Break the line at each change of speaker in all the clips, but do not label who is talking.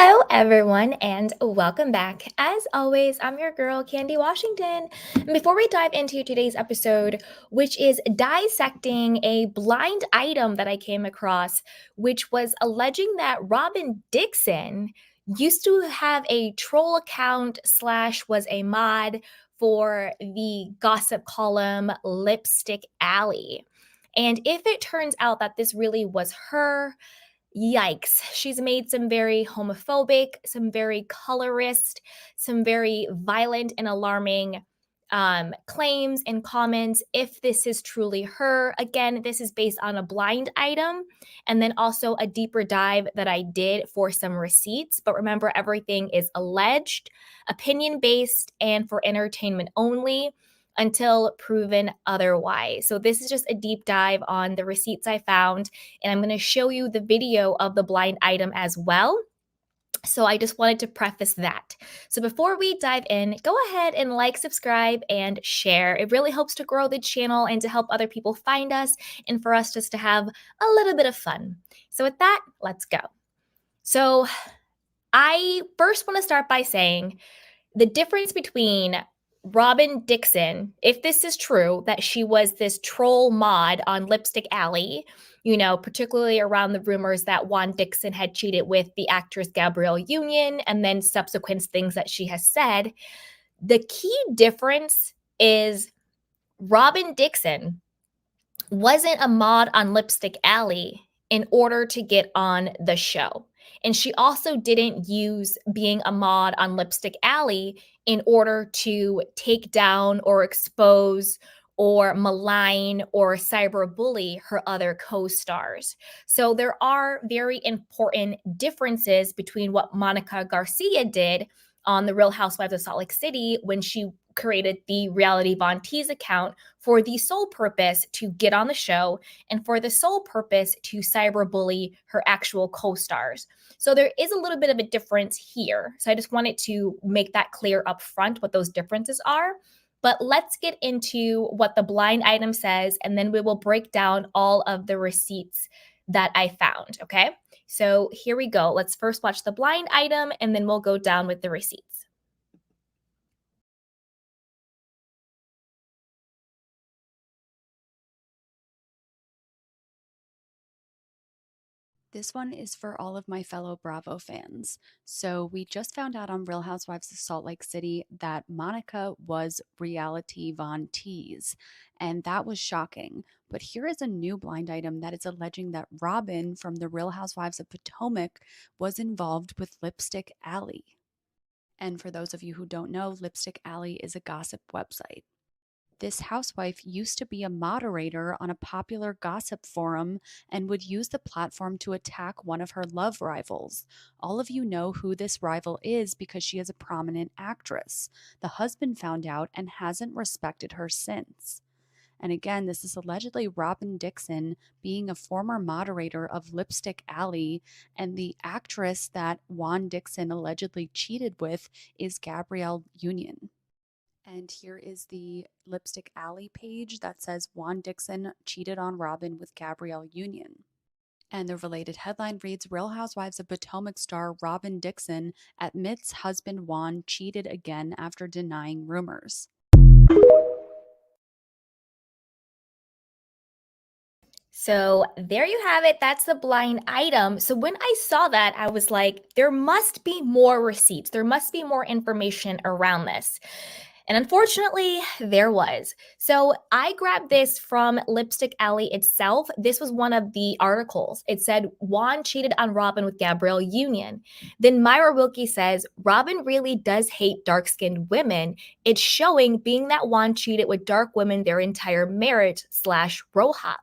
Hello, everyone, and welcome back. As always, I'm your girl, Candy Washington. And before we dive into today's episode, which is dissecting a blind item that I came across, which was alleging that Robyn Dixon used to have a troll account slash was a mod for the gossip column Lipstick Alley. And if it turns out that this really was her, yikes. She's made some very homophobic, some very colorist, some very violent and alarming claims and comments. If this is truly her, again, this is based on a blind item and then also a deeper dive that I did for some receipts. But remember, everything is alleged, opinion based, and for entertainment only until proven otherwise. So this is just a deep dive on the receipts I found, and I'm going to show you the video of the blind item as well. So I just wanted to preface that. So before we dive in, go ahead and like, subscribe, and share. It really helps to grow the channel and to help other people find us and for us just to have a little bit of fun. So with that, let's go. So I first want to start by saying the difference between Robyn Dixon, if this is true, that she was this troll mod on Lipstick Alley, particularly around the rumors that Juan Dixon had cheated with the actress Gabrielle Union and then subsequent things that she has said. The key difference is Robyn Dixon wasn't a mod on Lipstick Alley in order to get on the show. And she also didn't use being a mod on Lipstick Alley in order to take down or expose or malign or cyberbully her other co-stars. So there are very important differences between what Monica Garcia did on The Real Housewives of Salt Lake City when she created the Reality Von Tease account for the sole purpose to get on the show and for the sole purpose to cyberbully her actual co-stars. So there is a little bit of a difference here. So I just wanted to make that clear up front what those differences are. But let's get into what the blind item says, and then we will break down all of the receipts that I found, okay? So here we go. Let's first watch the blind item, and then we'll go down with the receipts.
This one is for all of my fellow Bravo fans. So we just found out on Real Housewives of Salt Lake City that Monica was Reality Von Tease, and that was shocking. But here is a new blind item that is alleging that Robyn from the Real Housewives of Potomac was involved with Lipstick Alley. And for those of you who don't know, Lipstick Alley is a gossip website. This housewife used to be a moderator on a popular gossip forum and would use the platform to attack one of her love rivals. All of you know who this rival is because she is a prominent actress. The husband found out and hasn't respected her since. And again, this is allegedly Robyn Dixon being a former moderator of Lipstick Alley, and the actress that Juan Dixon allegedly cheated with is Gabrielle Union. And here is the Lipstick Alley page that says Juan Dixon cheated on Robyn with Gabrielle Union. And the related headline reads, Real Housewives of Potomac star Robyn Dixon admits husband Juan cheated again after denying rumors.
So there you have it. That's the blind item. So when I saw that, I was like, there must be more receipts. There must be more information around this. And unfortunately, there was. So I grabbed this from Lipstick Alley itself. This was one of the articles. It said, Juan cheated on Robyn with Gabrielle Union. Then Myra Wilkie says, Robyn really does hate dark-skinned women. It's showing being that Juan cheated with dark women their entire marriage / rohop.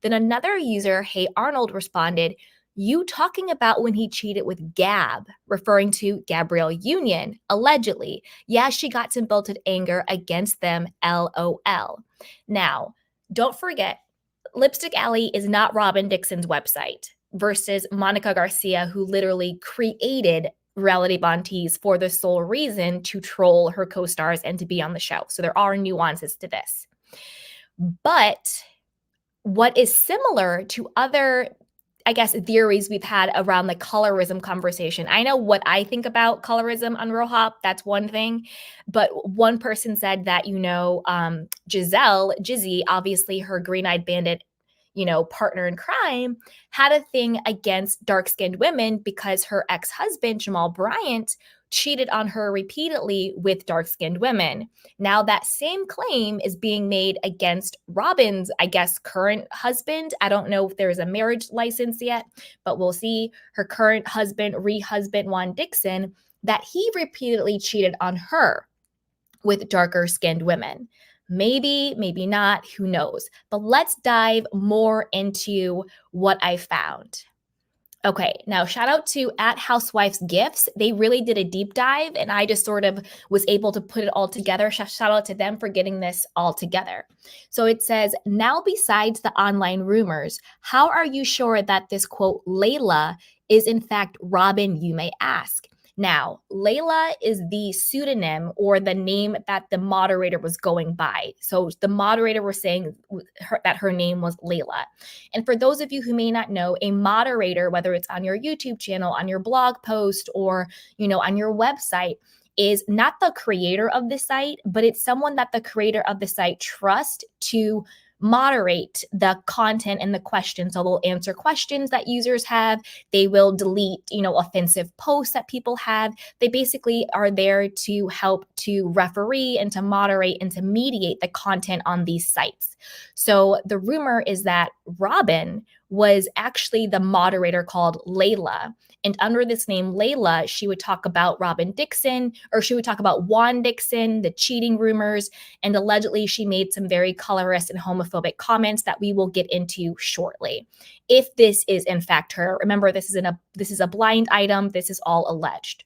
Then another user, Hey Arnold, responded, you talking about when he cheated with Gab, referring to Gabrielle Union, allegedly. Yeah, she got some built-in anger against them, LOL. Now, don't forget, Lipstick Alley is not Robyn Dixon's website versus Monica Garcia, who literally created Reality Von Tease for the sole reason to troll her co-stars and to be on the show. So there are nuances to this. But what is similar to other I guess, theories we've had around the colorism conversation. I know what I think about colorism on Real Hop. That's one thing. But one person said that, Giselle, Jizzy, obviously her green-eyed bandit, partner in crime, had a thing against dark-skinned women because her ex-husband, Jamal Bryant, cheated on her repeatedly with dark-skinned women. Now that same claim is being made against Robyn's, I guess, current husband. I don't know if there's a marriage license yet, but we'll see. Her current husband, re-husband, Juan Dixon, that he repeatedly cheated on her with darker skinned women. Maybe, maybe not, who knows? But let's dive more into what I found. Okay, now shout out to at Housewife's Gifts. They really did a deep dive, and I just sort of was able to put it all together. Shout out to them for getting this all together. So it says, now besides the online rumors, how are you sure that this quote, Leila, is in fact Robyn, you may ask? Now, Leila is the pseudonym or the name that the moderator was going by. So the moderator was saying that her name was Leila. And for those of you who may not know, a moderator, whether it's on your YouTube channel, on your blog post, or, on your website, is not the creator of the site, but it's someone that the creator of the site trusts to moderate the content and the questions. So they'll answer questions that users have. They will delete, offensive posts that people have. They basically are there to help to referee and to moderate and to mediate the content on these sites. So the rumor is that Robyn was actually the moderator called Leila. And under this name, Leila, she would talk about Robyn Dixon, or she would talk about Juan Dixon, the cheating rumors, and allegedly she made some very colorist and homophobic comments that we will get into shortly. If this is in fact her, remember this is a blind item. This is all alleged.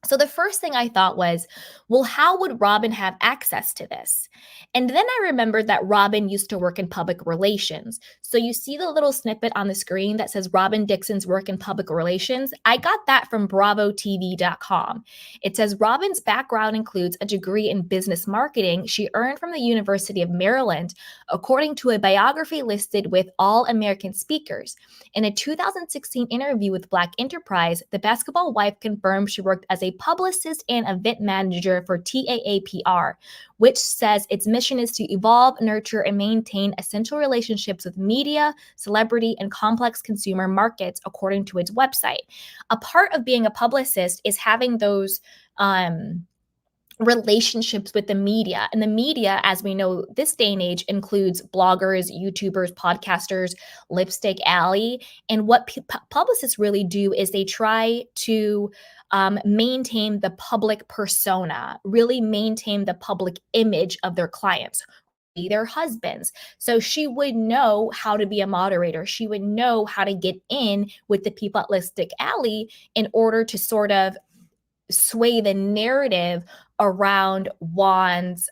So the first thing I thought was, well, how would Robyn have access to this? And then I remembered that Robyn used to work in public relations. So you see the little snippet on the screen that says Robyn Dixon's work in public relations? I got that from BravoTV.com. It says Robyn's background includes a degree in business marketing she earned from the University of Maryland, according to a biography listed with All American Speakers. In a 2016 interview with Black Enterprise, the basketball wife confirmed she worked as a publicist and event manager for TAAPR, which says its mission is to evolve, nurture, and maintain essential relationships with media, celebrity, and complex consumer markets, according to its website. A part of being a publicist is having those relationships with the media. And the media, as we know this day and age, includes bloggers, YouTubers, podcasters, Lipstick Alley. And what publicists really do is they try to maintain the public persona, really maintain the public image of their clients, their husbands. So she would know how to be a moderator. She would know how to get in with the people at Lipstick Alley in order to sort of sway the narrative around Juan's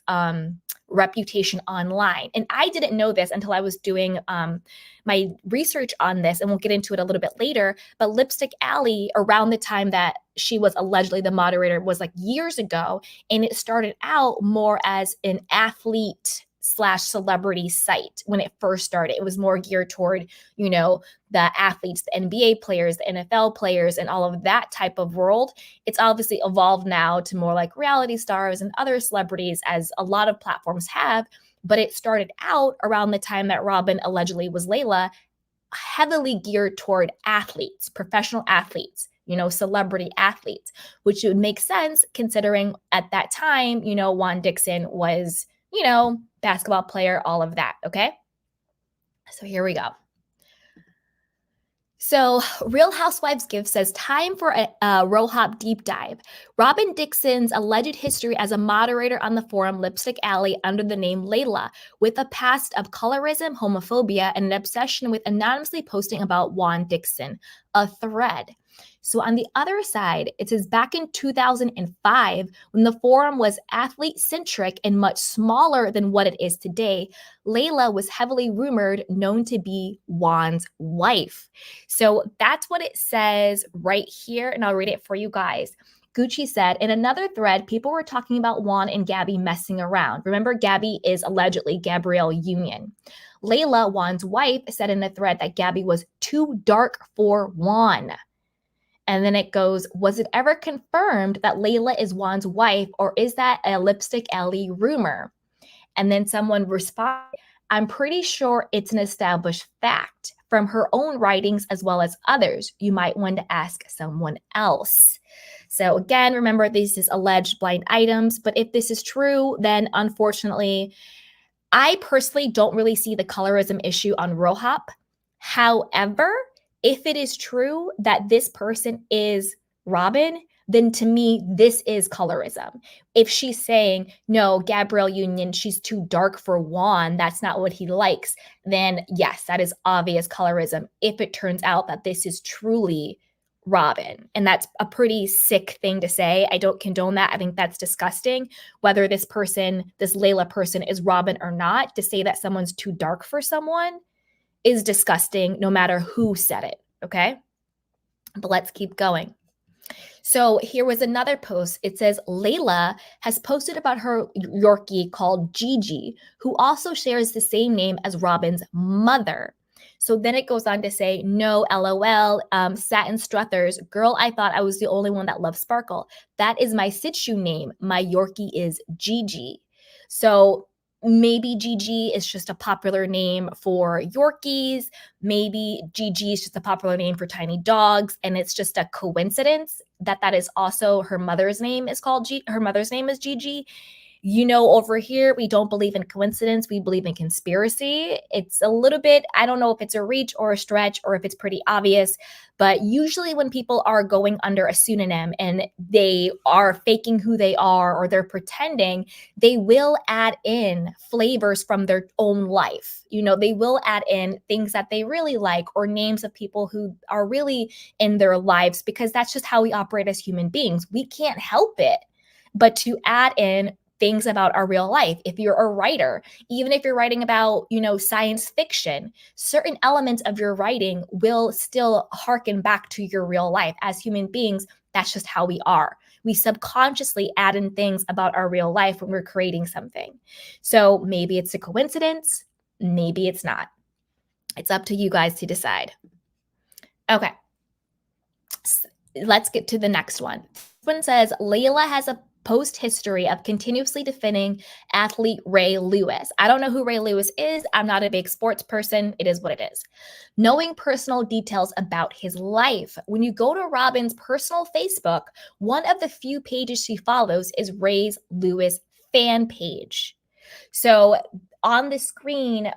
reputation online. And I didn't know this until I was doing my research on this, and we'll get into it a little bit later. But Lipstick Alley, around the time that she was allegedly the moderator, was like years ago. And it started out more as an athlete / celebrity site when it first started. It was more geared toward, the athletes, the NBA players, the NFL players, and all of that type of world. It's obviously evolved now to more like reality stars and other celebrities, as a lot of platforms have. But it started out around the time that Robyn allegedly was Leila, heavily geared toward athletes, professional athletes, celebrity athletes, which would make sense considering at that time, Juan Dixon was, basketball player, all of that. Okay. So here we go. So Real Housewives Gift says, time for a Real Hop deep dive. Robyn Dixon's alleged history as a moderator on the forum Lipstick Alley under the name Leila, with a past of colorism, homophobia, and an obsession with anonymously posting about Juan Dixon, a thread. So on the other side, it says back in 2005, when the forum was athlete-centric and much smaller than what it is today, Leila was heavily rumored, known to be Juan's wife. So that's what it says right here, and I'll read it for you guys. Gucci said, in another thread, people were talking about Juan and Gabby messing around. Remember, Gabby is allegedly Gabrielle Union. Leila, Juan's wife, said in a thread that Gabby was too dark for Juan. And then it goes, was it ever confirmed that Leila is Juan's wife, or is that a Lipstick Ellie rumor? And then someone responded, I'm pretty sure it's an established fact from her own writings as well as others. You might want to ask someone else. So again, remember, this is alleged blind items, but if this is true, then unfortunately, I personally don't really see the colorism issue on Real Hop. However, if it is true that this person is Robyn, then to me, this is colorism. If she's saying, no, Gabrielle Union, she's too dark for Juan, that's not what he likes, then yes, that is obvious colorism if it turns out that this is truly Robyn. And that's a pretty sick thing to say. I don't condone that. I think that's disgusting. Whether this person, this Leila person, is Robyn or not, to say that someone's too dark for someone is disgusting no matter who said it, okay? But let's keep going. So here was another post. It says, Leila has posted about her Yorkie called Gigi, who also shares the same name as Robyn's mother. So then it goes on to say, no, LOL, Satin Struthers, girl, I thought I was the only one that loved Sparkle. That is my Situ name. My Yorkie is Gigi. So maybe Gigi is just a popular name for Yorkies. Maybe Gigi is just a popular name for tiny dogs. And it's just a coincidence that that is also her mother's name is called her mother's name is Gigi. You know, over here, we don't believe in coincidence. We believe in conspiracy. It's a little bit, I don't know if it's a reach or a stretch or if it's pretty obvious, but usually when people are going under a pseudonym and they are faking who they are or they're pretending, they will add in flavors from their own life. You know, they will add in things that they really like or names of people who are really in their lives, because that's just how we operate as human beings. We can't help it but to add in things about our real life. If you're a writer, even if you're writing about, you know, science fiction, certain elements of your writing will still harken back to your real life. As human beings, that's just how we are. We subconsciously add in things about our real life when we're creating something. So maybe it's a coincidence, maybe it's not. It's up to you guys to decide. Okay. Let's get to the next one. This one says, Leila has a post history of continuously defending athlete Ray Lewis. I don't know who Ray Lewis is. I'm not a big sports person. It is what it is. Knowing personal details about his life. When you go to Robyn's personal Facebook, one of the few pages she follows is Ray Lewis fan page. So on the screen,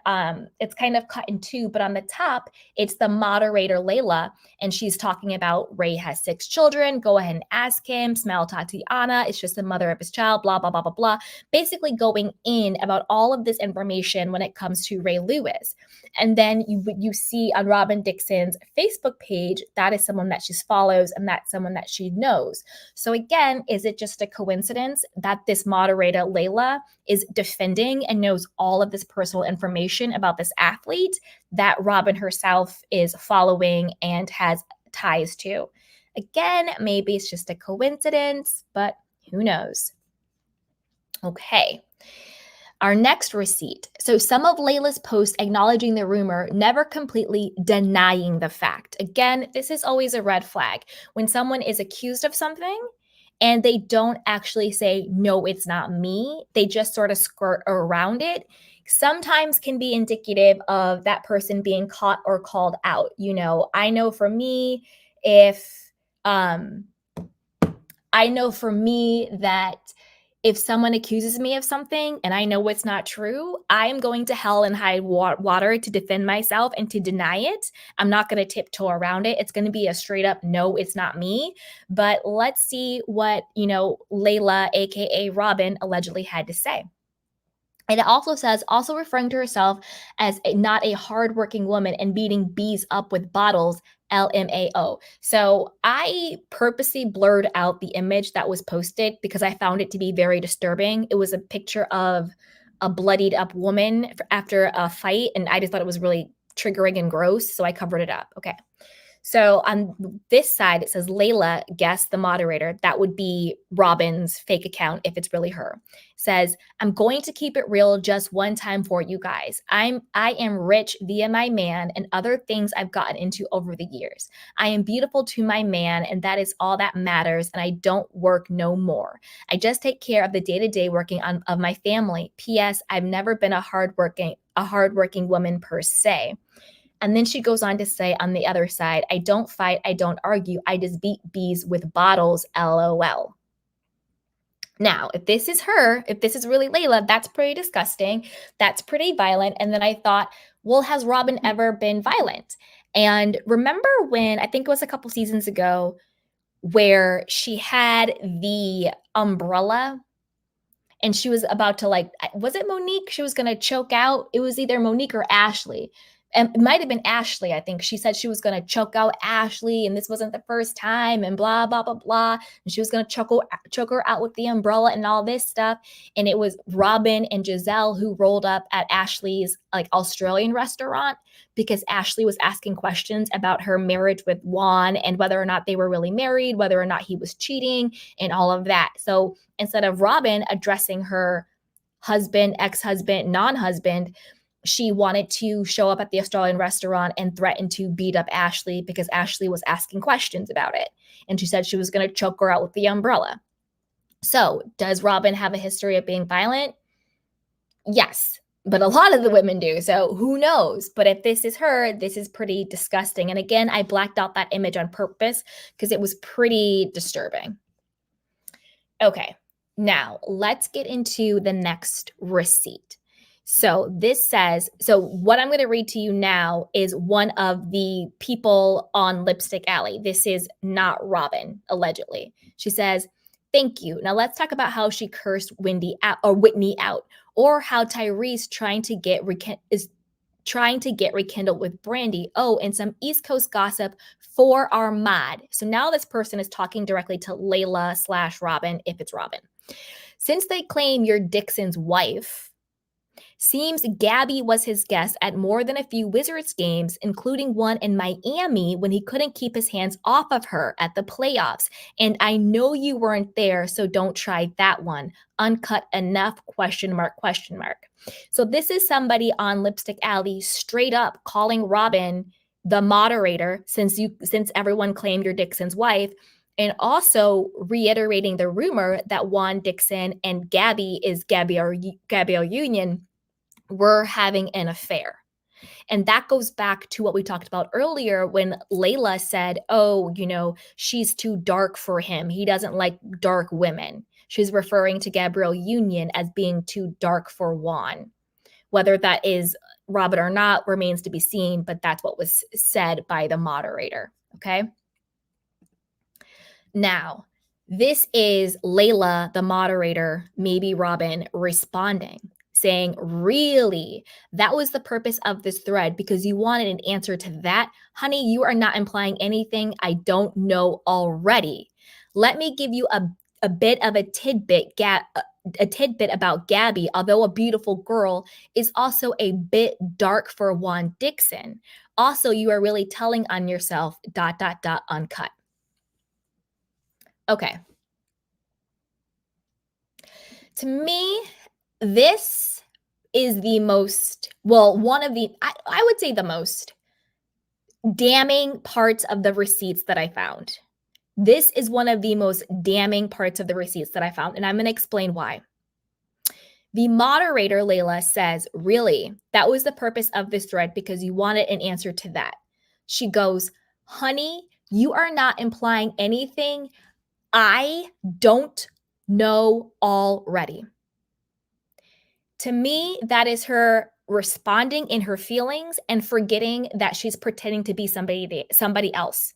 it's kind of cut in two, but on the top, it's the moderator, Leila, and she's talking about Ray has 6 children. Go ahead and ask him. Smell Tatiana. It's just the mother of his child, blah, blah, blah, blah, blah. Basically going in about all of this information when it comes to Ray Lewis. And then you see on Robyn Dixon's Facebook page, that is someone that she follows and that's someone that she knows. So again, is it just a coincidence that this moderator, Leila, is defending and knows all of this personal information about this athlete that Robyn herself is following and has ties to? Again, maybe it's just a coincidence, but who knows? Okay. Our next receipt. So some of Leila's posts acknowledging the rumor, never completely denying the fact. Again, this is always a red flag. When someone is accused of something and they don't actually say, no, it's not me, they just sort of skirt around it, sometimes can be indicative of that person being caught or called out. You know, I know for me, that if someone accuses me of something and I know it's not true, I'm going to hell and high water to defend myself and to deny it. I'm not going to tiptoe around it. It's going to be a straight up, no, it's not me. But let's see what, Leila, aka Robyn, allegedly had to say. And it also says, also referring to herself as not a hardworking woman and beating bees up with bottles, LMAO. So I purposely blurred out the image that was posted because I found it to be very disturbing. It was a picture of a bloodied up woman after a fight, and I just thought it was really triggering and gross, so I covered it up. Okay. So on this side, it says Leila, guess the moderator. That would be Robyn's fake account if it's really her. Says, I'm going to keep it real just one time for you guys. I am rich via my man and other things I've gotten into over the years. I am beautiful to my man, and that is all that matters. And I don't work no more. I just take care of the day-to-day working of my family. P.S. I've never been a hardworking woman per se. And then she goes on to say on the other side, I don't fight, I don't argue, I just beat bees with bottles, LOL. Now, if this is her, if this is really Leila, that's pretty disgusting. That's pretty violent. And then I thought, well, has Robyn ever been violent? And remember when, I think it was a couple seasons ago, where she had the umbrella and she was about to, like, was it Monique? She was going to choke out. It was either Monique or Ashley. And it might have been Ashley, I think. She said she was going to choke out Ashley and this wasn't the first time and blah, blah, blah, blah. And she was going to choke her out with the umbrella and all this stuff. And it was Robyn and Giselle who rolled up at Ashley's like Australian restaurant because Ashley was asking questions about her marriage with Juan and whether or not they were really married, whether or not he was cheating and all of that. So instead of Robyn addressing her husband, ex-husband, non-husband, she wanted to show up at the Australian restaurant and threaten to beat up Ashley because Ashley was asking questions about it. And she said she was going to choke her out with the umbrella. So does Robyn have a history of being violent? Yes, but a lot of the women do. So who knows? But if this is her, this is pretty disgusting. And again, I blacked out that image on purpose because it was pretty disturbing. Okay, now let's get into the next receipt. So this says, so what I'm going to read to you now is one of the people on Lipstick Alley. This is not Robyn, allegedly. She says, thank you. Now let's talk about how she cursed Whitney out, or how Tyrese is trying to get rekindled with Brandy. Oh, and some East Coast gossip for our mod. So now this person is talking directly to Leila / Robyn, if it's Robyn. Since they claim you're Dixon's wife, seems Gabby was his guest at more than a few Wizards games, including one in Miami when he couldn't keep his hands off of her at the playoffs. And I know you weren't there, so don't try that one. Uncut enough, question mark, question mark. So this is somebody on Lipstick Alley straight up calling Robyn the moderator, since everyone claimed you're Dixon's wife, and also reiterating the rumor that Juan, Dixon, and Gabrielle Union were having an affair. And that goes back to what we talked about earlier when Leila said, oh, she's too dark for him. He doesn't like dark women. She's referring to Gabrielle Union as being too dark for Juan. Whether that is Robyn or not remains to be seen, but that's what was said by the moderator. Okay. Now, this is Leila, the moderator, maybe Robyn, responding, saying, really, that was the purpose of this thread because you wanted an answer to that? Honey, you are not implying anything I don't know already. Let me give you a bit of a tidbit about Gabby, although a beautiful girl, is also a bit dark for Juan Dixon. Also, you are really telling on yourself, ... uncut. Okay. To me, this is the most, one of the, I would say the most damning parts of the receipts that I found. This is one of the most damning parts of the receipts that I found, and I'm going to explain why. The moderator, Leila, says, really, that was the purpose of this thread because you wanted an answer to that. She goes, honey, you are not implying anything I don't know already. To me, that is her responding in her feelings and forgetting that she's pretending to be somebody else.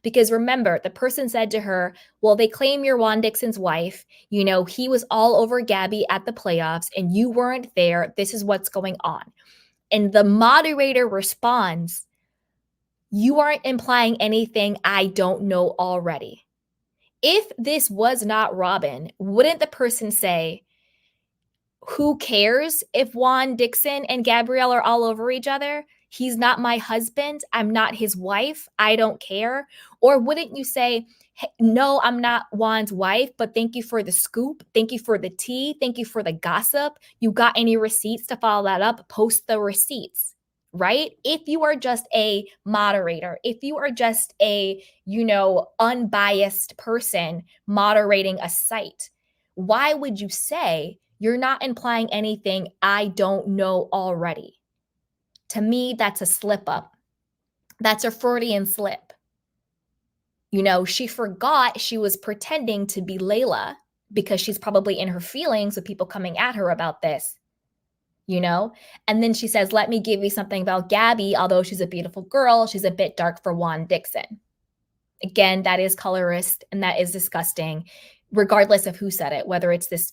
Because remember, the person said to her, well, they claim you're Juan Dixon's wife. He was all over Gabby at the playoffs and you weren't there. This is what's going on. And the moderator responds, you aren't implying anything I don't know already. If this was not Robyn, wouldn't the person say, who cares if Juan, Dixon, and Gabrielle are all over each other? He's not my husband. I'm not his wife. I don't care. Or wouldn't you say, hey, no, I'm not Juan's wife, but thank you for the scoop. Thank you for the tea. Thank you for the gossip. You got any receipts to follow that up? Post the receipts, right? If you are just a moderator, if you are just a, unbiased person moderating a site, why would you say you're not implying anything I don't know already? To me, that's a slip up. That's a Freudian slip. She forgot she was pretending to be Leila because she's probably in her feelings with people coming at her about this, And then she says, let me give you something about Gabby. Although she's a beautiful girl, she's a bit dark for Juan Dixon. Again, that is colorist and that is disgusting, regardless of who said it, whether it's this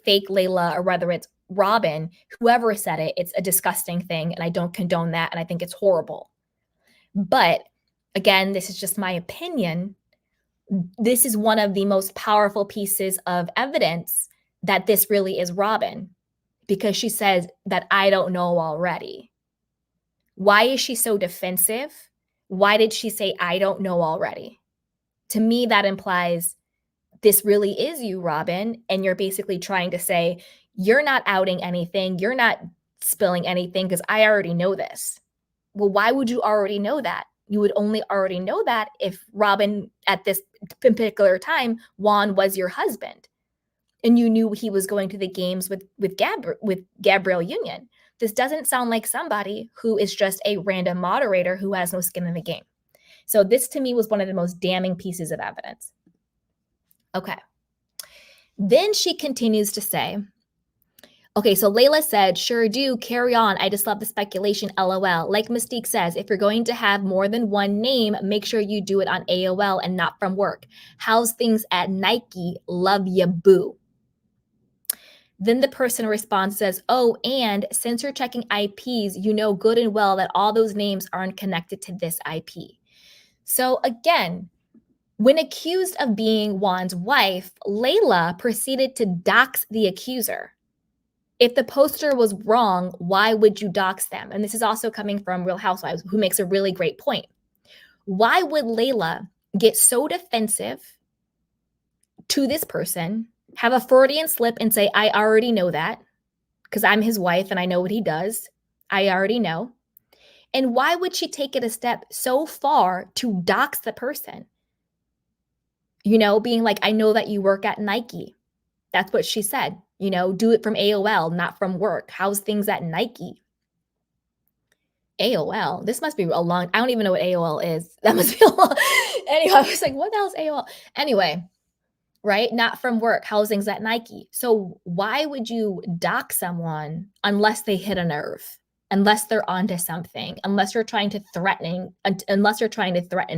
fake Leila or whether it's Robyn, whoever said it, it's a disgusting thing. And I don't condone that. And I think it's horrible. But again, this is just my opinion. This is one of the most powerful pieces of evidence that this really is Robyn, because she says that I don't know already. Why is she so defensive? Why did she say I don't know already? To me, that implies this really is you, Robyn, and you're basically trying to say you're not outing anything, you're not spilling anything because I already know this. Well, why would you already know that? You would only already know that if Robyn, at this particular time, Juan was your husband, and you knew he was going to the games with Gabrielle Union. This doesn't sound like somebody who is just a random moderator who has no skin in the game. So this to me was one of the most damning pieces of evidence. Okay. Then she continues to say, okay, so Leila said, sure do, carry on. I just love the speculation, LOL. Like Mystique says, if you're going to have more than one name, make sure you do it on AOL and not from work. How's things at Nike? Love ya, boo. Then the person responds, says, oh, and since you're checking IPs, you know good and well that all those names aren't connected to this IP. So again, when accused of being Juan's wife, Leila proceeded to dox the accuser. If the poster was wrong, why would you dox them? And this is also coming from Real Housewives, who makes a really great point. Why would Leila get so defensive to this person, have a Freudian slip and say, I already know that because I'm his wife and I know what he does. I already know. And why would she take it a step so far to dox the person? Being like, I know that you work at Nike. That's what she said. Do it from AOL, not from work. How's things at Nike? AOL. This must be a long, I don't even know what AOL is. That must be a long. Anyway, I was like, what the hell is AOL? Anyway, right? Not from work. How's things at Nike? So why would you dox someone unless they hit a nerve? Unless they're onto something, unless you're trying to threaten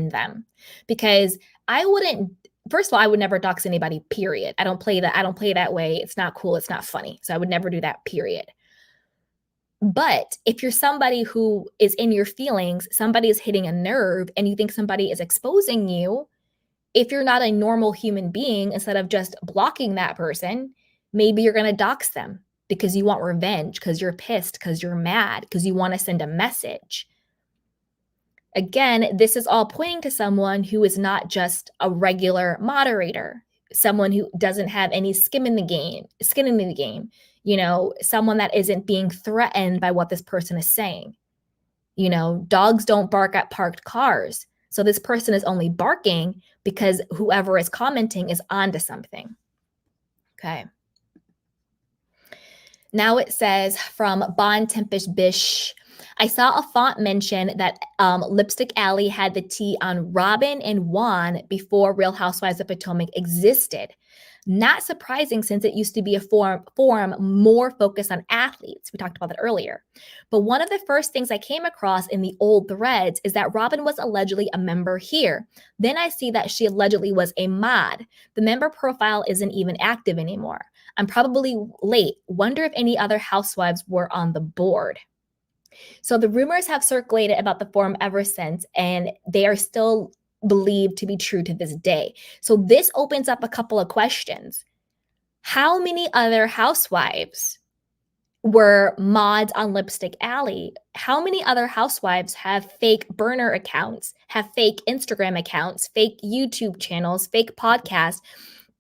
them? Because I wouldn't, first of all, I would never dox anybody, period. I don't play that way. It's not cool. It's not funny. So I would never do that, period. But if you're somebody who is in your feelings, somebody is hitting a nerve and you think somebody is exposing you, if you're not a normal human being, instead of just blocking that person, maybe you're going to dox them because you want revenge, because you're pissed, because you're mad, because you want to send a message. Again, this is all pointing to someone who is not just a regular moderator, someone who doesn't have any skin in the game, someone that isn't being threatened by what this person is saying. Dogs don't bark at parked cars. So this person is only barking because whoever is commenting is onto something. Okay. Now it says from Bon Tempish Bish, I saw a font mention that Lipstick Alley had the tea on Robyn and Juan before Real Housewives of Potomac existed. Not surprising, since it used to be a forum more focused on athletes. We talked about that earlier. But one of the first things I came across in the old threads is that Robyn was allegedly a member here. Then I see that she allegedly was a mod. The member profile isn't even active anymore. I'm probably late. Wonder if any other housewives were on the board. So the rumors have circulated about the forum ever since, and they are still believed to be true to this day. So this opens up a couple of questions. How many other housewives were mods on Lipstick Alley. How many other housewives have fake burner accounts, have fake Instagram accounts, fake YouTube channels, fake podcasts,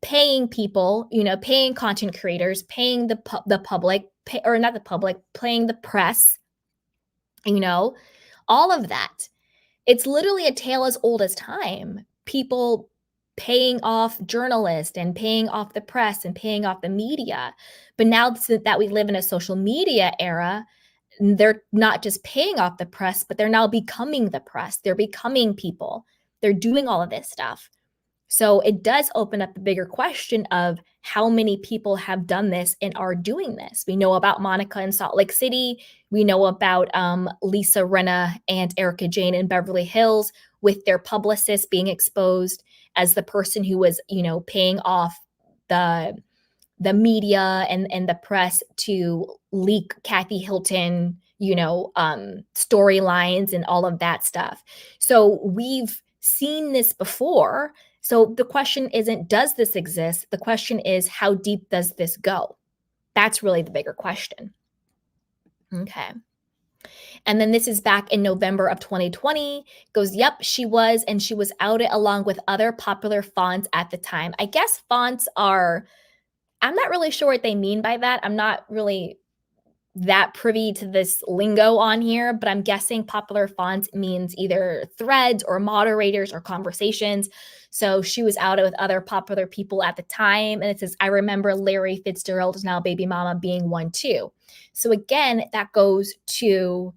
paying people, paying content creators, paying the public, or not the public, paying the press, all of that. It's literally a tale as old as time. People paying off journalists and paying off the press and paying off the media. But now that we live in a social media era, they're not just paying off the press, but they're now becoming the press. They're becoming people. They're doing all of this stuff. So it does open up the bigger question of how many people have done this and are doing this. We know about Monica in Salt Lake City. We know about Lisa Rinna and Erica Jane in Beverly Hills, with their publicist being exposed as the person who was, paying off the media and the press to leak Kathy Hilton, storylines and all of that stuff. So we've seen this before. So the question isn't, does this exist? The question is, how deep does this go? That's really the bigger question. Okay. And then this is back in November of 2020. Goes, yep, she was, and she was outed along with other popular fonts at the time. I guess fonts are, I'm not really sure what they mean by that. I'm not really that privy to this lingo on here, but I'm guessing popular fonts means either threads or moderators or conversations. So she was out with other popular people at the time. And it says, I remember Larry Fitzgerald, now baby mama, being one too. So again, that goes to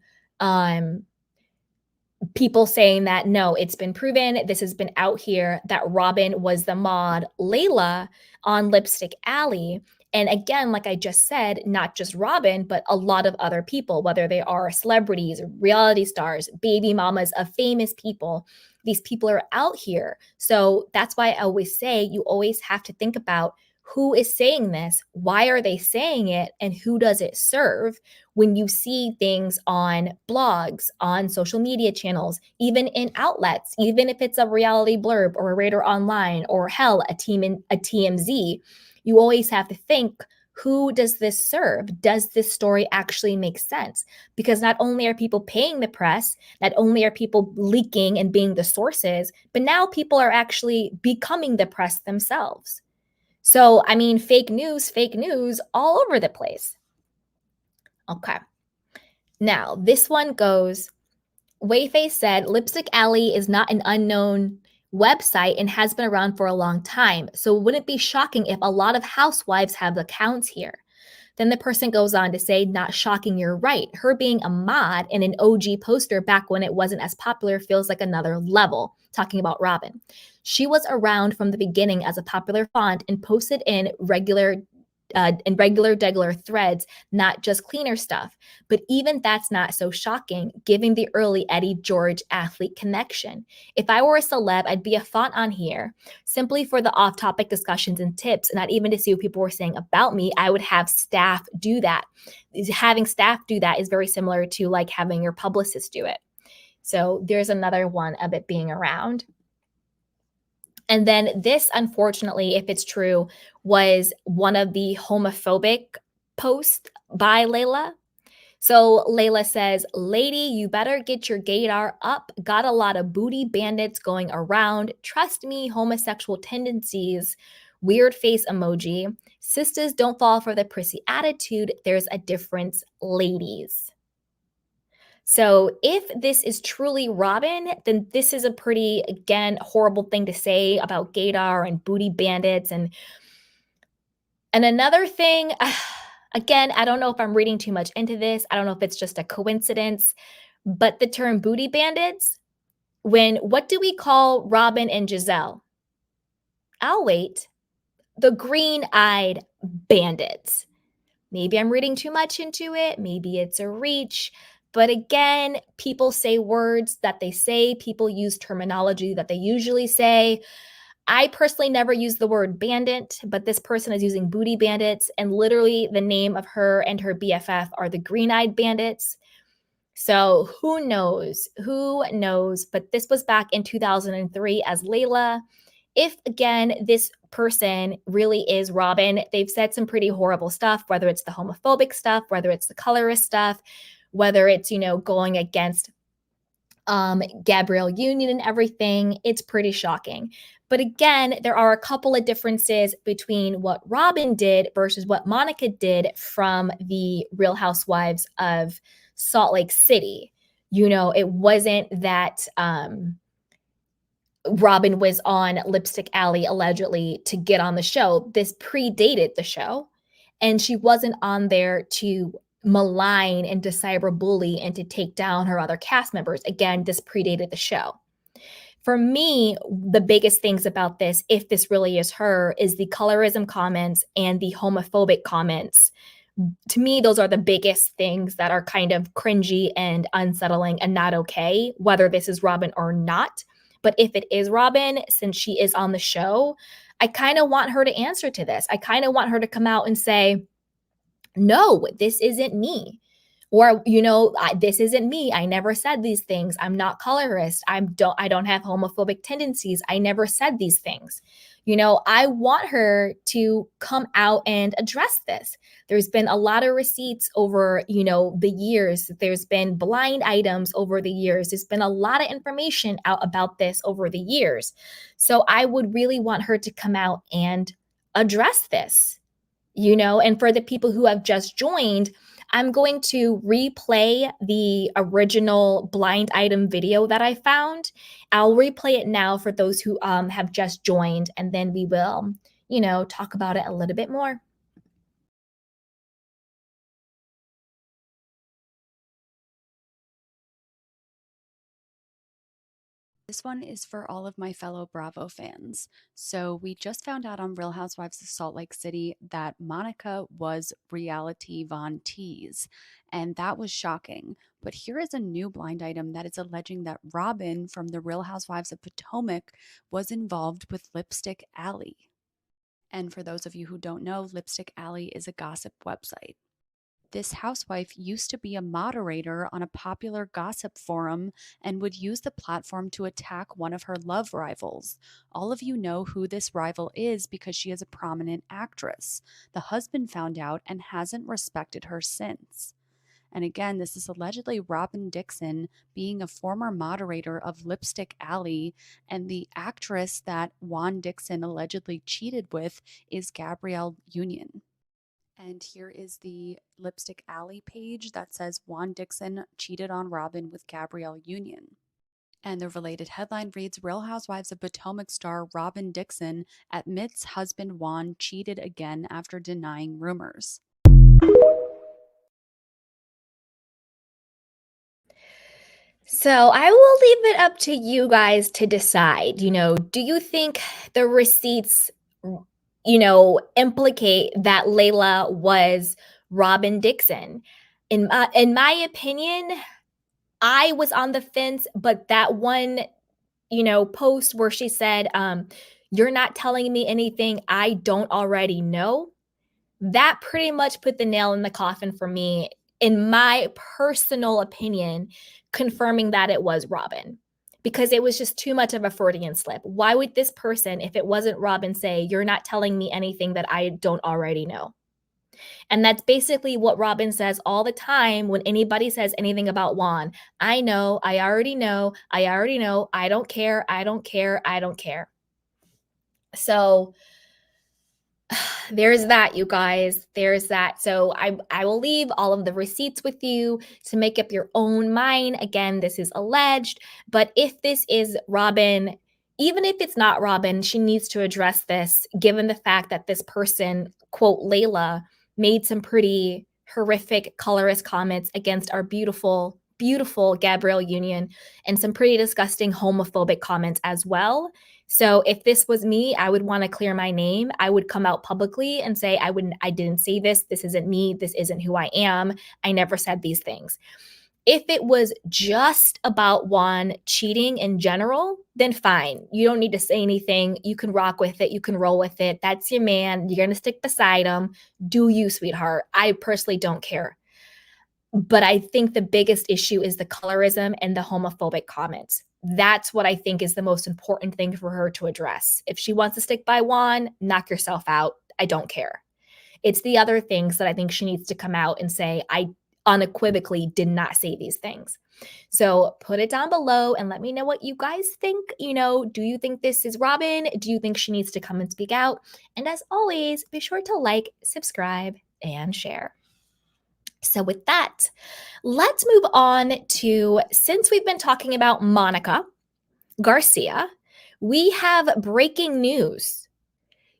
people saying that, no, it's been proven, this has been out here, that Robyn was the mod Leila on Lipstick Alley. And again, like I just said, not just Robyn, but a lot of other people, whether they are celebrities, reality stars, baby mamas of famous people. These people are out here. So that's why I always say you always have to think about who is saying this, why are they saying it, and who does it serve when you see things on blogs, on social media channels, even in outlets, even if it's a reality blurb or a Radar Online or hell, a TMZ. You always have to think, who does this serve? Does this story actually make sense? Because not only are people paying the press, not only are people leaking and being the sources, but now people are actually becoming the press themselves. So, I mean, fake news all over the place. Okay. Now, this one goes, Wayface said, Lipstick Alley is not an unknown website and has been around for a long time. So wouldn't it be shocking if a lot of housewives have accounts here? Then the person goes on to say, not shocking, you're right. Her being a mod and an OG poster back when it wasn't as popular feels like another level. Talking about Robyn. She was around from the beginning as a popular font and posted in regular degular threads, not just cleaner stuff. But even that's not so shocking, given the early Eddie George athlete connection. If I were a celeb, I'd be a font on here simply for the off-topic discussions and tips, not even to see what people were saying about me. I would have staff do that. Having staff do that is very similar to like having your publicist do it. So there's another one of it being around. And then this, unfortunately, if it's true, was one of the homophobic posts by Leila. So Leila says, lady, you better get your gaydar up. Got a lot of booty bandits going around. Trust me, homosexual tendencies. Weird face emoji. Sisters don't fall for the prissy attitude. There's a difference, ladies. So if this is truly Robyn, then this is a pretty, again, horrible thing to say about gaydar and booty bandits. And another thing, again, I don't know if I'm reading too much into this. I don't know if it's just a coincidence, but the term booty bandits, what do we call Robyn and Giselle? I'll wait. The green-eyed bandits. Maybe I'm reading too much into it. Maybe it's a reach. But again, people say words that they say. People use terminology that they usually say. I personally never use the word bandit, but this person is using booty bandits. And literally the name of her and her BFF are the green-eyed bandits. So who knows? Who knows? But this was back in 2003 as Leila. if again this person really is Robyn, they've said some pretty horrible stuff, whether it's the homophobic stuff, whether it's the colorist stuff, whether it's, going against Gabrielle Union and everything. It's pretty shocking. But again, there are a couple of differences between what Robyn did versus what Monica did from the Real Housewives of Salt Lake City. It wasn't that Robyn was on Lipstick Alley allegedly to get on the show. This predated the show, and she wasn't on there to malign and to cyberbully and to take down her other cast members. Again, this predated the show. For me, the biggest things about this, if this really is her, is the colorism comments and the homophobic comments. To me, those are the biggest things that are kind of cringy and unsettling and not okay, whether this is Robyn or not. But if it is Robyn, since she is on the show, I kind of want her to answer to this. I kind of want her to come out and say, no, this isn't me. Or, this isn't me. I never said these things. I'm not colorist. I don't have homophobic tendencies. I never said these things. I want her to come out and address this. There's been a lot of receipts over, the years. There's been blind items over the years. There's been a lot of information out about this over the years. So I would really want her to come out and address this, and for the people who have just joined, I'm going to replay the original blind item video that I found. I'll replay it now for those who have just joined, and then we will, talk about it a little bit more.
This one is for all of my fellow Bravo fans. So, we just found out on Real Housewives of Salt Lake City that Monica was reality Von Tease, and that was shocking. But here is a new blind item that is alleging that Robyn from the Real Housewives of Potomac was involved with Lipstick Alley. And for those of you who don't know, Lipstick Alley is a gossip website. This housewife used to be a moderator on a popular gossip forum and would use the platform to attack one of her love rivals. All of you know who this rival is because she is a prominent actress. The husband found out and hasn't respected her since. And again, this is allegedly Robyn Dixon being a former moderator of Lipstick Alley, and the actress that Juan Dixon allegedly cheated with is Gabrielle Union. And here is the Lipstick Alley page that says Juan Dixon cheated on Robyn with Gabrielle Union. And the related headline reads, Real Housewives of Potomac star Robyn Dixon admits husband Juan cheated again after denying rumors.
So I will leave it up to you guys to decide, do you think the receipts implicate that Leila was Robyn Dixon? In my opinion, I was on the fence, but that one, post where she said, you're not telling me anything I don't already know, that pretty much put the nail in the coffin for me, in my personal opinion, confirming that it was Robyn. Because it was just too much of a Freudian slip. Why would this person, if it wasn't Robyn, say, you're not telling me anything that I don't already know? And that's basically what Robyn says all the time when anybody says anything about Juan. I know, I already know, I already know, I don't care, I don't care, I don't care. So there's that, you guys. There's that. So I will leave all of the receipts with you to make up your own mind. Again, this is alleged, but if this is Robyn, even if it's not Robyn, she needs to address this, given the fact that this person, quote, Leila, made some pretty horrific colorist comments against our beautiful, beautiful Gabrielle Union, and some pretty disgusting homophobic comments as well. So if this was me, I would want to clear my name. I would come out publicly and say, I didn't say this. This isn't me. This isn't who I am. I never said these things. If it was just about Juan cheating in general, then fine. You don't need to say anything. You can rock with it. You can roll with it. That's your man. You're going to stick beside him. Do you, sweetheart? I personally don't care. But I think the biggest issue is the colorism and the homophobic comments. that's what I think is the most important thing for her to address. If she wants to stick by Juan, knock yourself out. I don't care. It's the other things that I think she needs to come out and say, I unequivocally did not say these things. So put it down below and let me know what you guys think. Do you think this is Robyn? Do you think she needs to come and speak out? And as always, be sure to like, subscribe, and share. So with that, let's move on to, since we've been talking about Monica Garcia, we have breaking news.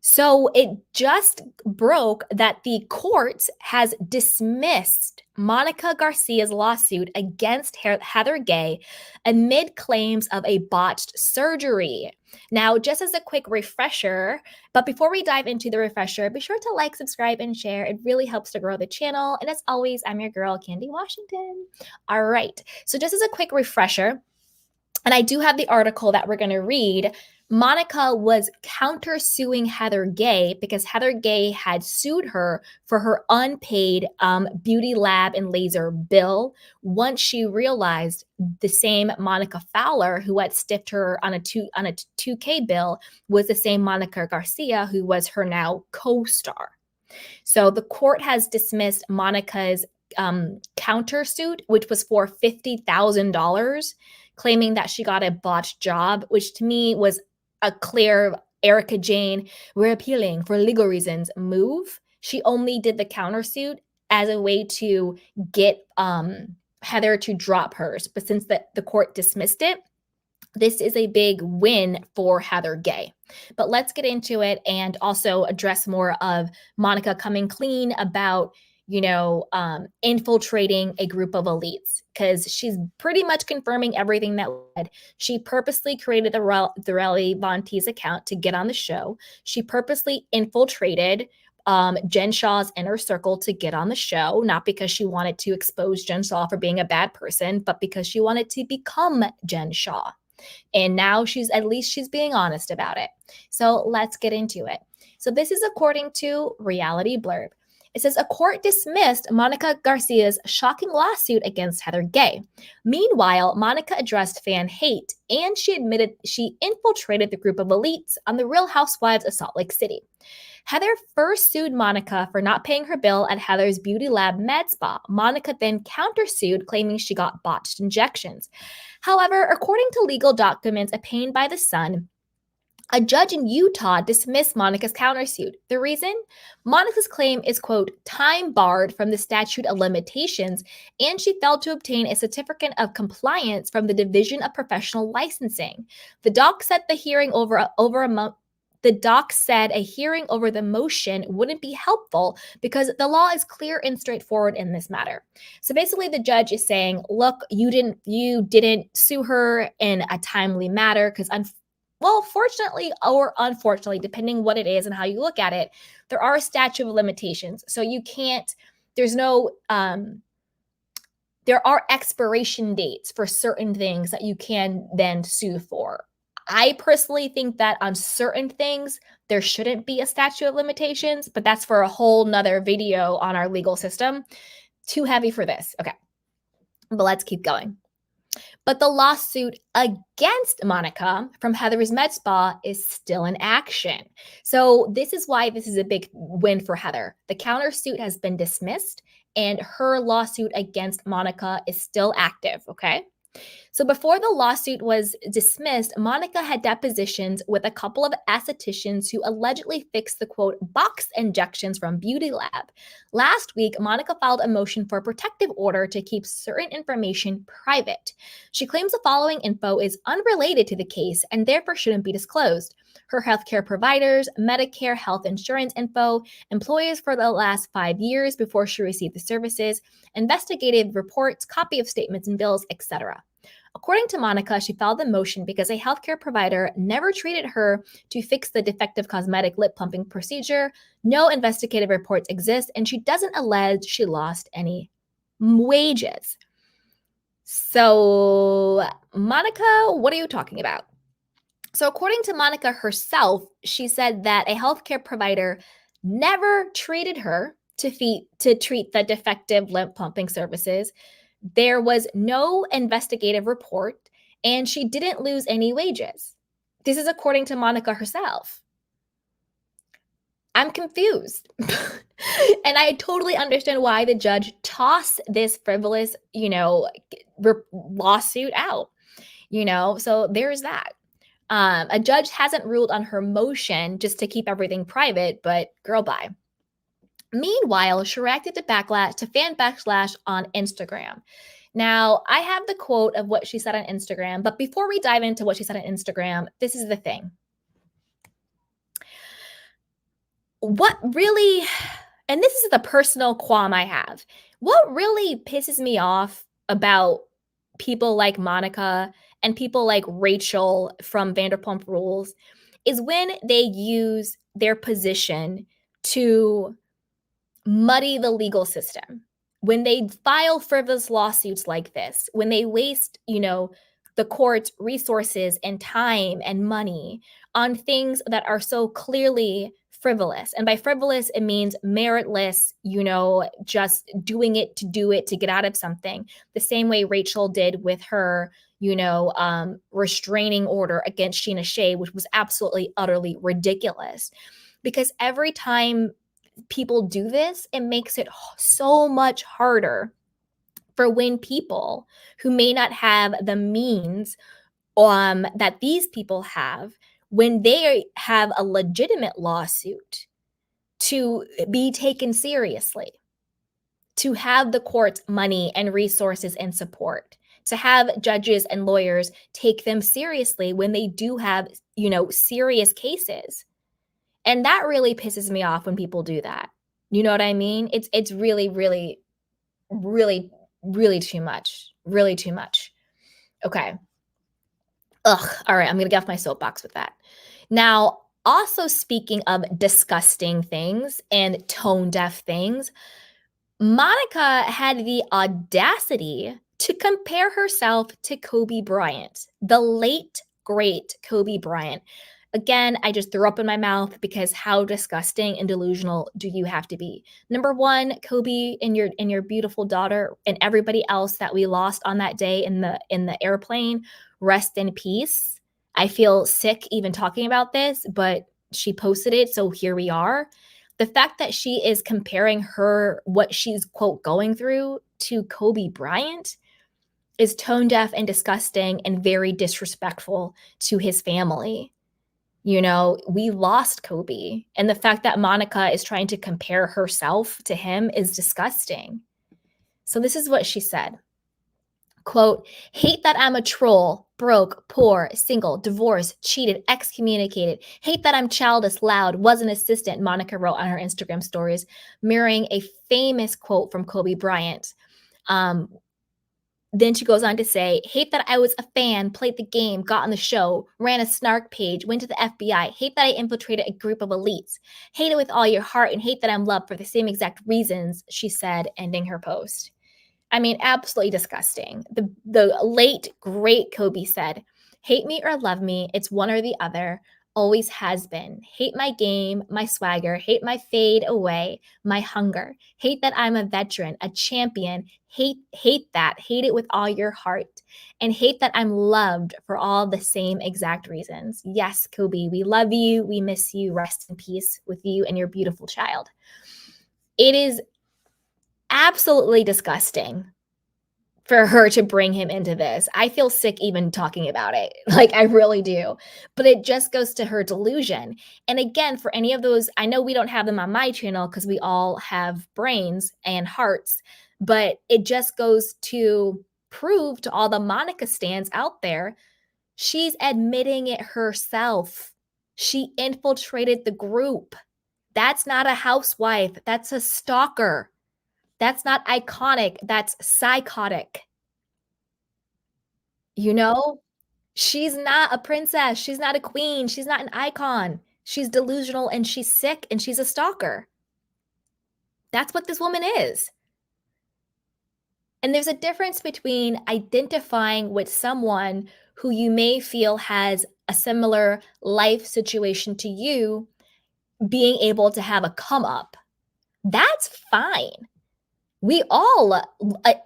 So it just broke that the court has dismissed Monica Garcia's lawsuit against Heather Gay amid claims of a botched surgery. Now, just as a quick refresher, but before we dive into the refresher, be sure to like, subscribe, and share. It really helps to grow the channel. And as always, I'm your girl, Candy Washington. All right. So just as a quick refresher, and I do have the article that we're going to read. Monica was countersuing Heather Gay because Heather Gay had sued her for her unpaid beauty lab and laser bill once she realized the same Monica Fowler who had stiffed her on a 2K bill was the same Monica Garcia who was her now co-star. So the court has dismissed Monica's countersuit, which was for $50,000, claiming that she got a botched job, which to me was a clear Erica Jane, we're appealing for legal reasons move. She only did the countersuit as a way to get Heather to drop hers. But since the court dismissed it, this is a big win for Heather Gay. But let's get into it and also address more of Monica coming clean about infiltrating a group of elites, because she's pretty much confirming everything that led. She purposely created the Von Teese account to get on the show. She purposely infiltrated Jen Shah's inner circle to get on the show, not because she wanted to expose Jen Shah for being a bad person, but because she wanted to become Jen Shah. And now she's being honest about it. So let's get into it. So this is according to Reality Blurb. It says a court dismissed Monica Garcia's shocking lawsuit against Heather Gay. Meanwhile, Monica addressed fan hate, and she admitted she infiltrated the group of elites on The Real Housewives of Salt Lake City. Heather first sued Monica for not paying her bill at Heather's beauty lab med spa. Monica then countersued, claiming she got botched injections. However, according to legal documents obtained by The Sun, a judge in Utah dismissed Monica's countersuit. The reason? Monica's claim is, quote, time barred from the statute of limitations, and she failed to obtain a certificate of compliance from the Division of Professional Licensing. The doc said a hearing over the motion wouldn't be helpful because the law is clear and straightforward in this matter. So basically the judge is saying, look, you didn't sue her in a timely manner because fortunately or unfortunately, depending what it is and how you look at it, there are a statute of limitations. So you can't, there are expiration dates for certain things that you can then sue for. I personally think that on certain things, there shouldn't be a statute of limitations, but that's for a whole nother video on our legal system. Too heavy for this. Okay, but let's keep going. But the lawsuit against Monica from Heather's Med Spa is still in action. So this is why this is a big win for Heather. The countersuit has been dismissed and her lawsuit against Monica is still active, okay? So before the lawsuit was dismissed, Monica had depositions with a couple of estheticians who allegedly fixed the, quote, box injections from Beauty Lab. Last week, Monica filed a motion for a protective order to keep certain information private. She claims the following info is unrelated to the case and therefore shouldn't be disclosed: her healthcare providers, Medicare health insurance info, employees for the last 5 years before she received the services, investigative reports, copy of statements and bills, etc. According to Monica, she filed the motion because a healthcare provider never treated her to fix the defective cosmetic lip pumping procedure. No investigative reports exist, and she doesn't allege she lost any wages. So, Monica, what are you talking about? So, according to Monica herself, she said that a healthcare provider never treated her to treat the defective lip pumping services. There was no investigative report, and she didn't lose any wages. This is according to Monica herself. I'm confused. And I totally understand why the judge tossed this frivolous, lawsuit out, so there's that. A judge hasn't ruled on her motion just to keep everything private, but girl, bye. Meanwhile, she reacted to fan backlash on Instagram. Now, I have the quote of what she said on Instagram, but before we dive into what she said on Instagram, this is the thing. What really, and this is the personal qualm I have, what really pisses me off about people like Monica and people like Rachel from Vanderpump Rules is when they use their position to muddy the legal system. When they file frivolous lawsuits like this, when they waste, the court's resources and time and money on things that are so clearly frivolous. And by frivolous, it means meritless, just doing it to do it to get out of something. The same way Rachel did with her, restraining order against Sheena Shea, which was absolutely, utterly ridiculous. Because every time people do this, it makes it so much harder for when people who may not have the means that these people have, when they have a legitimate lawsuit, to be taken seriously, to have the court's money and resources and support, to have judges and lawyers take them seriously when they do have, serious cases. And that really pisses me off when people do that. You know what I mean? It's really, really, really, really too much. Really too much. Okay. Ugh. All right. I'm going to get off my soapbox with that. Now, also speaking of disgusting things and tone deaf things, Monica had the audacity to compare herself to Kobe Bryant, the late, great Kobe Bryant. Again, I just threw up in my mouth because how disgusting and delusional do you have to be? Number one, Kobe and your beautiful daughter and everybody else that we lost on that day in the airplane, rest in peace. I feel sick even talking about this, but she posted it, so here we are. The fact that she is comparing what she's, quote, going through to Kobe Bryant is tone deaf and disgusting and very disrespectful to his family. We lost Kobe. And the fact that Monica is trying to compare herself to him is disgusting. So this is what she said. Quote, hate that I'm a troll, broke, poor, single, divorced, cheated, excommunicated. Hate that I'm childish, loud, was an assistant, Monica wrote on her Instagram stories, mirroring a famous quote from Kobe Bryant. Then she goes on to say, hate that I was a fan, played the game, got on the show, ran a snark page, went to the FBI. Hate that I infiltrated a group of elites. Hate it with all your heart and hate that I'm loved for the same exact reasons, she said, ending her post. I mean, absolutely disgusting. The late, great Kobe said, hate me or love me, it's one or the other. Always has been. Hate my game, my swagger, hate my fade away, my hunger. Hate that I'm a veteran, a champion. Hate that. Hate it with all your heart. And hate that I'm loved for all the same exact reasons. Yes, Kobe, we love you. We miss you. Rest in peace with you and your beautiful child. It is absolutely disgusting for her to bring him into this. I feel sick even talking about it. Like, I really do. But it just goes to her delusion. And again, for any of those, I know we don't have them on my channel because we all have brains and hearts, but it just goes to prove to all the Monica stans out there, she's admitting it herself. She infiltrated the group. That's not a housewife. That's a stalker. That's not iconic. That's psychotic. She's not a princess. She's not a queen. She's not an icon. She's delusional and she's sick and she's a stalker. That's what this woman is. And there's a difference between identifying with someone who you may feel has a similar life situation to you, being able to have a come up. That's fine. We all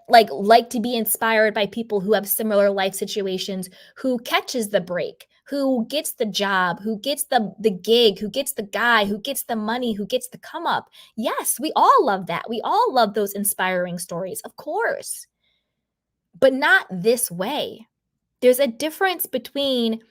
like to be inspired by people who have similar life situations, who catches the break, who gets the job, who gets the gig, who gets the guy, who gets the money, who gets the come up. Yes, we all love that. We all love those inspiring stories, of course. But not this way. There's a difference between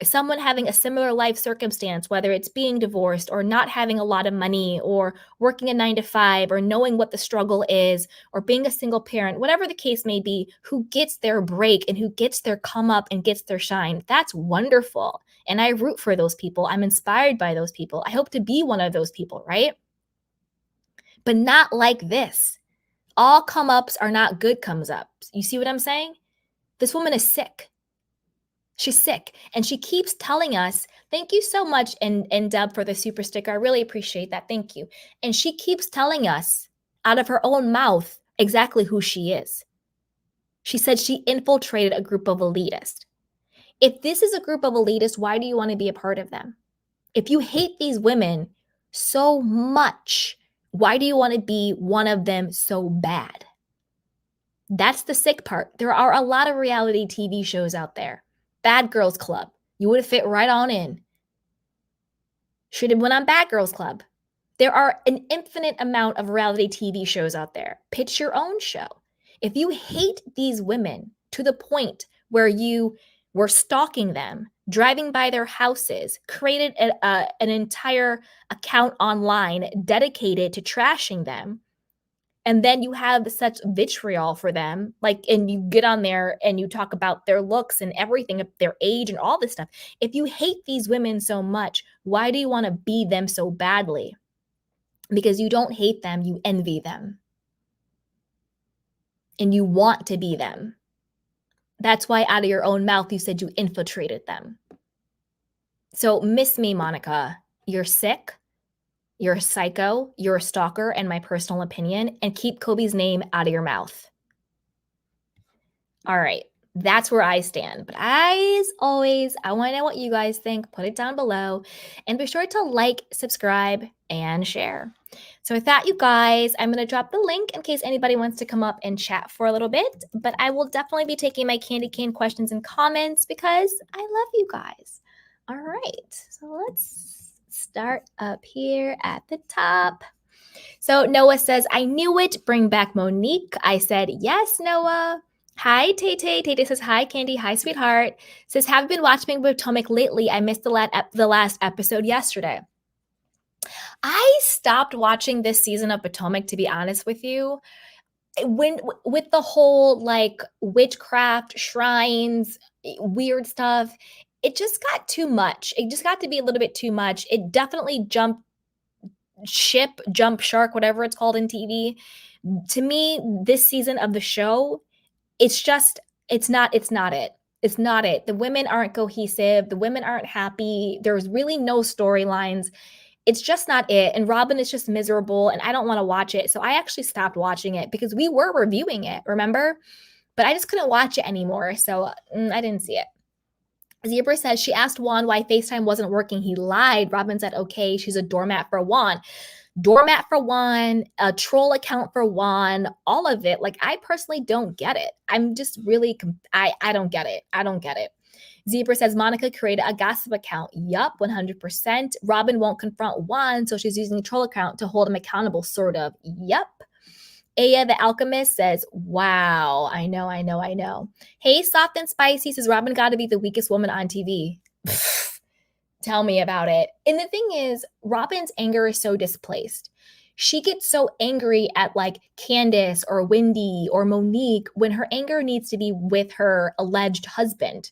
someone having a similar life circumstance, whether it's being divorced or not having a lot of money or working a 9 to 5 or knowing what the struggle is or being a single parent, whatever the case may be, who gets their break and who gets their come up and gets their shine. That's wonderful. And I root for those people. I'm inspired by those people. I hope to be one of those people, right? But not like this. All come ups are not good comes ups. You see what I'm saying? This woman is sick. She's sick. And she keeps telling us, thank you so much, and Deb, for the super sticker. I really appreciate that. Thank you. And she keeps telling us out of her own mouth exactly who she is. She said she infiltrated a group of elitists. If this is a group of elitists, why do you want to be a part of them? If you hate these women so much, why do you want to be one of them so bad? That's the sick part. There are a lot of reality TV shows out there. Bad Girls Club. You would have fit right on in. Should have went on Bad Girls Club. There are an infinite amount of reality TV shows out there. Pitch your own show. If you hate these women to the point where you were stalking them, driving by their houses, created an entire account online dedicated to trashing them, and then you have such vitriol for them, and you get on there and you talk about their looks and everything, their age and all this stuff. If you hate these women so much, why do you want to be them so badly? Because you don't hate them, you envy them. And you want to be them. That's why out of your own mouth, you said you infiltrated them. So miss me, Monica. You're sick. You're a psycho, you're a stalker, in my personal opinion, and keep Kobe's name out of your mouth. All right, that's where I stand. But as always, I want to know what you guys think. Put it down below. And be sure to like, subscribe, and share. So with that, you guys, I'm going to drop the link in case anybody wants to come up and chat for a little bit. But I will definitely be taking my candy cane questions and comments because I love you guys. All right, so let's start up here at the top. So Noah says, I knew it. Bring back Monique. I said, yes, Noah. Hi, Tay Tay. Tay Tay says, hi, Candy. Hi, sweetheart. Says, have been watching Potomac lately. I missed the last episode yesterday. I stopped watching this season of Potomac, to be honest with you. With the whole witchcraft, shrines, weird stuff, it just got too much. It just got to be a little bit too much. It definitely jump shark, whatever it's called in TV. To me, this season of the show, it's not it. It's not it. The women aren't cohesive. The women aren't happy. There's really no storylines. It's just not it. And Robyn is just miserable and I don't want to watch it. So I actually stopped watching it because we were reviewing it, remember? But I just couldn't watch it anymore. So I didn't see it. Zebra says she asked Juan why FaceTime wasn't working. He lied. Robyn said, okay, she's a doormat for Juan. Doormat for Juan, a troll account for Juan, all of it. I personally don't get it. I'm just really, I don't get it. I don't get it. Zebra says Monica created a gossip account. Yup, 100%. Robyn won't confront Juan, so she's using a troll account to hold him accountable, sort of. Yup. Aya the Alchemist says, wow, I know. Hey, Soft and Spicy says, Robyn got to be the weakest woman on TV. Tell me about it. And the thing is, Robyn's anger is so displaced. She gets so angry at Candace or Wendy or Monique when her anger needs to be with her alleged husband,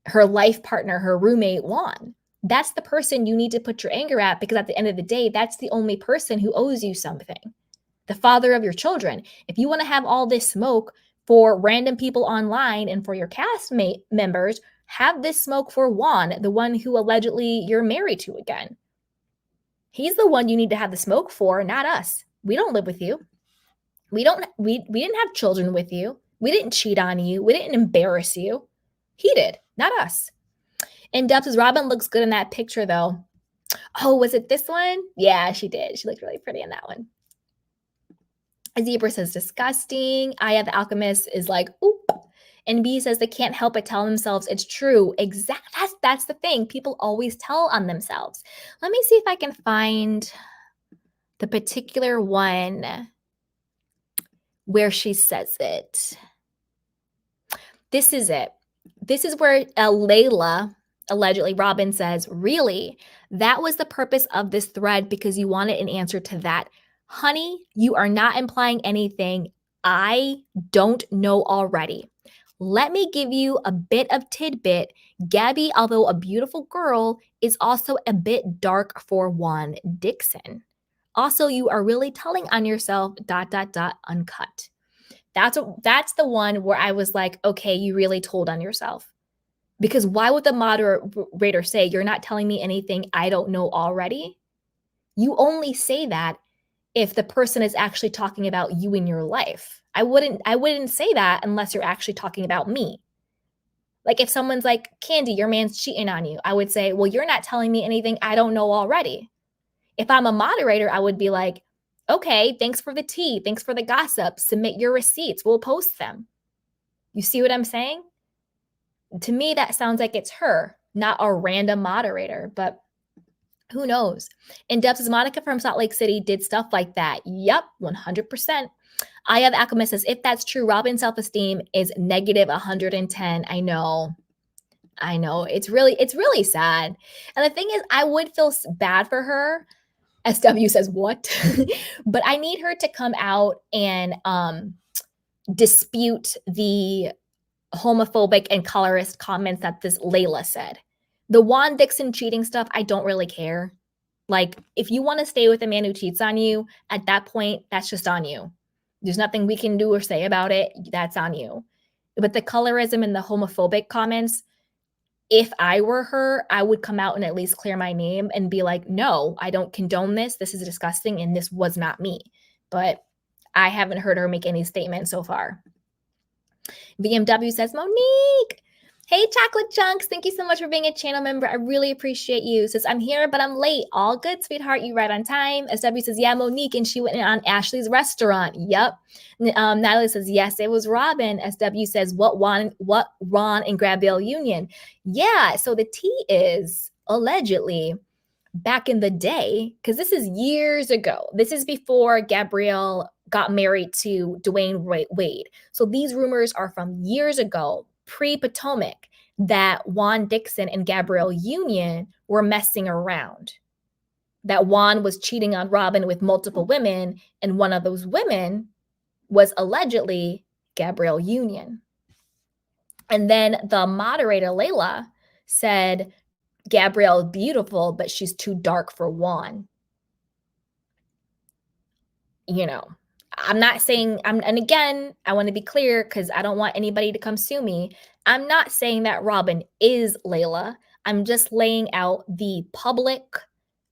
her life partner, her roommate, Juan. That's the person you need to put your anger at because at the end of the day, that's the only person who owes you something. The father of your children. If you want to have all this smoke for random people online and for your castmate members, have this smoke for Juan, the one who allegedly you're married to again. He's the one you need to have the smoke for, not us. We don't live with you. We didn't have children with you. We didn't cheat on you. We didn't embarrass you. He did, not us. And Deb says, Robyn looks good in that picture though. Oh, was it this one? Yeah, she did. She looked really pretty in that one. Zebra says disgusting. Aya the Alchemist is like, oop. And B says they can't help but tell themselves it's true. That's the thing. People always tell on themselves. Let me see if I can find the particular one where she says it. This is it. This is where Leila, allegedly Robyn, says, really, that was the purpose of this thread because you wanted an answer to that. Honey, you are not implying anything I don't know already. Let me give you a bit of tidbit. Gabby, although a beautiful girl, is also a bit dark for Juan Dixon. Also, you are really telling on yourself, ... uncut. That's the one where I was like, okay, you really told on yourself. Because why would the moderator say, you're not telling me anything I don't know already? You only say that if the person is actually talking about you in your life. I wouldn't say that unless you're actually talking about me. Like if someone's like, Candy, your man's cheating on you, I would say, well, you're not telling me anything I don't know already. If I'm a moderator, I would be like, okay, thanks for the tea. Thanks for the gossip. Submit your receipts. We'll post them. You see what I'm saying? To me, that sounds like it's her, not a random moderator, but who knows? And Debs' Monica from Salt Lake City did stuff like that. Yep, 100%. I have Alchemist says, if that's true, Robyn's self-esteem is negative 110. I know. It's really sad. And the thing is, I would feel bad for her. SW says, what? But I need her to come out and dispute the homophobic and colorist comments that this Leila said. The Juan Dixon cheating stuff, I don't really care. Like, if you want to stay with a man who cheats on you, at that point, that's just on you. There's nothing we can do or say about it. That's on you. But the colorism and the homophobic comments, if I were her, I would come out and at least clear my name and be like, no, I don't condone this. This is disgusting. And this was not me. But I haven't heard her make any statement so far. VMW says, Monique. Hey, Chocolate Chunks. Thank you so much for being a channel member. I really appreciate you. Says, I'm here, but I'm late. All good, sweetheart. You right on time. SW says, yeah, Monique. And she went on Ashley's restaurant. Yep. Natalie says, yes, it was Robyn. SW says, what Ron and Gabrielle union? Yeah. So the tea is allegedly back in the day, because this is years ago. This is before Gabrielle got married to Dwayne Wade. So these rumors are from years ago, pre-Potomac, that Juan Dixon and Gabrielle Union were messing around. That Juan was cheating on Robyn with multiple women, and one of those women was allegedly Gabrielle Union. And then the moderator, Leila, said, Gabrielle is beautiful, but she's too dark for Juan. You know, I'm not saying, and again, I want to be clear because I don't want anybody to come sue me. I'm not saying that Robyn is Leila. I'm just laying out the public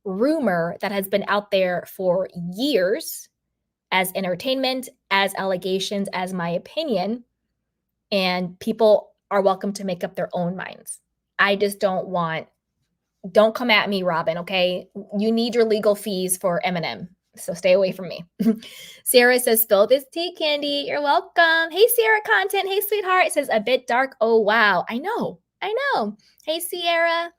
rumor that has been out there for years as entertainment, as allegations, as my opinion. And people are welcome to make up their own minds. I just don't come at me, Robyn, okay? You need your legal fees for Eminem. So stay away from me. Sarah says, spill this tea, Candy. You're welcome. Hey, Sierra Content. Hey, sweetheart. It says, a bit dark. Oh, wow. I know. Hey, Sierra.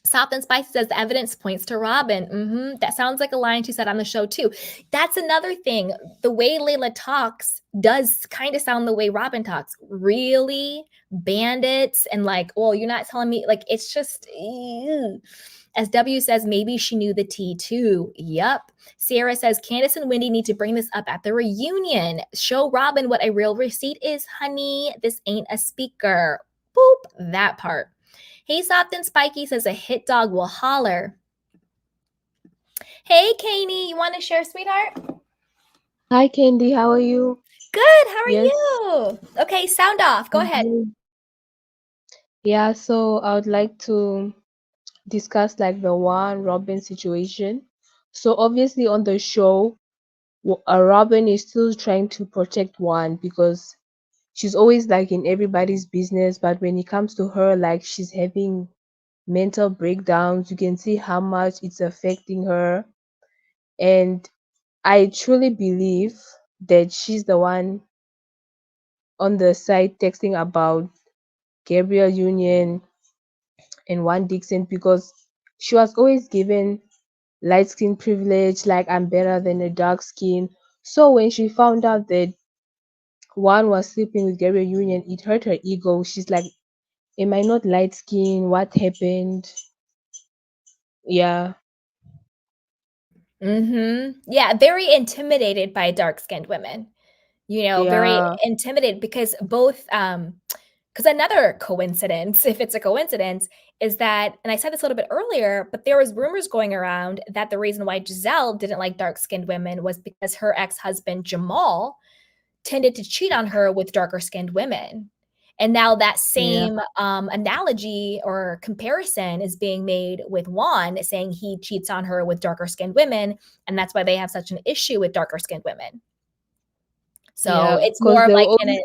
Soft and Spicy says, the evidence points to Robyn. That sounds like a line she said on the show, too. That's another thing. The way Leila talks does kind of sound the way Robyn talks. Really? Bandits? And like, well, you're not telling me. Like, it's just... Ew. As W says, maybe she knew the tea too. Yup. Sierra says, Candace and Wendy need to bring this up at the reunion. Show Robyn what a real receipt is, honey. This ain't a speaker. Boop. That part. Hey, Soft and Spiky says, a hit dog will holler. Hey, Kanie, you want to share, sweetheart?
Hi, Candy. How are you?
Good. How are
Yes.
you? Okay, sound off. Go ahead.
Yeah, so I would like to discuss like the Juan Robyn situation. So obviously on the show, Robyn is still trying to protect Juan because she's always like in everybody's business. But when it comes to her, like she's having mental breakdowns. You can see how much it's affecting her. And I truly believe that she's the one on the side texting about Gabrielle Union and Juan Dixon because she was always given light skin privilege, like I'm better than a dark skin. So when she found out that Juan was sleeping with Gabrielle Union, it hurt her ego. She's like, am I not light skin? What happened? Yeah,
Yeah, very intimidated by dark-skinned women. Very
yeah,
intimidated because both, because another coincidence, if it's a coincidence, is that, and I said this a little bit earlier, but there was rumors going around that the reason why Giselle didn't like dark-skinned women was because her ex-husband Jamal tended to cheat on her with darker skinned women. And now that
yeah,
same analogy or comparison is being made with Juan, saying he cheats on her with darker skinned women. And that's why they have such an issue with darker skinned women. So
yeah.
it's
Because
more of
they were
like in
always,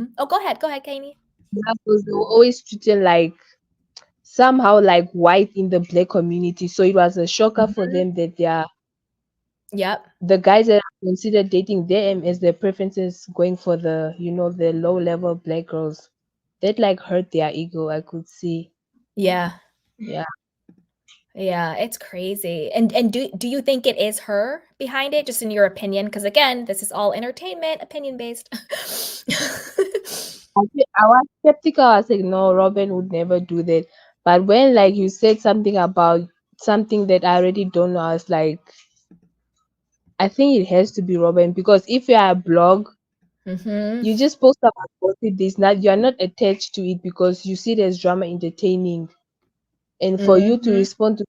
it. Oh, go ahead. Go ahead, Kanye.
yeah, 'cause they were always treated like somehow like white in the black community. So it was a shocker for
Mhm.
them that they are
Yep.
the guys that are considered dating them as their preferences going for the the low level black girls. That like hurt their ego, I could see.
Yeah.
Yeah.
Yeah, it's crazy. And do you think it is her behind it, just in your opinion? Because again, this is all entertainment, opinion based.
I was skeptical. I was like, no, Robin would never do that. But when like you said something about something that I already don't know, I was like, I think it has to be Robin because if you are a blog,
Mhm.
you just post about gossip. This not you're not attached to it because you see it as drama entertaining. And for you to
Mhm.
respond to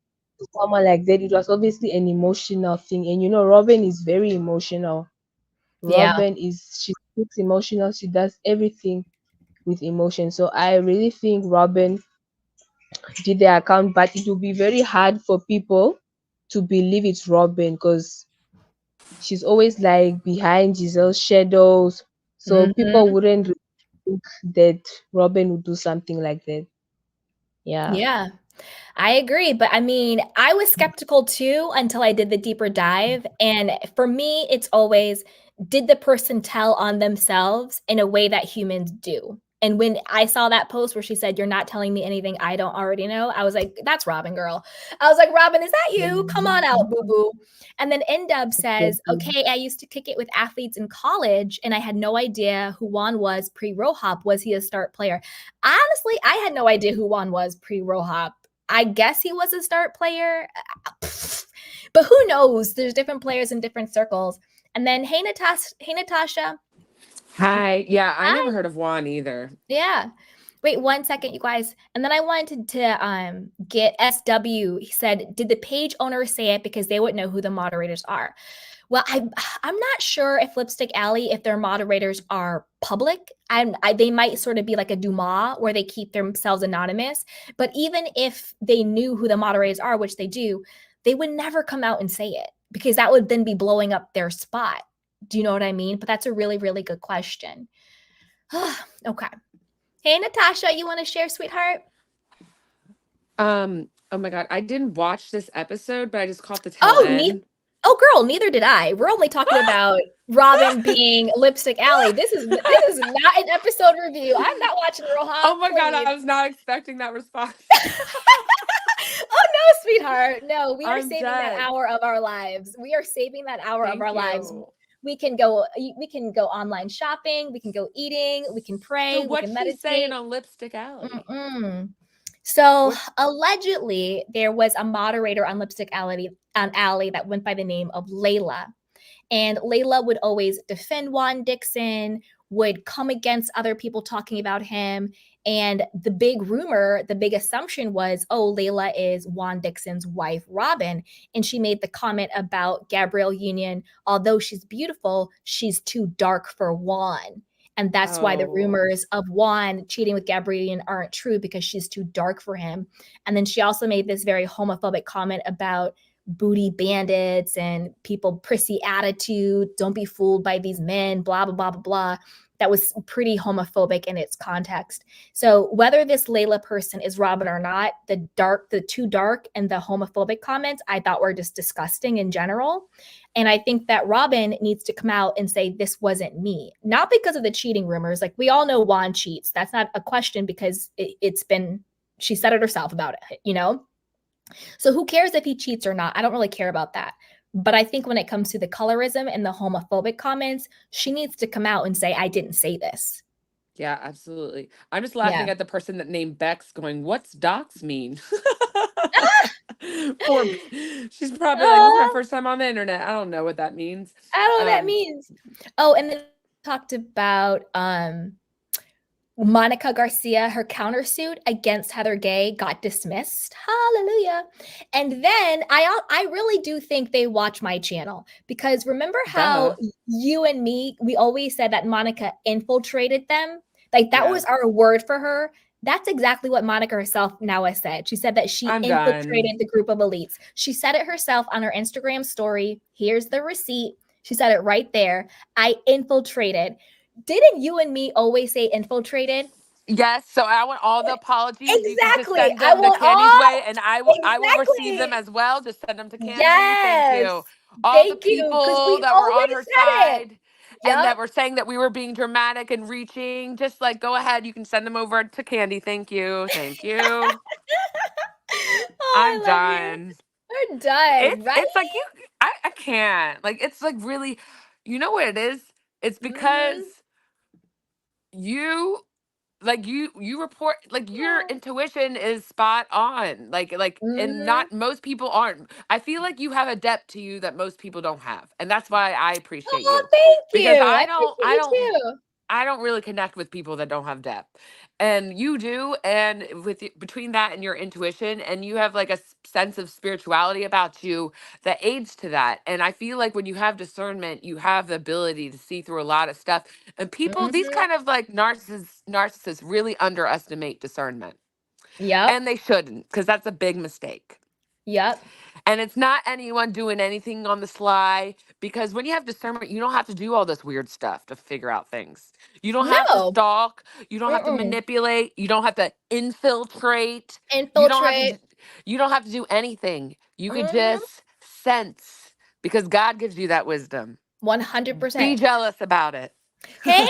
someone like that, it was obviously an emotional thing. And Robin is very emotional.
Yeah.
She speaks emotional. She does everything with emotion. So I really think Robin did the account, but it will be very hard for people to believe it's Robin because she's always like behind Giselle's shadows. So people
Mhm.
wouldn't think that Robin would do something like that. Yeah.
Yeah. I agree, but I mean, I was skeptical too until I did the deeper dive, and for me, it's always, did the person tell on themselves in a way that humans do? And when I saw that post where she said, "You're not telling me anything I don't already know," I was like, "That's Robin, girl." I was like, "Robin, is that you? Come on out, boo boo." And then Ndub says,
Exactly.
"Okay, I used to kick it with athletes in college, and I had no idea who Juan was pre Rohop. Was he a start player?" Honestly, I had no idea who Juan was pre Rohop. I guess he was a start player, but who knows? There's different players in different circles. And then, hey, Natasha.
Hi. Yeah, I never
Hi.
heard of Juan either.
Yeah. Wait 1 second, you guys. And then I wanted to get SW. He said, did the page owner say it because they would know who the moderators are? Well, I'm not sure if Lipstick Alley, if their moderators are public, they might sort of be like a Dumas where they keep themselves anonymous. But even if they knew who the moderators are, which they do, they would never come out and say it because that would then be blowing up their spot. Do you know what I mean? But that's a really, really good question. Okay. Hey, Natasha, you want to share, sweetheart?
Oh my God, I didn't watch this episode, but I just caught the tail
Oh,
end.
oh, girl, neither did I. We're only talking about Robin being Lipstick Alley. This is not an episode review. I'm not watching Rohan,
Oh my God,
please.
I was not expecting that response.
Oh no, sweetheart. No, we are
I'm
saving that
dead.
hour of our lives. We are saving that hour of
Thank
our lives.
you.
We can go online shopping, we can go eating, we can
So
pray, we can
what's she saying
meditate.
on Lipstick Alley?
Mm-mm. So
What's
allegedly, there was a moderator on Lipstick Alley that went by the name of Leila. And Leila would always defend Juan Dixon, would come against other people talking about him. And the big rumor, the big assumption was, oh, Leila is Juan Dixon's wife, Robyn. And she made the comment about Gabrielle Union, although she's beautiful, she's too dark for Juan. And that's why the
oh
rumors of Juan cheating with Gabrielle Union aren't true because she's too dark for him. And then she also made this very homophobic comment about booty bandits and people prissy attitude, don't be fooled by these men, blah blah blah blah blah. that was pretty homophobic in its context. So whether this Leila person is Robyn or not, the too dark and the homophobic comments I thought were just disgusting in general. And I think that Robyn needs to come out and say, this wasn't me. Not because of the cheating rumors. Like, we all know Juan cheats. That's not a question because she said it herself about it, you know? So who cares if he cheats or not? I don't really care about that. But I think when it comes to the colorism and the homophobic comments, she needs to come out and say, I didn't say this.
Yeah, absolutely. I'm just
Yeah.
laughing at the person that named Bex going, what's dox mean? She's probably like, this is my first time on the internet. I don't know what that means.
I don't know what that means. Oh, and then talked about Monica Garcia, her countersuit against Heather Gay got dismissed. Hallelujah. And then I really do think they watch my channel, because remember how you and me, we always said that Monica infiltrated them? Like, that was our word for her. That's exactly what Monica herself now has said. She said that she infiltrated the group of elites. She said it herself on her Instagram story. Here's the receipt. She said it right there. I infiltrated. Didn't you and me always say infiltrated?
Yes, so I want all the apologies.
Exactly.
You can just send them to Candy's way, and I will receive them as well. Just send them to Candy. Thank you. All the people that were on her side and that were saying that we were being dramatic and reaching, just like, go ahead. You can send them over to Candy. Thank you. Thank you. I'm done.
We're done, right?
It's like I can't. Like, it's like really, you know what it is? It's because you report, like, your intuition is spot on, and not most people aren't. I feel like you have a depth to you that most people don't have, and that's why I appreciate you.
Thank
because
you.
I don't really connect with people that don't have depth, and you do. And between that and your intuition, and you have like a sense of spirituality about you that aids to that. And I feel like when you have discernment, you have the ability to see through a lot of stuff. And people, these kind of like narcissists really underestimate discernment.
Yep.
And they shouldn't, because that's a big mistake.
Yep.
And it's not anyone doing anything on the sly, because when you have discernment, you don't have to do all this weird stuff to figure out things. You don't have to stalk. You don't have to manipulate. You don't have to infiltrate. You don't have to do anything. You could just sense, because God gives you that wisdom.
100%.
Be jealous about it.
Hey,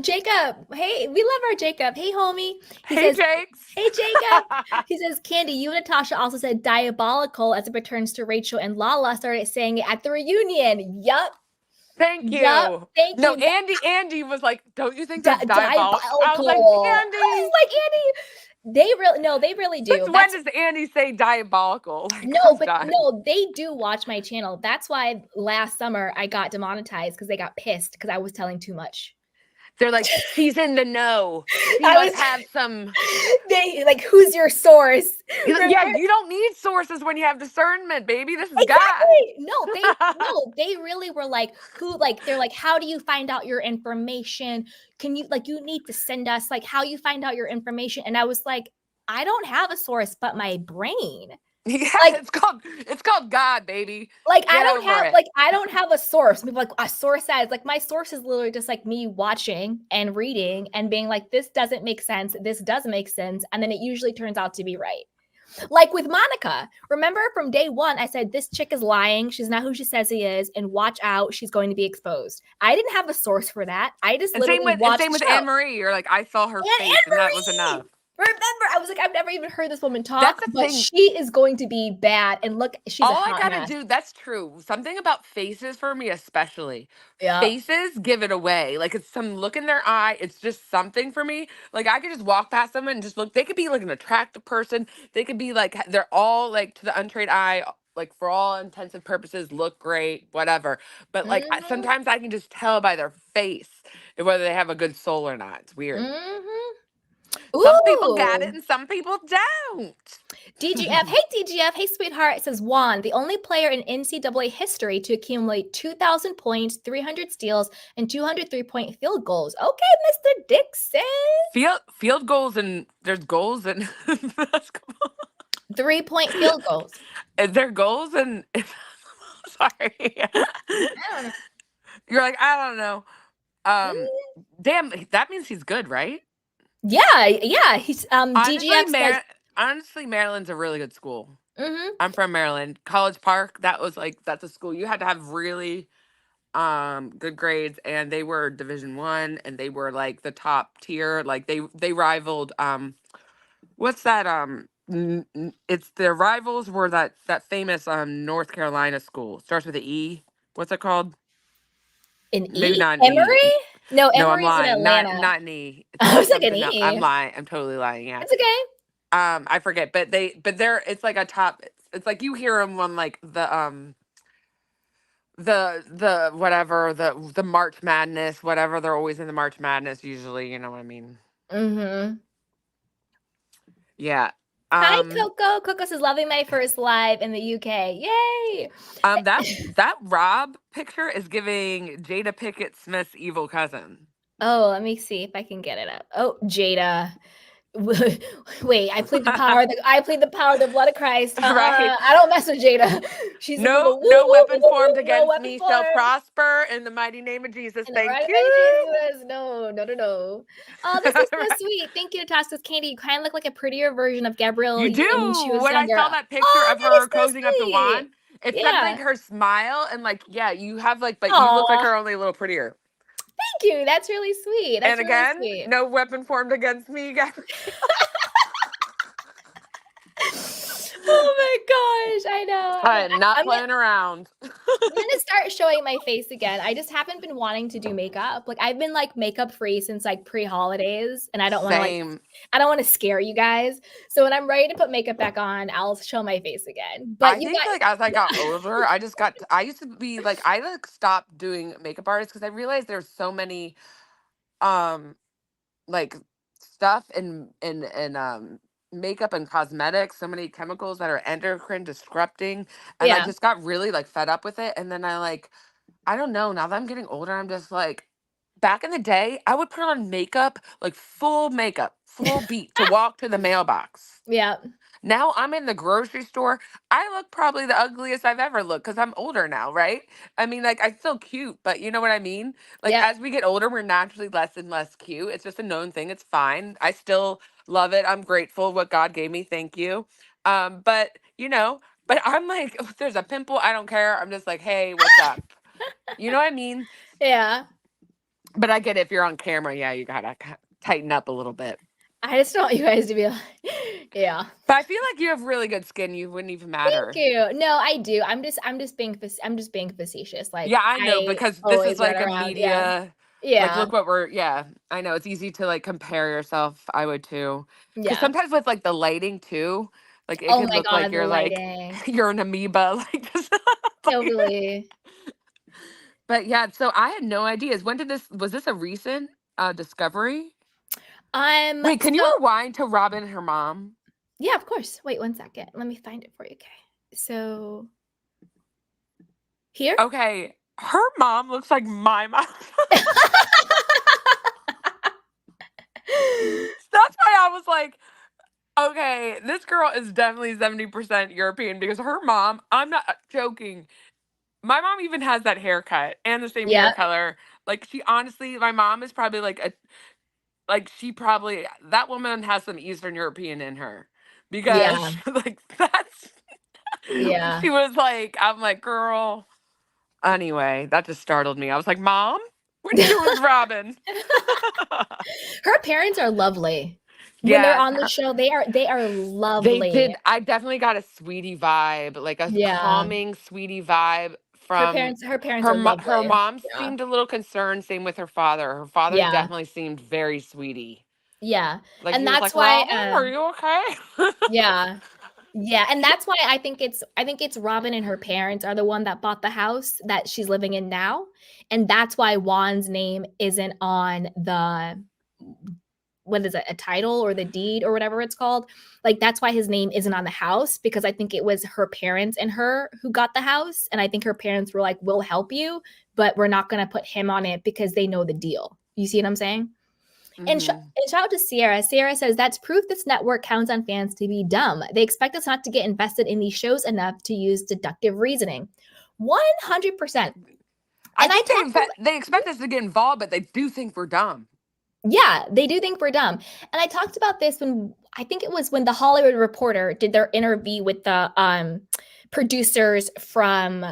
Jacob. Hey, we love our Jacob. Hey, homie.
Hey, Jakes.
Hey, Jacob. He says, Candy, you and Natasha also said diabolical as it returns to Rachel, and Lala started saying it at the reunion. Yup.
Thank you.
Thank you.
Andy was like, don't you think that's diabolical? I was
like, Andy. They really do.
Since when does Andy say diabolical? Like,
no, they do watch my channel. That's why last summer I got demonetized, because they got pissed because I was telling too much.
They're like, she's in the know. She must have some.
They like, who's your source?
Yeah, you don't need sources when you have discernment, baby. This is God.
No, they really were like, they're like, how do you find out your information? Can you, like, you need to send us like how you find out your information. And I was like, I don't have a source but my brain.
Yeah, like, it's called God, baby.
Like, I don't have a source. Like, a source says, like, my source is literally just like me watching and reading and being like, this doesn't make sense. This does make sense. And then it usually turns out to be right. Like with Monica, remember from day one, I said, this chick is lying. She's not who she says she is. And watch out. She's going to be exposed. I didn't have a source for that. I just literally watched.
Same with Anne-Marie. You're like, I saw her face and that was enough.
Remember, I was like, I've never even heard this woman talk, but she is going to be bad. And look, she's all I gotta
do. That's true. Something about faces for me, especially. Yeah. Faces give it away. Like, it's some look in their eye. It's just something for me. Like, I could just walk past someone and just look. They could be like an attractive person. They could be like, they're all like, to the untrained eye, like, for all intents and purposes, look great, whatever. But like, sometimes I can just tell by their face whether they have a good soul or not. It's weird. Some people got it and some people don't.
DGF, hey DGF, hey sweetheart. It says Juan, the only player in NCAA history to accumulate 2,000 points, 300 steals, and 203-point field goals. Okay, Mr. Dixon.
Field goals, and there's goals in basketball.
3-point field goals.
Is there goals and sorry.
I don't know.
You're like, I don't know. Um, damn, that means he's good, right?
Yeah. He's
Honestly,
DGF says.
honestly, Maryland's a really good school.
Mm-hmm.
I'm from Maryland. College Park, that's a school you had to have really good grades, and they were Division 1, and they were like the top tier. Like they rivaled what's that it's their rivals were that famous North Carolina school. Starts with an E. What's it called?
An
Maybe
E?
not an E.
Emory? No,
No, I'm
Emory's in
lying.
Atlanta.
Not an E.
I was like an
Something else. I'm
E.
lying. I'm totally lying. Yeah.
It's okay.
I forget, but they're it's like a top. It's like you hear them on like the whatever the March Madness, whatever. They're always in the March Madness usually. You know what I mean?
Mm-hmm.
Yeah.
Hi, Coco. Coco says, loving my first live in the UK. Yay!
That Rob picture is giving Jada Pickett Smith's evil cousin.
Oh, let me see if I can get it up. Oh, Jada. Wait, I plead the power. I plead the power of the blood of Christ.
Right.
I don't mess with Jada. She's a
No,
little
no weapon formed
no
against
weapon
me shall
formed.
prosper in the mighty name of Jesus.
In the
Thank
right
you.
way, Jesus. No. Oh, this is so sweet. Thank you, Natasha's Candy. You kind of look like a prettier version of Gabrielle.
You do.
When she was
When
younger.
I saw that picture
Oh,
of
that is
her
so
cozying up to
sweet.
Juan, it's got like
Yeah.
her smile and like, yeah, you have like, but you look like
Aw.
her only a little prettier.
Thank you. That's really sweet. That's
And
really
again,
sweet.
no weapon formed against me, Gabrielle.
Oh my gosh, I know.
I'm not
I'm
playing around.
I'm gonna start showing my face again. I just haven't been wanting to do makeup. Like I've been like makeup free since like pre-holidays, and I don't want to I don't want to scare you guys. So when I'm ready to put makeup back on, I'll show my face again. But
I
you
think
guys,
like as I got older, I used to be like I like stopped doing makeup artists because I realized there's so many um like stuff and makeup and cosmetics, so many chemicals that are endocrine disrupting, and I
yeah,
just got really like fed up with it. And then I don't know, now that I'm getting older, I'm just like, back in the day I would put on makeup, like full makeup, full beat to walk to the mailbox.
yeah,
Now I'm in the grocery store. I look probably the ugliest I've ever looked because I'm older now, right? I mean, like, I'm still cute, but you know what I mean? Like,
yeah.
as we get older, we're naturally less and less cute. It's just a known thing. It's fine. I still love it. I'm grateful what God gave me. Thank you. But, but I'm like, if there's a pimple, I don't care. I'm just like, hey, what's up? You know what I mean?
Yeah.
But I get it. If you're on camera, yeah, you gotta tighten up a little bit.
I just don't want you guys to be like, yeah.
But I feel like you have really good skin. You wouldn't even matter.
Thank you. No, I do. I'm just being facetious. Like
Yeah, I know,
I
because this is
always run
like a
around. Yeah.
media, like,
Yeah.
look what yeah, I know it's easy to like compare yourself. I would too. Because
Yeah.
sometimes with like the lighting too, like it
Oh
can
my
look like
God, the
you're like,
lighting.
you're an amoeba. Like, just, like,
Totally.
but yeah, so I had no ideas. Was this a recent discovery? Wait, can you
So
rewind to Robyn and her mom?
yeah, of course. Wait 1 second. Let me find it for you. Okay. So here?
Okay, her mom looks like my mom. That's why I was like, okay, this girl is definitely 70% European because her mom, I'm not joking. My mom even has that haircut and the same hair
Yeah.
color. Like, she honestly, my mom is probably that woman has some Eastern European in her because,
Yeah.
like, that's,
Yeah.
she was like, I'm like, girl. Anyway, that just startled me. I was like, Mom, what are you doing with Robyn?
Her parents are lovely. When they're
Yes,
on the show, they are
they
lovely.
did. I definitely got a sweetie vibe, like a
Yeah.
calming sweetie vibe
Her
from
parents are
her
lovely.
mom
Yeah.
seemed a little concerned, same with her father. Her father
Yeah.
definitely seemed very sweetie.
Yeah.
Like
And
he was
that's
like,
why
Robyn, are you okay?
yeah. Yeah, and that's why I think it's Robyn and her parents are the one that bought the house that she's living in now, and that's why Juan's name isn't on the what is it, a title or the deed or whatever it's called. Like that's why his name isn't on the house because I think it was her parents and her who got the house, and I think her parents were like, "We'll help you, but we're not going to put him on it because they know the deal." You see what I'm saying? And,
Hmm.
and shout out to Sierra. Sierra says, that's proof this network counts on fans to be dumb. They expect us not to get invested in these shows enough to use deductive reasoning. 100%.
I think they expect us to get involved, but they do think we're dumb.
Yeah, they do think we're dumb. And I talked about this when I think it was when the Hollywood Reporter did their interview with the producers from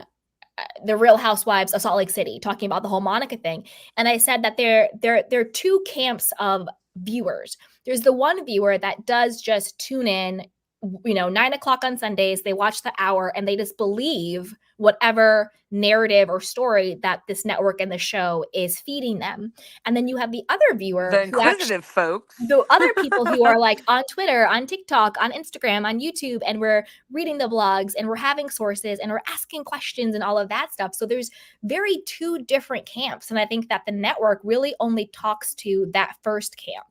the Real Housewives of Salt Lake City, talking about the whole Monica thing. And I said that there are two camps of viewers. There's the one viewer that does just tune in, 9:00 on Sundays. They watch the hour and they just believe whatever narrative or story that this network and the show is feeding them. And then you have the other viewer,
the inquisitive folks,
the other people who are like on Twitter, on TikTok, on Instagram, on YouTube, and we're reading the blogs and we're having sources and we're asking questions and all of that stuff. So there's very two different camps. And I think that the network really only talks to that first camp.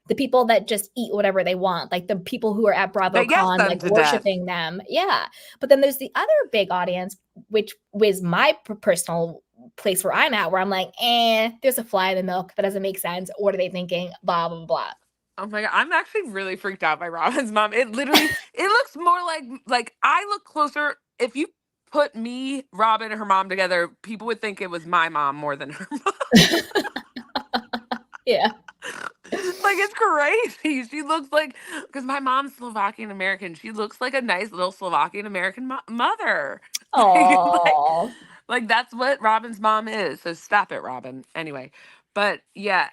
The people that just eat whatever they want, like the people who are at BravoCon, like worshiping them. Yeah. But then there's the other big audience, which was my personal place where I'm at, where I'm like, there's a fly in the milk. That doesn't make sense. What are they thinking? Blah, blah, blah.
Oh my God. I'm actually really freaked out by Robyn's mom. It literally, it looks more like I look closer. If you put me, Robyn, and her mom together, people would think it was my mom more than her mom.
Yeah.
Like, it's crazy. She looks like, because my mom's Slovakian American, she looks like a nice little Slovakian American mother.
Oh,
like that's what Robyn's mom is. So stop it, Robyn. Anyway, but yeah,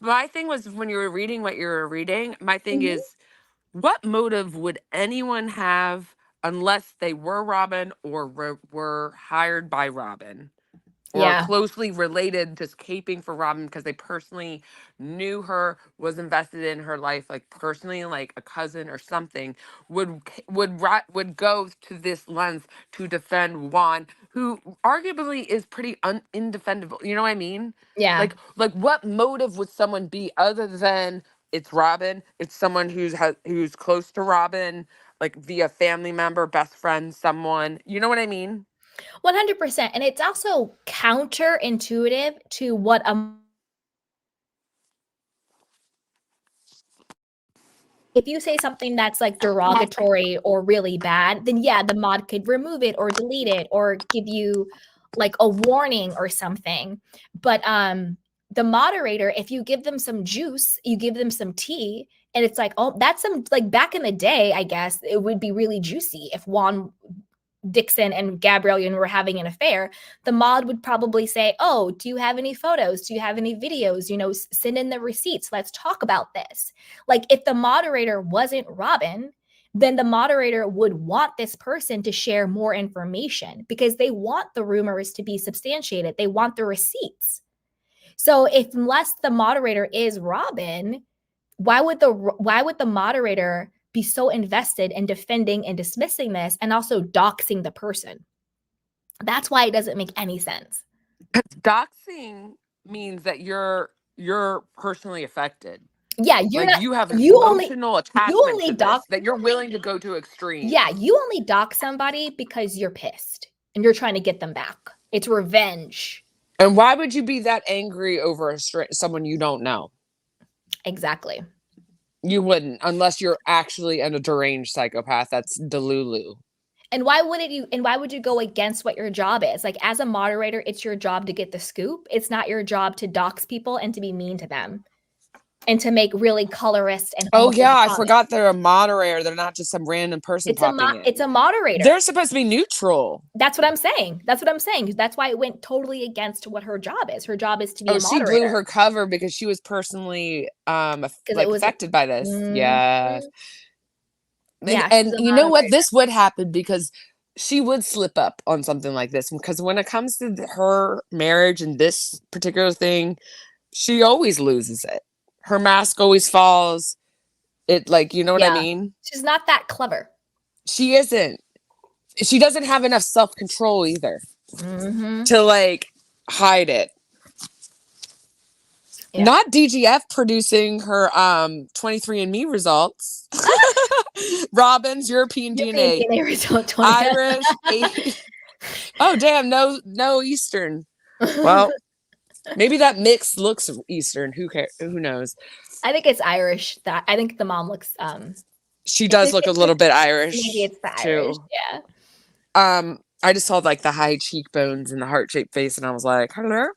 my thing was when you were reading what you were reading, my thing is, what motive would anyone have unless they were Robyn or were hired by Robyn? Or closely related, just caping for Robyn because they personally knew her, was invested in her life, like personally, like a cousin or something, would go to this lens to defend Juan, who arguably is pretty indefendable. You know what I mean?
Yeah.
Like what motive would someone be other than it's Robyn? It's someone who's close to Robyn, like via family member, best friend, someone. You know what I mean?
100%. And it's also counterintuitive to what if you say something that's like derogatory or really bad, then yeah, the mod could remove it or delete it or give you like a warning or something. But the moderator, if you give them some juice, you give them some tea, and it's like, oh, that's some, like back in the day, I guess it would be really juicy if Juan, Dixon, and Gabrielle were having an affair. The mod would probably say, oh, do you have any photos? Do you have any videos? Send in the receipts. Let's talk about this. Like if the moderator wasn't Robyn, then the moderator would want this person to share more information because they want the rumors to be substantiated. They want the receipts. So unless the moderator is Robyn, why would the moderator be so invested in defending and dismissing this and also doxing the person? That's why it doesn't make any sense.
Doxing means that you're personally affected.
Yeah,
you have an emotional attachment to this, that you're willing to go to extremes.
Yeah, you only dox somebody because you're pissed and you're trying to get them back. It's revenge.
And why would you be that angry over someone you don't know?
Exactly.
You wouldn't, unless you're actually a deranged psychopath that's delulu.
And why would you go against what your job is? Like as a moderator, it's your job to get the scoop. It's not your job to dox people and to be mean to them and to make really colorist and
I forgot they're a moderator. They're not just some random person
It's a moderator.
They're supposed to be neutral.
That's what I'm saying. That's why it went totally against what her job is. Her job is to be a moderator.
She blew her cover because she was personally affected by this. Yeah. And you know what? This would happen because she would slip up on something like this. Because when it comes to her marriage and this particular thing, she always loses it. Her mask always falls. It you know what I mean?
She's not that clever.
She isn't. She doesn't have enough self-control either to hide it. Yeah. Not DGF producing her 23andMe results. Robyn's European DNA
result,
Irish. Oh damn, no Eastern. Well, maybe that mix looks Eastern. Who cares? Who knows?
I think it's Irish. I think the mom looks
she does look a little bit Irish.
Maybe it's the
too.
Irish, yeah.
I just saw like the high cheekbones and the heart-shaped face, and I was like, hello.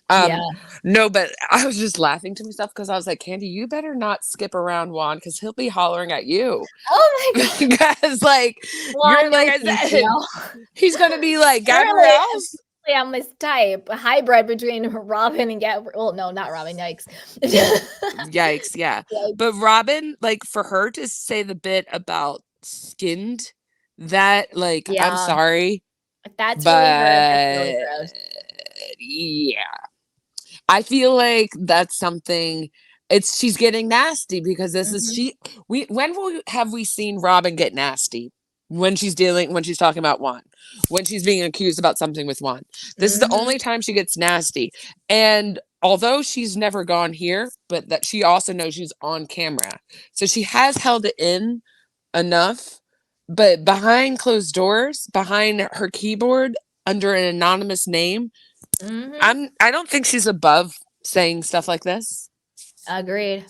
Yeah.
No, but I was just laughing to myself because I was like, Candy, you better not skip around Juan because he'll be hollering at you.
Oh my god.
Because like
Juan,
you're like
no,
I
thank
said,
you.
he's gonna be like
Apparently,
Gabrielle's.
I'm this type, a hybrid between Robyn and Gabrielle. Well, no, not Robyn. Yikes.
Yikes, yeah.
Yikes.
But Robyn, like for her to say the bit about skinned, that like I'm
Yeah,
sorry,
if that's really her, that's really
but
gross.
yeah. I feel like that's something she's getting nasty because this is when have we seen Robyn get nasty? When she's talking about Juan, when she's being accused about something with Juan. This is the only time she gets nasty. And although she's never gone here, but that she also knows she's on camera. So she has held it in enough, but behind closed doors, behind her keyboard, under an anonymous name, I don't think she's above saying stuff like this.
Agreed.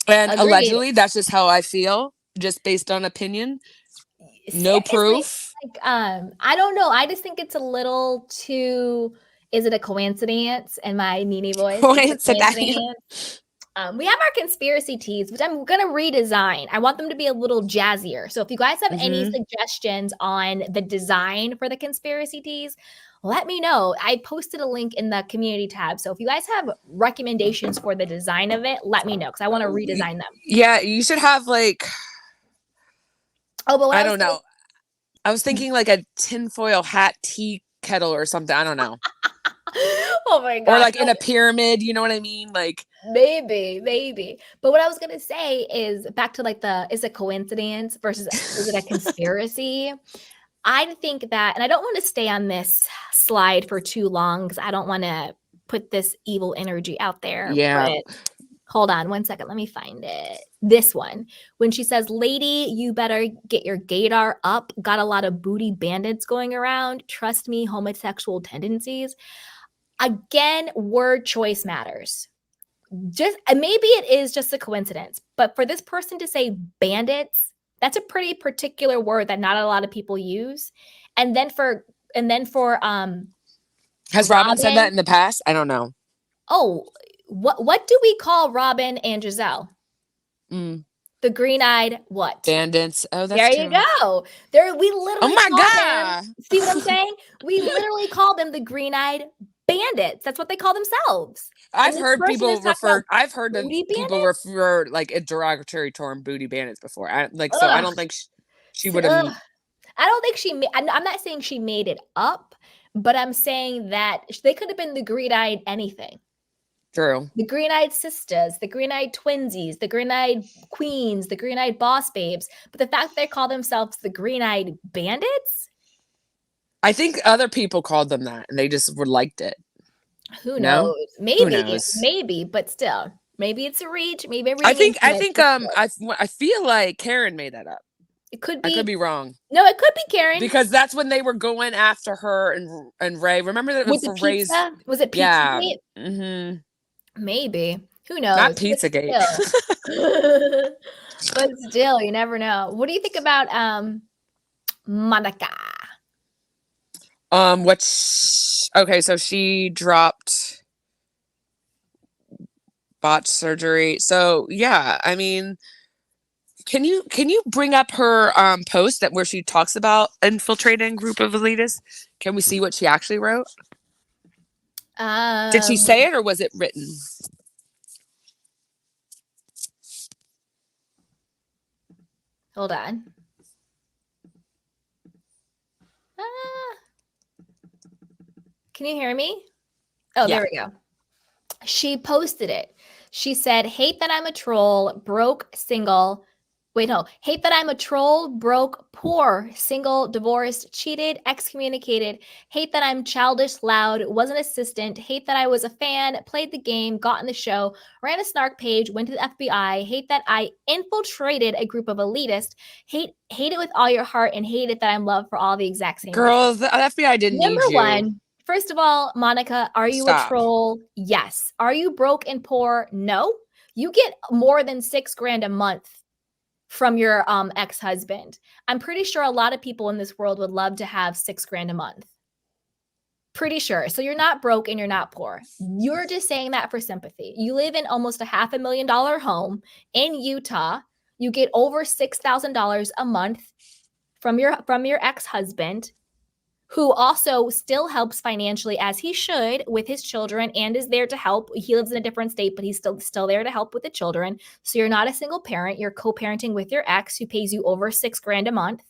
And allegedly, that's just how I feel, just based on opinion. No proof.
I don't know. I just think it's a little too. Is it a coincidence? And my Nene voice. Coincidence. We have our conspiracy teas, which I'm gonna redesign. I want them to be a little jazzier. So if you guys have any suggestions on the design for the conspiracy teas, let me know. I posted a link in the community tab. So if you guys have recommendations for the design of it, let me know because I want to redesign them.
Yeah, you should have like.
Oh, but
I don't know. I was thinking like a tinfoil hat tea kettle or something. I don't know.
Oh my god.
Or like in a pyramid, you know what I mean? Like
maybe. But what I was gonna say is back to like is it coincidence versus is it a conspiracy? I think that, and I don't want to stay on this slide for too long because I don't want to put this evil energy out there.
Yeah.
But hold on 1 second. Let me find it. This one. When she says, lady, you better get your gaydar up. Got a lot of booty bandits going around. Trust me, homosexual tendencies. Again, word choice matters. Just maybe it is just a coincidence. But for this person to say bandits, that's a pretty particular word that not a lot of people use. And then for
has Robyn said that in the past? I don't know.
Oh, what do we call Robyn and Giselle? The green-eyed what?
Bandits. Oh, that's
there
true.
You go. We literally.
Oh my god!
Them, see what I'm saying? We literally call them the green-eyed bandits. That's what they call themselves.
I've heard people refer. I've heard people refer like a derogatory term "booty bandits" before. I don't think she would have.
I don't think I'm not saying she made it up, but I'm saying that they could have been the green-eyed anything.
True.
The green-eyed sisters, the green-eyed twinsies, the green-eyed queens, the green-eyed boss babes. But the fact they call themselves the green-eyed bandits?
I think other people called them that and they just liked it.
Who knows? Maybe, but still. Maybe it's a reach. Maybe
I feel like Karen made that up.
It could be.
I could be wrong.
No, it could be Karen.
Because that's when they were going after her and Ray. Remember that
with the pizza? Was it Pizzagate?
Yeah.
Maybe. Who knows?
Not Pizzagate.
But still, you never know. What do you think about Monica?
Okay, so she dropped botched surgery. So yeah, I mean, can you bring up her post where she talks about infiltrating group of elitists? Can we see what she actually wrote? Did she say it or was it written?
Hold on. Can you hear me? Oh, yeah. There we go. She posted it. She said, hate that I'm a troll, broke, single. Wait, no. Hate that I'm a troll, broke, poor, single, divorced, cheated, excommunicated. Hate that I'm childish, loud, was an assistant. Hate that I was a fan, played the game, got in the show, ran a snark page, went to the FBI. Hate that I infiltrated a group of elitists. Hate it with all your heart and hate it that I'm loved for all the exact same
Girls, the FBI didn't need you.
Number one, first of all, Monica, are you a troll? Yes. Are you broke and poor? No. You get more than $6,000 a month from your ex-husband. I'm pretty sure a lot of people in this world would love to have $6,000 a month. Pretty sure. So you're not broke and you're not poor. You're just saying that for sympathy. You live in almost a $500,000 home in Utah. You get over $6,000 a month from your ex-husband, who also still helps financially as he should with his children and is there to help. He lives in a different state, but he's still there to help with the children. So you're not a single parent. You're co-parenting with your ex who pays you over $6,000 a month.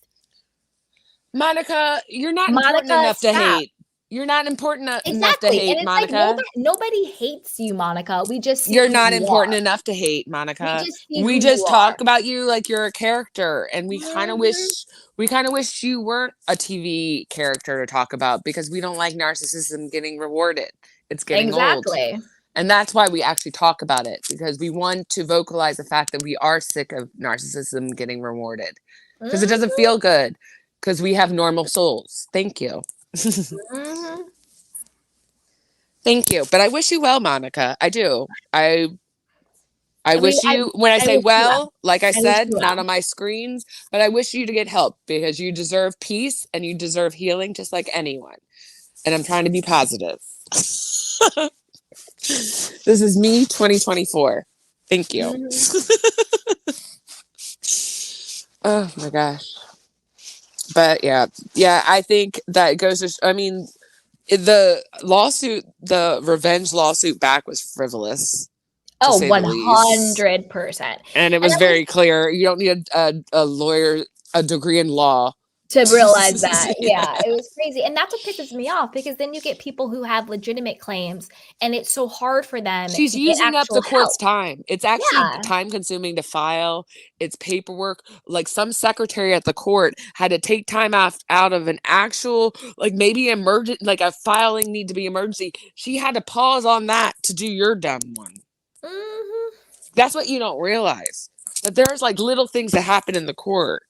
Monica, you're not important enough to hate. You're not important enough to hate,
and
Monica.
Like nobody hates you, Monica. We just see
you're not important enough to hate, Monica. We just talk about you like you're a character, and we kind of wish you weren't a TV character to talk about, because we don't like narcissism getting rewarded. It's getting old. And that's why we actually talk about it, because we want to vocalize the fact that we are sick of narcissism getting rewarded, because it doesn't feel good, because we have normal souls. Thank you. Thank you. But I wish you well, Monica. I do. I wish you, when I say well, like I said, not on my screens, but I wish you to get help, because you deserve peace and you deserve healing just like anyone. And I'm trying to be positive. This is me 2024. Thank you. Oh my gosh. But yeah, I think that goes to, I mean, the revenge lawsuit back was frivolous.
Oh, 100%.
And it was very clear. You don't need a lawyer, a degree in law
to realize that. Yeah, it was crazy. And that's what pisses me off, because then you get people who have legitimate claims and it's so hard for them.
She's using up the court's time. It's actually time consuming to file. It's paperwork. Like, some secretary at the court had to take time out of an actual, like, maybe emergent, like a filing need to be emergency. She had to pause on that to do your dumb one. That's what you don't realize. That there's like little things that happen in the court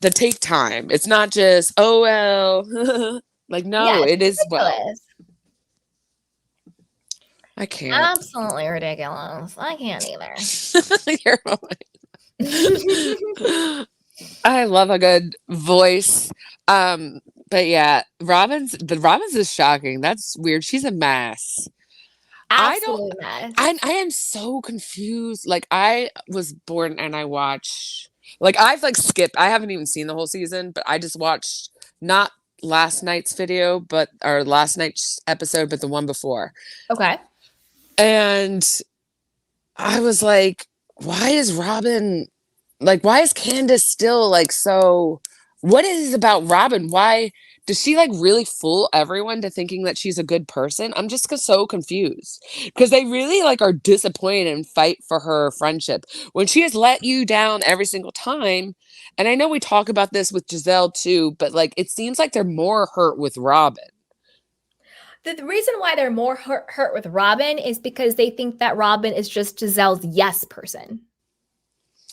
that take time. It's not just, oh well. Like, no, it is well. I can't.
Absolutely ridiculous. I can't either.
You're right. I love a good voice. But yeah, Robyn's is shocking. That's weird. She's a mess.
Absolute mess.
I am so confused. Like, I was born and I watched, like, I've like skipped. I haven't even seen the whole season, but I just watched not last night's video, or last night's episode, but the one before.
Okay.
And I was like, why is Robyn, like, why is Candace still like so, what is it about Robyn? Why does she like really fool everyone to thinking that she's a good person? I'm just so confused, because they really like are disappointed and fight for her friendship when she has let you down every single time. And I know we talk about this with Giselle too, but like, it seems like they're more hurt with Robyn.
The reason why they're more hurt with Robyn is because they think that Robyn is just Giselle's yes person.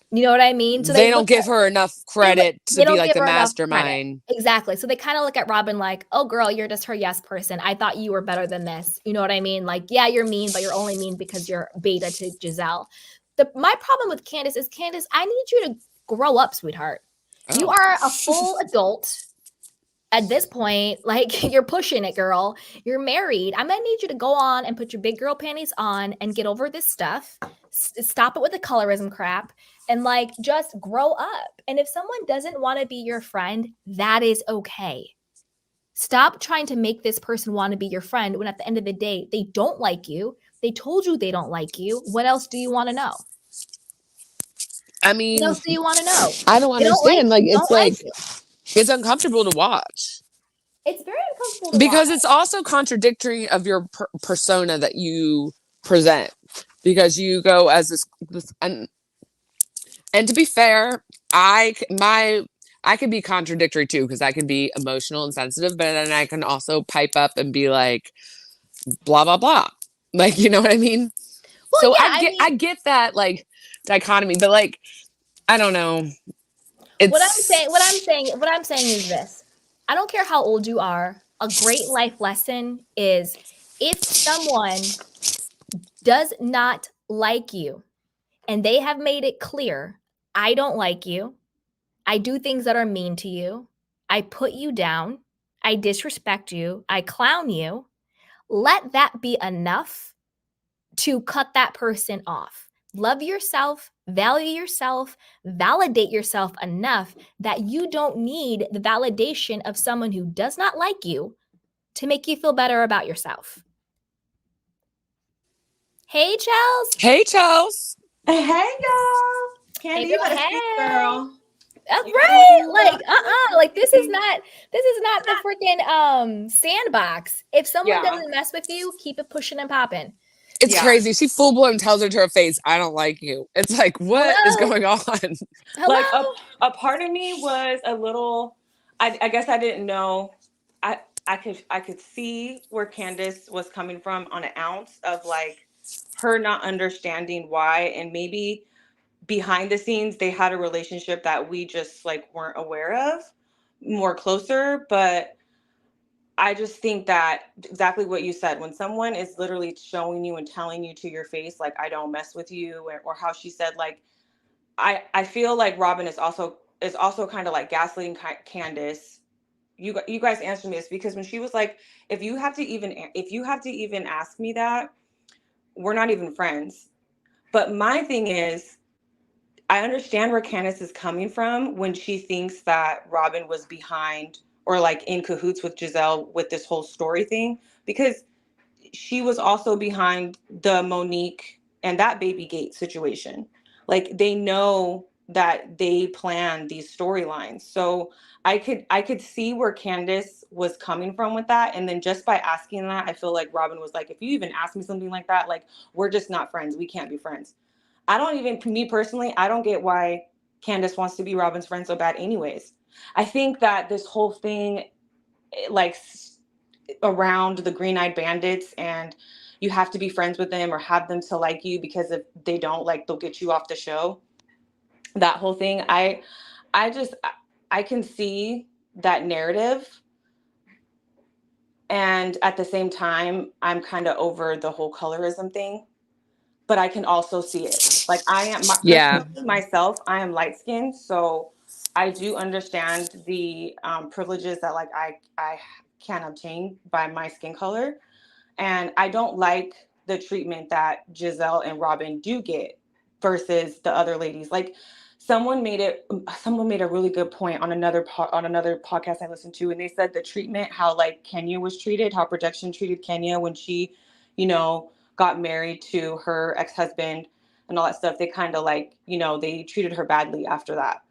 You know what I mean? So
they don't give her enough credit to be like the mastermind.
Exactly. So they kind of look at Robyn like, oh girl, you're just her yes person. I thought you were better than this. You know what I mean? Like, yeah, you're mean, but you're only mean because you're beta to Giselle. My problem with Candace is, Candace, I need you to grow up, sweetheart. Oh. You are a full adult. At this point, like, you're pushing it, girl. You're married. I'm going to need you to go on and put your big girl panties on and get over this stuff. Stop it with the colorism crap and, like, just grow up. And if someone doesn't want to be your friend, that is okay. Stop trying to make this person want to be your friend when at the end of the day, they don't like you. They told you they don't like you. What else do you want to know?
I mean,
what else do you want to know?
I don't understand. Like, it's like... It's uncomfortable to watch.
It's very uncomfortable
because it's also contradictory of your persona that you present, because you go as this and to be fair, I can be contradictory too, because I can be emotional and sensitive, but then I can also pipe up and be like blah blah blah, like, you know what I mean? Well, so yeah, I get that like dichotomy, but like, I don't know.
What I'm saying is this. I don't care how old you are. A great life lesson is, if someone does not like you and they have made it clear I don't like you. I do things that are mean to you. I put you down. I disrespect you. I clown you. Let that be enough to cut that person off. Love yourself, value yourself, validate yourself enough that you don't need the validation of someone who does not like you to make you feel better about yourself. Hey, Chels.
Hey, Chels.
Hey, y'all. Candy, you better speak,
Hey.
girl.
That's
You
right.
better
Like, like this is not the freaking sandbox. If someone
Yeah.
doesn't mess with you, keep it pushing and popping.
It's
Yeah.
crazy. She full blown tells her to her face, I don't like you. It's like, what is
Hello?
going on?
Hello?
Like a part of me was a little. I guess I didn't know. I could see where Candace was coming from on an ounce of like her not understanding why, and maybe behind the scenes they had a relationship that we just like weren't aware of, more closer, but. I just think that exactly what you said, when someone is literally showing you and telling you to your face, like, I don't mess with you, or how she said, like, I feel like Robyn is also kind of like gaslighting Candace. You guys answered me this, because when she was like, if you have to even ask me that, we're not even friends. But my thing is, I understand where Candace is coming from when she thinks that Robyn was behind or like in cahoots with Giselle with this whole story thing, because she was also behind the Monique and that baby gate situation. Like, they know that they plan these storylines. So I could see where Candace was coming from with that. And then just by asking that, I feel like Robyn was like, if you even ask me something like that, like, we're just not friends. We can't be friends. Me personally, I don't get why Candace wants to be Robyn's friend so bad anyways. I think that this whole thing, like, around the green-eyed bandits, and you have to be friends with them or have them to like you, because if they don't, like, they'll get you off the show. That whole thing, I can see that narrative. And at the same time, I'm kind of over the whole colorism thing. But I can also see it. Like,
Yeah.
myself, I am light skinned, so I do understand the privileges that like I can obtain by my skin color, and I don't like the treatment that Giselle and Robyn do get versus the other ladies. Like, someone made a really good point on another podcast I listened to, and they said the treatment, how like Kenya was treated, how production treated Kenya when she, got married to her ex-husband and all that stuff. They kind of like, they treated her badly after that.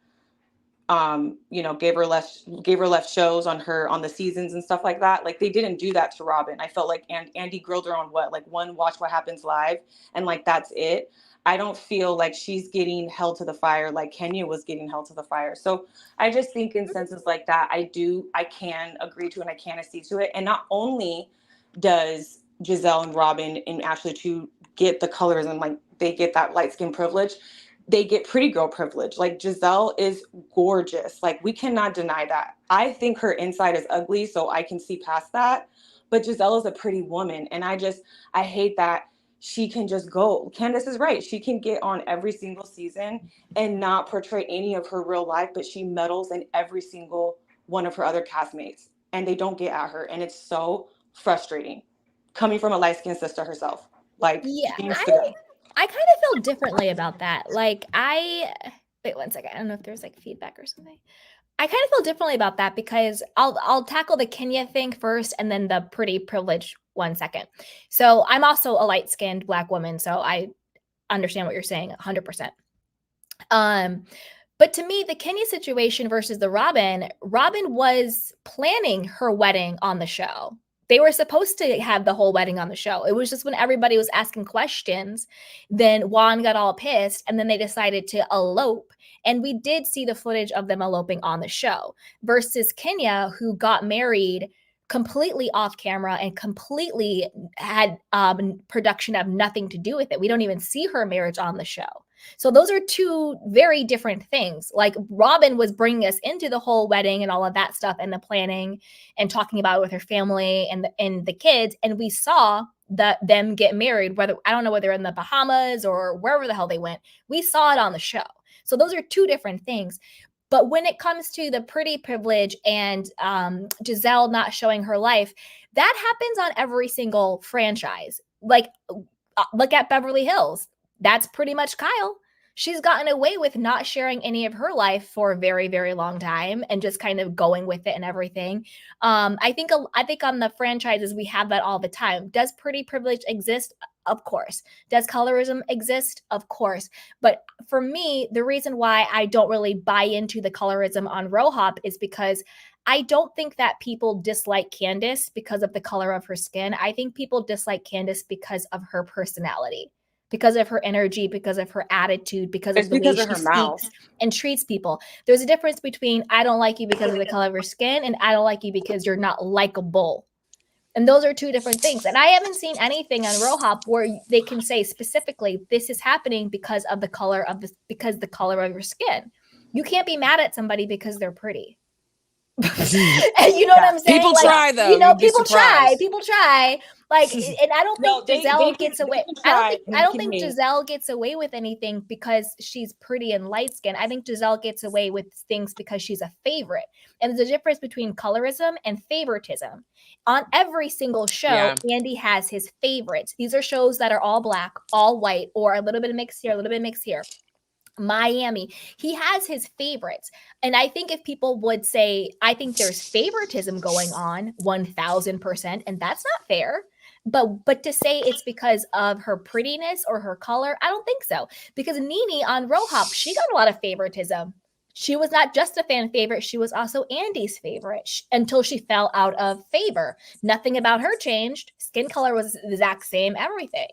Gave her left shows on the seasons and stuff like that. Like, they didn't do that to Robyn. I felt like Andy grilled her on one Watch What Happens Live, and like, that's it. I don't feel like she's getting held to the fire like Kenya was getting held to the fire. So I just think in senses like that, I can agree to, and I can accede to it. And not only does Giselle and Robyn and Ashley to get the colorism, like, they get that light skin privilege, they get pretty girl privilege. Like, Giselle is gorgeous. Like, we cannot deny that. I think her inside is ugly, so I can see past that. But Giselle is a pretty woman. And I hate that she can just go. Candace is right. She can get on every single season and not portray any of her real life, but she meddles in every single one of her other castmates. And they don't get at her. And it's so frustrating coming from a light-skinned sister herself. Like,
Yeah,
she needs to go.
I kind of feel differently about that. Like, wait 1 second. I don't know if there's like feedback or something. I kind of feel differently about that, because I'll tackle the Kenya thing first and then the pretty privilege 1 second. So I'm also a light-skinned Black woman, so I understand what you're saying 100%. But to me, the Kenya situation versus the Robyn was planning her wedding on the show. They were supposed to have the whole wedding on the show. It was just when everybody was asking questions, then Juan got all pissed, and then they decided to elope. And we did see the footage of them eloping on the show, versus Kenya, who got married completely off camera and completely had production have nothing to do with it. We don't even see her marriage on the show. So those are two very different things. Like, Robyn was bringing us into the whole wedding and all of that stuff and the planning and talking about it with her family and the kids. And we saw them get married, whether, I don't know whether in the Bahamas or wherever the hell they went. We saw it on the show. So those are two different things. But when it comes to the pretty privilege and Giselle not showing her life, that happens on every single franchise. Like, look at Beverly Hills. That's pretty much Kyle. She's gotten away with not sharing any of her life for a very, very long time and just kind of going with it and everything. I think on the franchises we have that all the time. Does pretty privilege exist? Of course. Does colorism exist? Of course. But for me, the reason why I don't really buy into the colorism on RoHop is because I don't think that people dislike Candace because of the color of her skin. I think people dislike Candace because of her personality, because of her energy, because of her attitude, because of the way she speaks and treats people. There's a difference between I don't like you because of the color of your skin and I don't like you because you're not likable. And those are two different things. And I haven't seen anything on RoHop where they can say specifically this is happening because of the color of the color of your skin. You can't be mad at somebody because they're pretty. And you know what I'm saying?
People
like,
try though.
You know,
people
try. Like, and I don't think Giselle gets away. I don't think Giselle gets away with anything because she's pretty and light skinned. I think Giselle gets away with things because she's a favorite. And there's a difference between colorism and favoritism. On every single show, Andy has his favorites. These are shows that are all black, all white, or a little bit of mix here, a little bit of mix here. Miami, he has his favorites. And I think if people would say, I think there's favoritism going on 1000%, and that's not fair. But to say it's because of her prettiness or her color, I don't think so. Because Nene on RoHop, she got a lot of favoritism. She was not just a fan favorite, she was also Andy's favorite until she fell out of favor. Nothing about her changed. Skin color was the exact same, everything.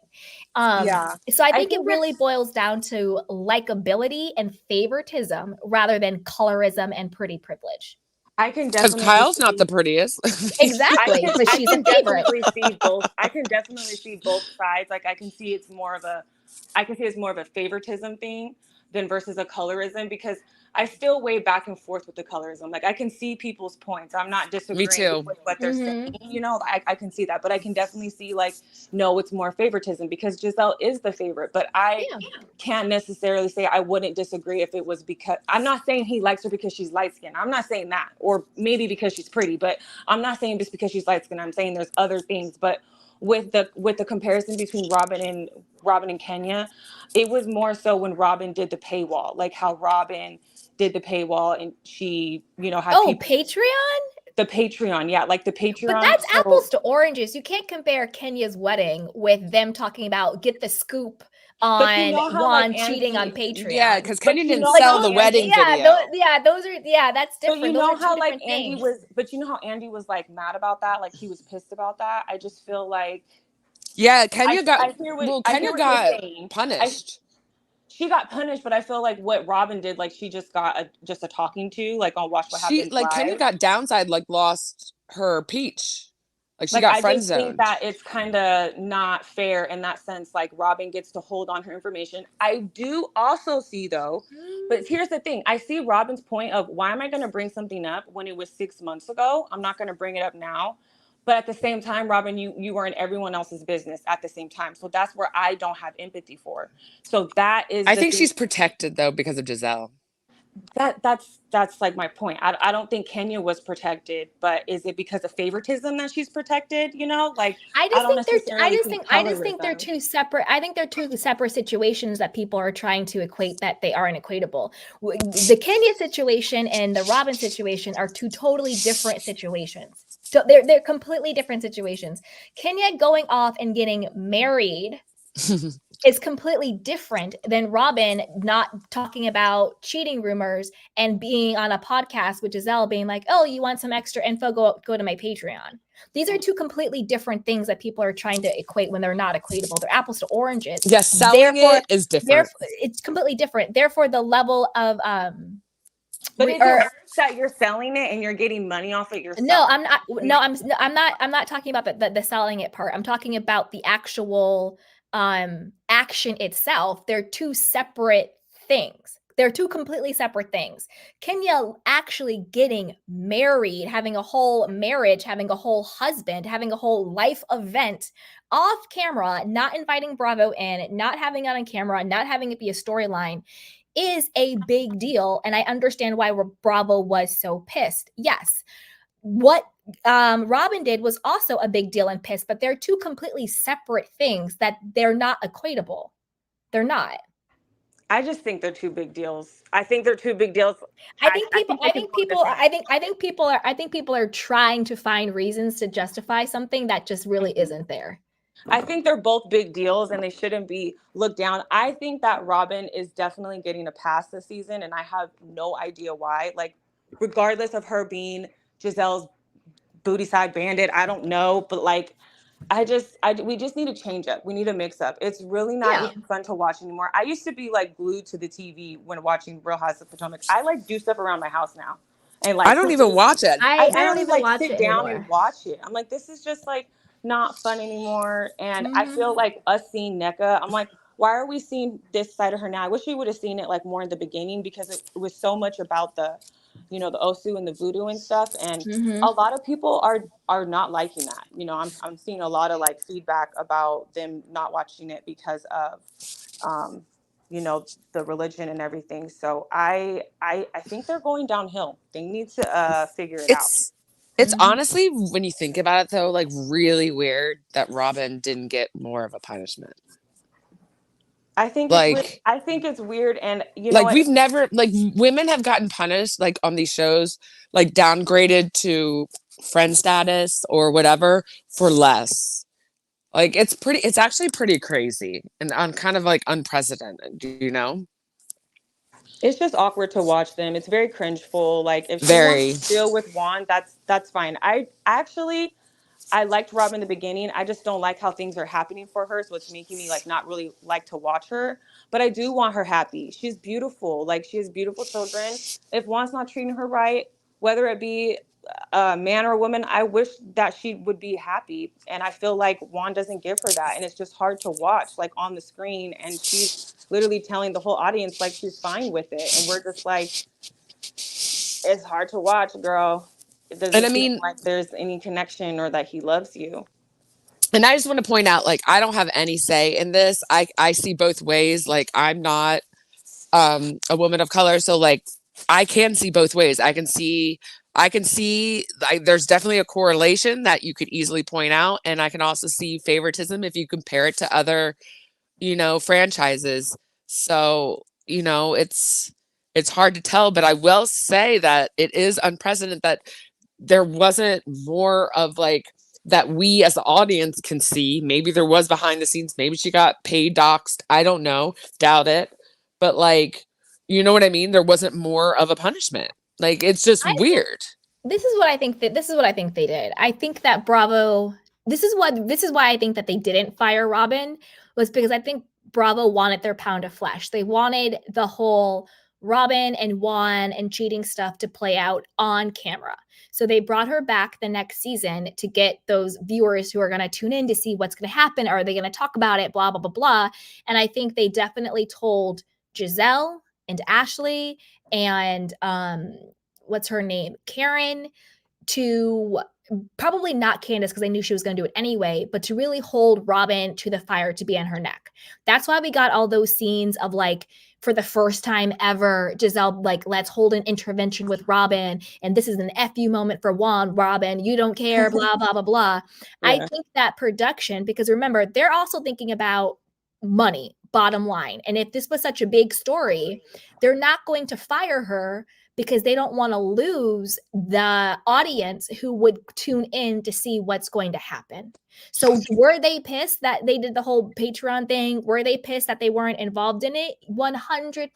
So I think it really boils down to likability and favoritism rather than colorism and pretty privilege.
I can definitely
because Kyle's not the prettiest.
Exactly, but she's a favorite.
See both. I can definitely see both sides. Like I can see it's more of a favoritism thing than versus a colorism, because I still weigh back and forth with the colorism. Like I can see people's points. I'm not disagreeing with what they're saying. You know, I can see that, but I can definitely see like, no, it's more favoritism because Giselle is the favorite. But I can't necessarily say I wouldn't disagree if it was because I'm not saying he likes her because she's light skinned. I'm not saying that, or maybe because she's pretty, but I'm not saying just because she's light skinned. I'm saying there's other things. But with the comparison between Robyn and Kenya, it was more so when Robyn did the paywall, like how Robyn did the paywall and she, you know, had
Patreon?
The Patreon, yeah, like the Patreon.
But that's apples to oranges. You can't compare Kenya's wedding with them talking about get the scoop on Juan cheating on Patreon.
Yeah, because Kenya didn't sell the wedding video.
That's different.
But you know how like Andy was, but you know how Andy was like mad about that, like he was pissed about that. I just feel like
Kenya got punished.
She got punished, but I feel like what Robyn did, like she just got a talking to, like on Watch What Happens Live.
Kenya got downside, like lost her peach. Like she got friend zoned. I think
that it's kind of not fair in that sense. Like Robyn gets to hold on her information. I do also see though, but here's the thing. I see Robyn's point of why am I going to bring something up when it was 6 months ago? I'm not going to bring it up now. But at the same time, Robyn, you were in everyone else's business at the same time. So that's where I don't have empathy for. So that is.
I think she's protected though because of Giselle.
That's like my point. I don't think Kenya was protected, but is it because of favoritism that she's protected? You know, like
I just think they're two separate. I think they're two separate situations that people are trying to equate that they aren't equatable. The Kenya situation and the Robyn situation are two totally different situations. So they're completely different situations. Kenya going off and getting married is completely different than Robyn not talking about cheating rumors and being on a podcast with Giselle being like, oh, you want some extra info? Go to my Patreon. These are two completely different things that people are trying to equate when they're not equatable. They're apples to oranges.
Yes, selling it is different.
It's completely different. Therefore, the level of
but is it worse that you're selling it and you're getting money off it yourself?
No, I'm not. No, I'm not talking about the selling it part. I'm talking about the actual action itself. They're two separate things. They're two completely separate things. Kenya actually getting married, having a whole marriage, having a whole husband, having a whole life event off camera, not inviting Bravo in, not having it on camera, not having it be a storyline, is a big deal, and I understand why Bravo was so pissed. Yes. What Robyn did was also a big deal and pissed, but they're two completely separate things that they're not equatable. They're not.
I just think they're two big deals. I think they're two big deals.
I think people are trying to find reasons to justify something that just really isn't there.
I think they're both big deals and they shouldn't be looked down. I think that Robyn is definitely getting a pass this season, and I have no idea why. Like, regardless of her being Giselle's booty side bandit, I don't know, but like, we just need to change up. We need a mix up. It's really not even fun to watch anymore. I used to be like glued to the TV when watching Real Housewives of Potomac. I like do stuff around my house now, and like
I don't even watch it.
I don't even like
sit down and watch it. I'm like, this is just like not fun anymore. And I feel like us seeing NECA, I'm like, why are we seeing this side of her now? I wish we would have seen it like more in the beginning, because it was so much about the, you know, the Osu and the voodoo and stuff. And a lot of people are not liking that. You know, I'm seeing a lot of like feedback about them not watching it because of, you know, the religion and everything. So I think they're going downhill. They need to figure it out.
It's honestly, when you think about it though, like really weird that Robyn didn't get more of a punishment.
I think it's weird, and you know,
like we've never, like, women have gotten punished like on these shows, like downgraded to friend status or whatever for less. Like it's actually pretty crazy and kind of like unprecedented, you know?
It's just awkward to watch them. It's very cringeful. Like, if she wants to deal with Juan, that's fine. I liked Robyn in the beginning. I just don't like how things are happening for her. So it's making me like not really like to watch her. But I do want her happy. She's beautiful. Like, she has beautiful children. If Juan's not treating her right, whether it be a man or a woman, I wish that she would be happy. And I feel like Juan doesn't give her that. And it's just hard to watch like on the screen. And she's literally telling the whole audience like she's fine with it. And we're just like, it's hard to watch, girl. It doesn't seem like there's any connection or that he loves you.
And I just want to point out, like, I don't have any say in this. I see both ways. Like, I'm not a woman of color, so like I can see both ways. I can see like, there's definitely a correlation that you could easily point out, and I can also see favoritism if you compare it to other, you know, franchises. So, you know, it's hard to tell, but I will say that it is unprecedented that there wasn't more of like that we as the audience can see. Maybe there was behind the scenes, maybe she got paid, doxed, I don't know, doubt it, but like, you know what I mean? There wasn't more of a punishment. Like, it's just weird.
This is what I think they did. I think that Bravo, this is why I think that they didn't fire Robyn, was because I think Bravo wanted their pound of flesh. They wanted the whole Robyn and Juan and cheating stuff to play out on camera. So they brought her back the next season to get those viewers who are going to tune in to see what's going to happen. Are they going to talk about it? Blah, blah, blah, blah. And I think they definitely told Giselle and Ashley and what's her name? Karen, to probably not Candace, because I knew she was going to do it anyway, but to really hold Robyn to the fire, to be on her neck. That's why we got all those scenes of like, for the first time ever, Giselle, like, let's hold an intervention with Robyn. And this is an FU moment for Juan. Robyn, you don't care, blah, blah, blah, blah. Yeah. I think that production, because remember, they're also thinking about money, bottom line. And if this was such a big story, they're not going to fire her because they don't want to lose the audience who would tune in to see what's going to happen. So were they pissed that they did the whole Patreon thing? Were they pissed that they weren't involved in it? 100%.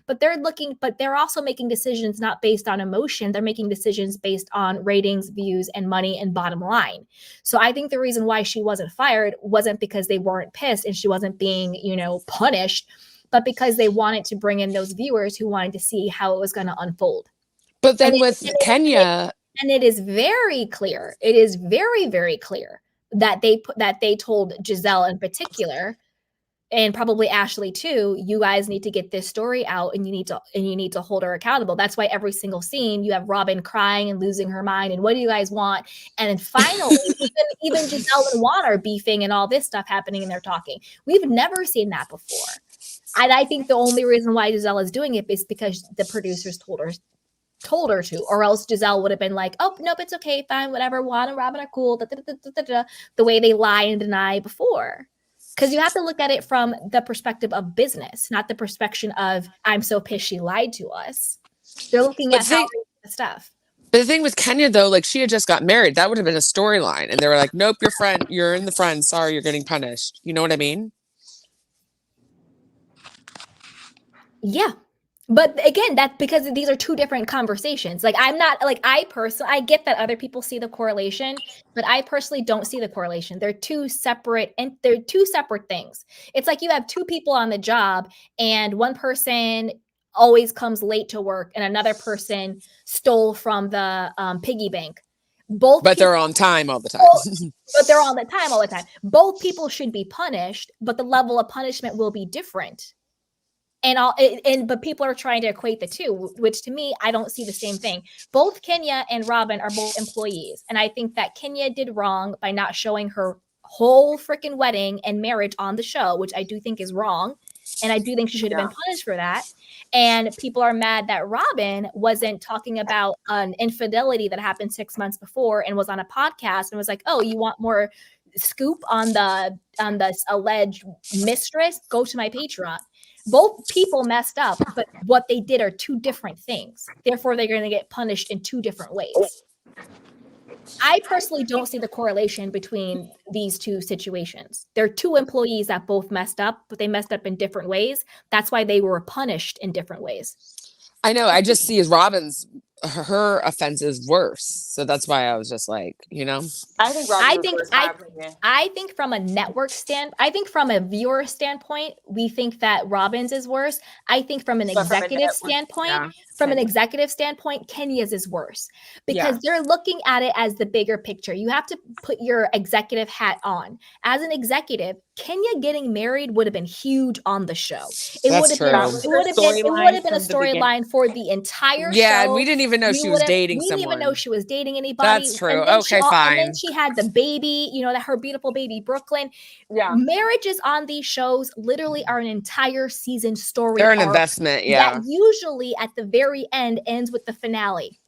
But they're also making decisions not based on emotion. They're making decisions based on ratings, views, and money and bottom line. So I think the reason why she wasn't fired wasn't because they weren't pissed and she wasn't being, you know, punished, but because they wanted to bring in those viewers who wanted to see how it was going to unfold.
But then with Kenya,
and it is very clear. It is very, very clear that they told Giselle in particular, and probably Ashley too, you guys need to get this story out, and you need to hold her accountable. That's why every single scene you have Robyn crying and losing her mind, and what do you guys want? And then finally, even Giselle and Juan are beefing and all this stuff happening, and they're talking. We've never seen that before. And I think the only reason why Giselle is doing it is because the producers told her to, or else Giselle would have been like, oh, nope, it's okay, fine, whatever. Juan and Robyn are cool, the way they lie and deny before. Because you have to look at it from the perspective of business, not the perspective of, I'm so pissed she lied to us. They're looking at how the stuff.
But the thing with Kenya, though, like she had just got married. That would have been a storyline. And they were like, nope, you're in the front. Sorry, you're getting punished. You know what I mean?
Yeah. But again, that's because these are two different conversations. Like I'm not like I get that other people see the correlation, but I personally don't see the correlation. They're two separate things. It's like you have two people on the job and one person always comes late to work and another person stole from the piggy bank.
They're on time all the time.
But they're on the time all the time. Both people should be punished, but the level of punishment will be different. But people are trying to equate the two, which to me, I don't see the same thing. Both Kenya and Robyn are both employees. And I think that Kenya did wrong by not showing her whole freaking wedding and marriage on the show, which I do think is wrong. And I do think she should have been punished for that. And people are mad that Robyn wasn't talking about an infidelity that happened 6 months before and was on a podcast and was like, oh, you want more scoop on the alleged mistress? Go to my Patreon. Both people messed up, but what they did are two different things. Therefore, they're going to get punished in two different ways. I personally don't see the correlation between these two situations. They're two employees that both messed up, but they messed up in different ways. That's why they were punished in different ways.
I know. I just see as Robyn's, her offense is worse. So that's why I was just like, you know.
I think
I think from a network I think from a viewer standpoint, we think that Robyn's is worse. I think from an executive standpoint, Kenya's is worse because they're looking at it as the bigger picture. You have to put your executive hat on. As an executive, Kenya getting married would have been huge on the show. It would have been a storyline for the entire show.
Yeah, we didn't even know she was dating someone.
We didn't even know she was dating anybody.
That's true. Okay, fine.
And then she had the baby, that her beautiful baby, Brooklyn.
Yeah.
Marriages on these shows literally are an entire season story.
They're an investment,
that usually at the very end ends with the finale.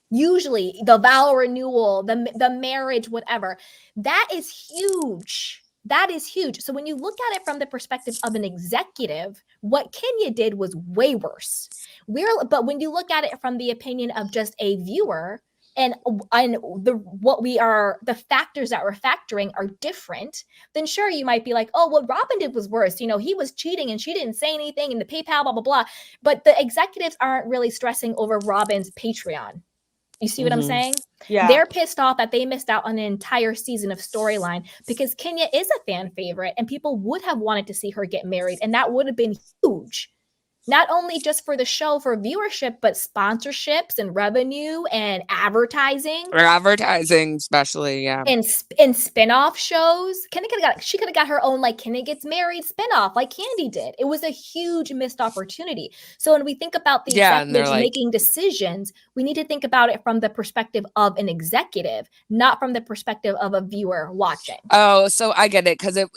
Usually the vow renewal, the marriage, whatever. That is huge. That is huge. So when you look at it from the perspective of an executive, what Kenya did was way worse. But when you look at it from the opinion of just a viewer, and the factors that we're factoring are different, then sure, you might be like, oh, what Robyn did was worse. He was cheating and she didn't say anything in the PayPal, blah, blah, blah. But the executives aren't really stressing over Robyn's Patreon. You see what I'm saying?
Yeah.
They're pissed off that they missed out on an entire season of storyline because Kenya is a fan favorite and people would have wanted to see her get married. And that would have been huge. Not only just for the show, for viewership, but sponsorships and revenue and advertising.
Or advertising, especially, yeah.
And spin-off shows. She could have got her own, like, Kenya Gets Married spin-off, like Candy did. It was a huge missed opportunity. So when we think about the executives making decisions, we need to think about it from the perspective of an executive, not from the perspective of a viewer watching.
Oh, so I get it, because you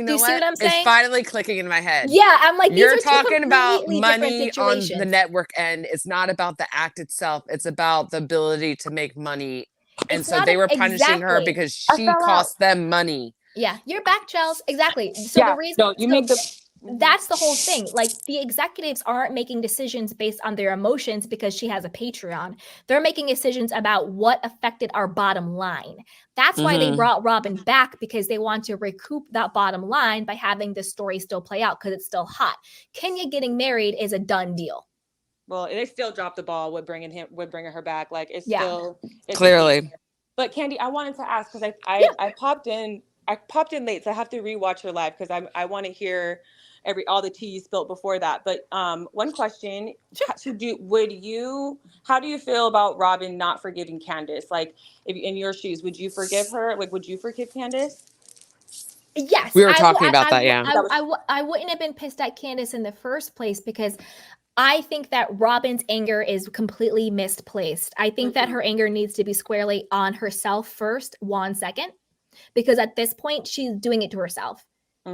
know
see what I'm saying?
It's finally clicking in my head.
Yeah, I'm like,
you're talking about money on the network end. It's not about the act itself. It's about the ability to make money. And so they were punishing her because she cost them money.
Yeah, you're back, Chels. Exactly. So the reason that's the whole thing. Like, the executives aren't making decisions based on their emotions because she has a Patreon. They're making decisions about what affected our bottom line. That's why they brought Robyn back, because they want to recoup that bottom line by having the story still play out because it's still hot. Kenya getting married is a done deal.
Well, they still dropped the ball with bringing her back. Like, it's
clearly.
But Candy, I wanted to ask, because I popped in late, so I have to rewatch her live because I want to hear all the tea you spilt before that. But one question: how do you feel about Robyn not forgiving Candace? Like, if in your shoes, would you forgive her? Like, would you forgive Candace?
Yes,
we were talking about that. Yeah,
I wouldn't have been pissed at Candace in the first place because I think that Robyn's anger is completely misplaced. I think that her anger needs to be squarely on herself first, Juan second, because at this point she's doing it to herself.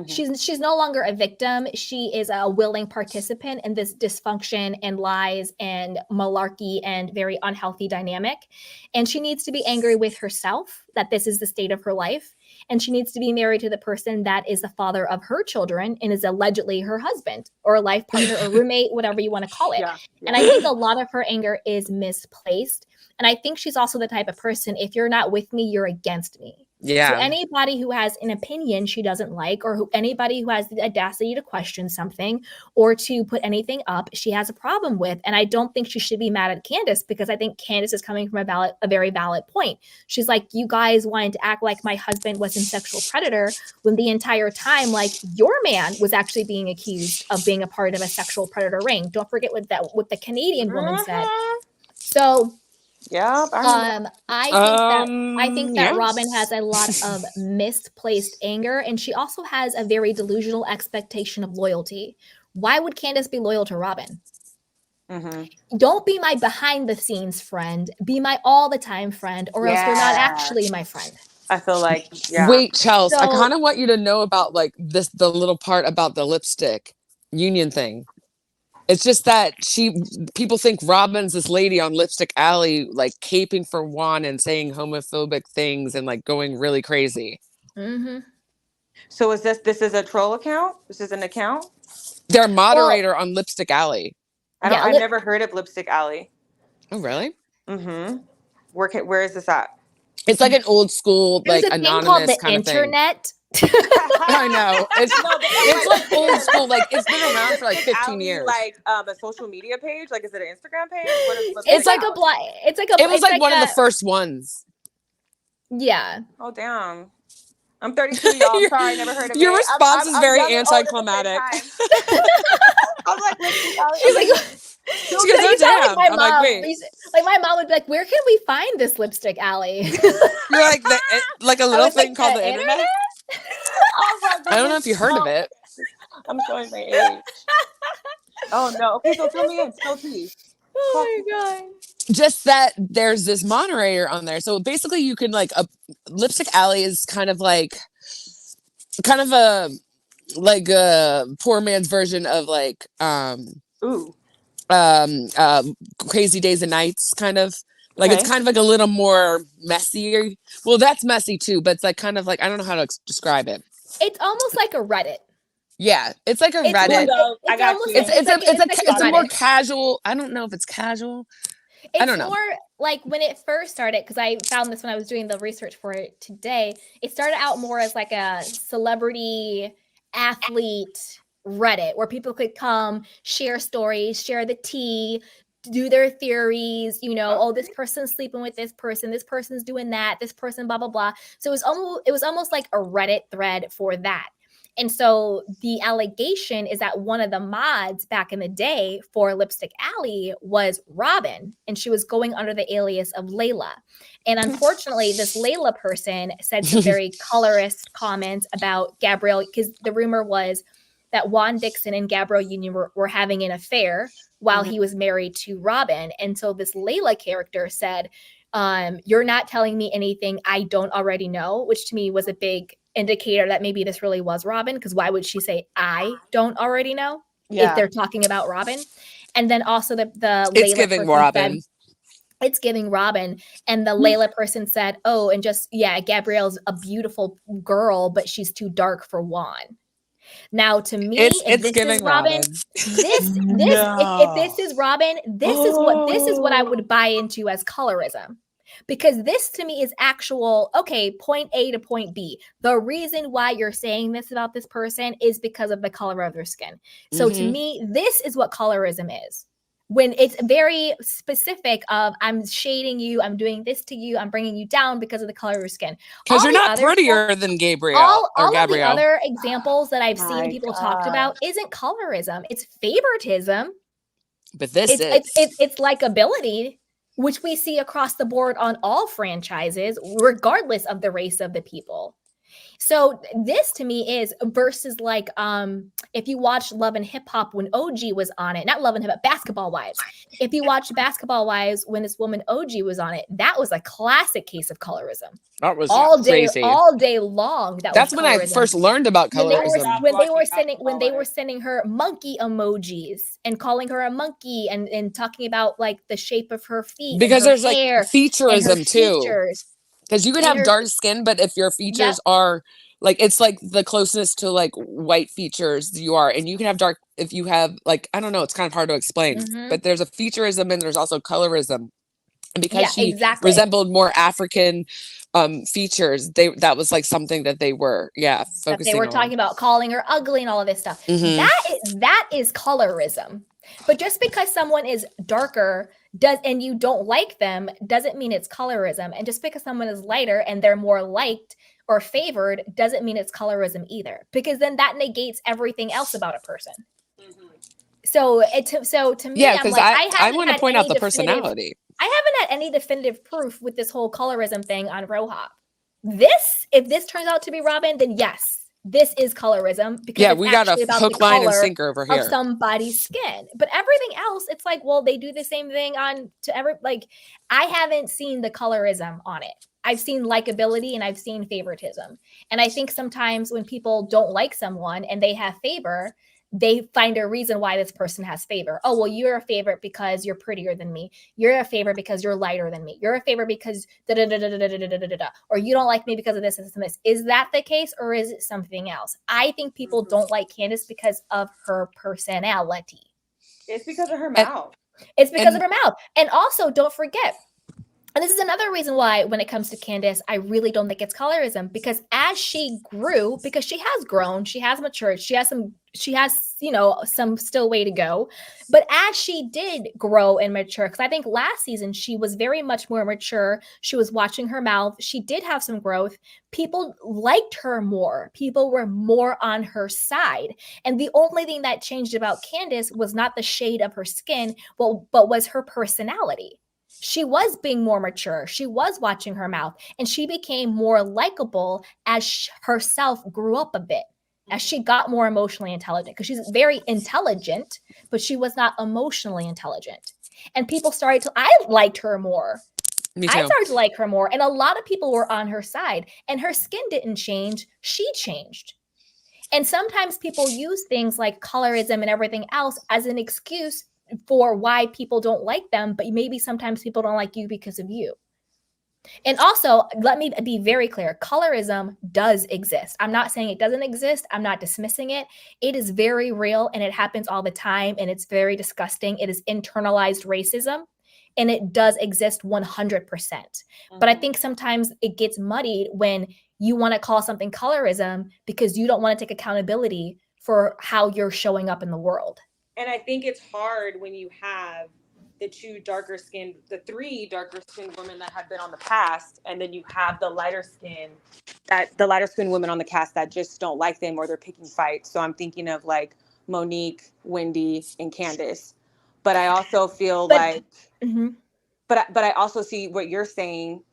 She's no longer a victim. She is a willing participant in this dysfunction and lies and malarkey and very unhealthy dynamic. And she needs to be angry with herself that this is the state of her life. And she needs to be married to the person that is the father of her children and is allegedly her husband or a life partner or roommate, whatever you want to call it.
Yeah.
And I think a lot of her anger is misplaced. And I think she's also the type of person, if you're not with me, you're against me.
Yeah.
So anybody who has an opinion she doesn't like, or anybody who has the audacity to question something or to put anything up, she has a problem with. And I don't think she should be mad at Candace, because I think Candace is coming from a very valid point. She's like, you guys wanted to act like my husband was a sexual predator when the entire time, like, your man was actually being accused of being a part of a sexual predator ring. Don't forget what the Canadian woman said. So
yeah,
I think that
yeah.
Robyn has a lot of misplaced anger, and she also has a very delusional expectation of loyalty. Why would Candace be loyal to Robyn? Don't be my behind the scenes friend. Be my all the time friend, or else you're not actually my friend.
I feel like, yeah.
Wait, Chelsea, I
So-
kind of want you to know about like the little part about the lipstick union thing. It's just that people think Robyn's this lady on Lipstick Alley, like caping for Juan and saying homophobic things and like going really crazy.
So is this is a troll account? This is an account?
They're a moderator on Lipstick Alley.
I've never heard of Lipstick Alley.
Oh, really?
Where is this at?
It's like an old school,
There's
like
a thing
anonymous
called the
kind of thing.
internet.
I know. It's like old school. Like it's been around for like 15
Alley,
years.
like a social media page? Like, is it an Instagram page? What is
It's like a blind.
It was like one of the first ones.
Yeah.
Oh damn. I'm 32, y'all. I'm sorry, I never heard of it.
Your response is very
young and old at the
anticlimactic.
same time. I was like, Lipstick Alley.
She's like,
She goes, "Oh, damn."
my
I'm
mom.
like, wait.
Like my mom would be like, "Where can we find this Lipstick Alley?"
You're like like a little
was
thing
like,
called
the
the internet. I don't know if you heard of it.
I'm showing my age. Oh no. Okay, so fill me in. Spill tea.
Oh my god.
Just that there's this moderator on there. So basically you can like Lipstick Alley is kind of a poor man's version of like Crazy Days and Nights, kind of like it's kind of like a little more messy. Well, that's messy too, but it's like kind of like, I don't know how to describe it.
It's almost like a Reddit.
Yeah, it's like a Reddit.
I got you.
It's a more casual. I don't know if it's casual. I don't know.
It's more like when it first started, because I found this when I was doing the research for it today. It started out more as like a celebrity athlete Reddit where people could come, share stories, share the tea, do their theories, oh, this person's sleeping with this person's doing that, this person, blah, blah, blah. So it was almost like a Reddit thread for that. And so the allegation is that one of the mods back in the day for Lipstick Alley was Robyn, and she was going under the alias of Leila. And unfortunately, this Leila person said some very colorist comments about Gabrielle, because the rumor was that Juan, Dixon, and Gabrielle Union were having an affair while he was married to Robyn. And so this Leila character said, you're not telling me anything I don't already know, which to me was a big indicator that maybe this really was Robyn, because why would she say I don't already know if they're talking about Robyn? And then also the
it's
Leila
giving
person
Robyn.
said, it's giving Robyn. And the Leila person said, oh, and just, Gabrielle's a beautiful girl, but she's too dark for Juan. Now, to me, if this is Robyn, if this is Robyn, this is what I would buy into as colorism. Because this to me is actual, okay, point A to point B. The reason why you're saying this about this person is because of the color of their skin. So to me, this is what colorism is. When it's very specific of, I'm shading you, I'm doing this to you, I'm bringing you down because of the color of your skin.
Because you're not prettier than Gabrielle
all
or
of
Gabrielle.
the other examples that I've seen people talked about isn't colorism. It's favoritism.
But this
it's likability, which we see across the board on all franchises, regardless of the race of the people. So this to me is versus like if you watch Love and Hip Hop when OG was on it, not Love and Hip Hop, Basketball Wives. If you watch Basketball Wives when this woman OG was on it, that was a classic case of colorism.
That was
Crazy. All day long.
That's when I first learned about colorism.
When they were sending her monkey emojis and calling her a monkey and talking about like the shape of her feet,
because
her
there's
hair,
like featureism too. Because you can have dark skin, but if your features are like, it's like the closeness to like white features you are, and you can have dark if you have like, I don't know, it's kind of hard to explain, but there's a featureism and there's also colorism. And because she resembled more African features, that was like something that they were focusing
that they were talking about, calling her ugly and all of this stuff. That is colorism. But just because someone is darker and you don't like them doesn't mean it's colorism. And just because someone is lighter and they're more liked or favored doesn't mean it's colorism either, because then that negates everything else about a person. So to me, I'm like, I want to point out the personality. I haven't had any definitive proof with this whole colorism thing on Rohop. If this turns out to be Robyn, then yes, this is colorism, because
we got a hook, line, and sinker over here
of somebody's skin. But everything else, it's like, well, they do the same thing I haven't seen the colorism on it. I've seen likability and I've seen favoritism. And I think sometimes when people don't like someone and they have favor, they find a reason why this person has favor. Oh, well, you're a favorite because you're prettier than me. You're a favorite because you're lighter than me. You're a favorite because or you don't like me because of this and this and this. Is that the case, or is it something else? I think people don't like Candace because of her personality.
It's because of her mouth.
It's because of her mouth. And also, don't forget, and this is another reason why when it comes to Candace, I really don't think it's colorism, because as she grew, because she has grown, she has matured, she has some still way to go. But as she did grow and mature, because I think last season she was very much more mature. She was watching her mouth. She did have some growth. People liked her more. People were more on her side. And the only thing that changed about Candace was not the shade of her skin, but was her personality. She was being more mature. She was watching her mouth, and she became more likable as herself grew up a bit, as she got more emotionally intelligent, because she's very intelligent, but she was not emotionally intelligent. And people I liked her more. Me too. I started to like her more. And a lot of people were on her side, and her skin didn't change. She changed. And sometimes people use things like colorism and everything else as an excuse for why people don't like them, but maybe sometimes people don't like you because of you. And also, let me be very clear, colorism does exist. I'm not saying it doesn't exist. I'm not dismissing it. It is very real, and it happens all the time, and it's very disgusting. It is internalized racism, and it does exist 100%. But I think sometimes it gets muddied when you want to call something colorism because you don't want to take accountability for how you're showing up in the world.
And I think it's hard when you have the three darker skinned women that have been on the cast, and then you have the lighter skinned women on the cast that just don't like them, or they're picking fights. So I'm thinking of like Monique, Wendy, and Candace. But I also feel but I also see what you're saying.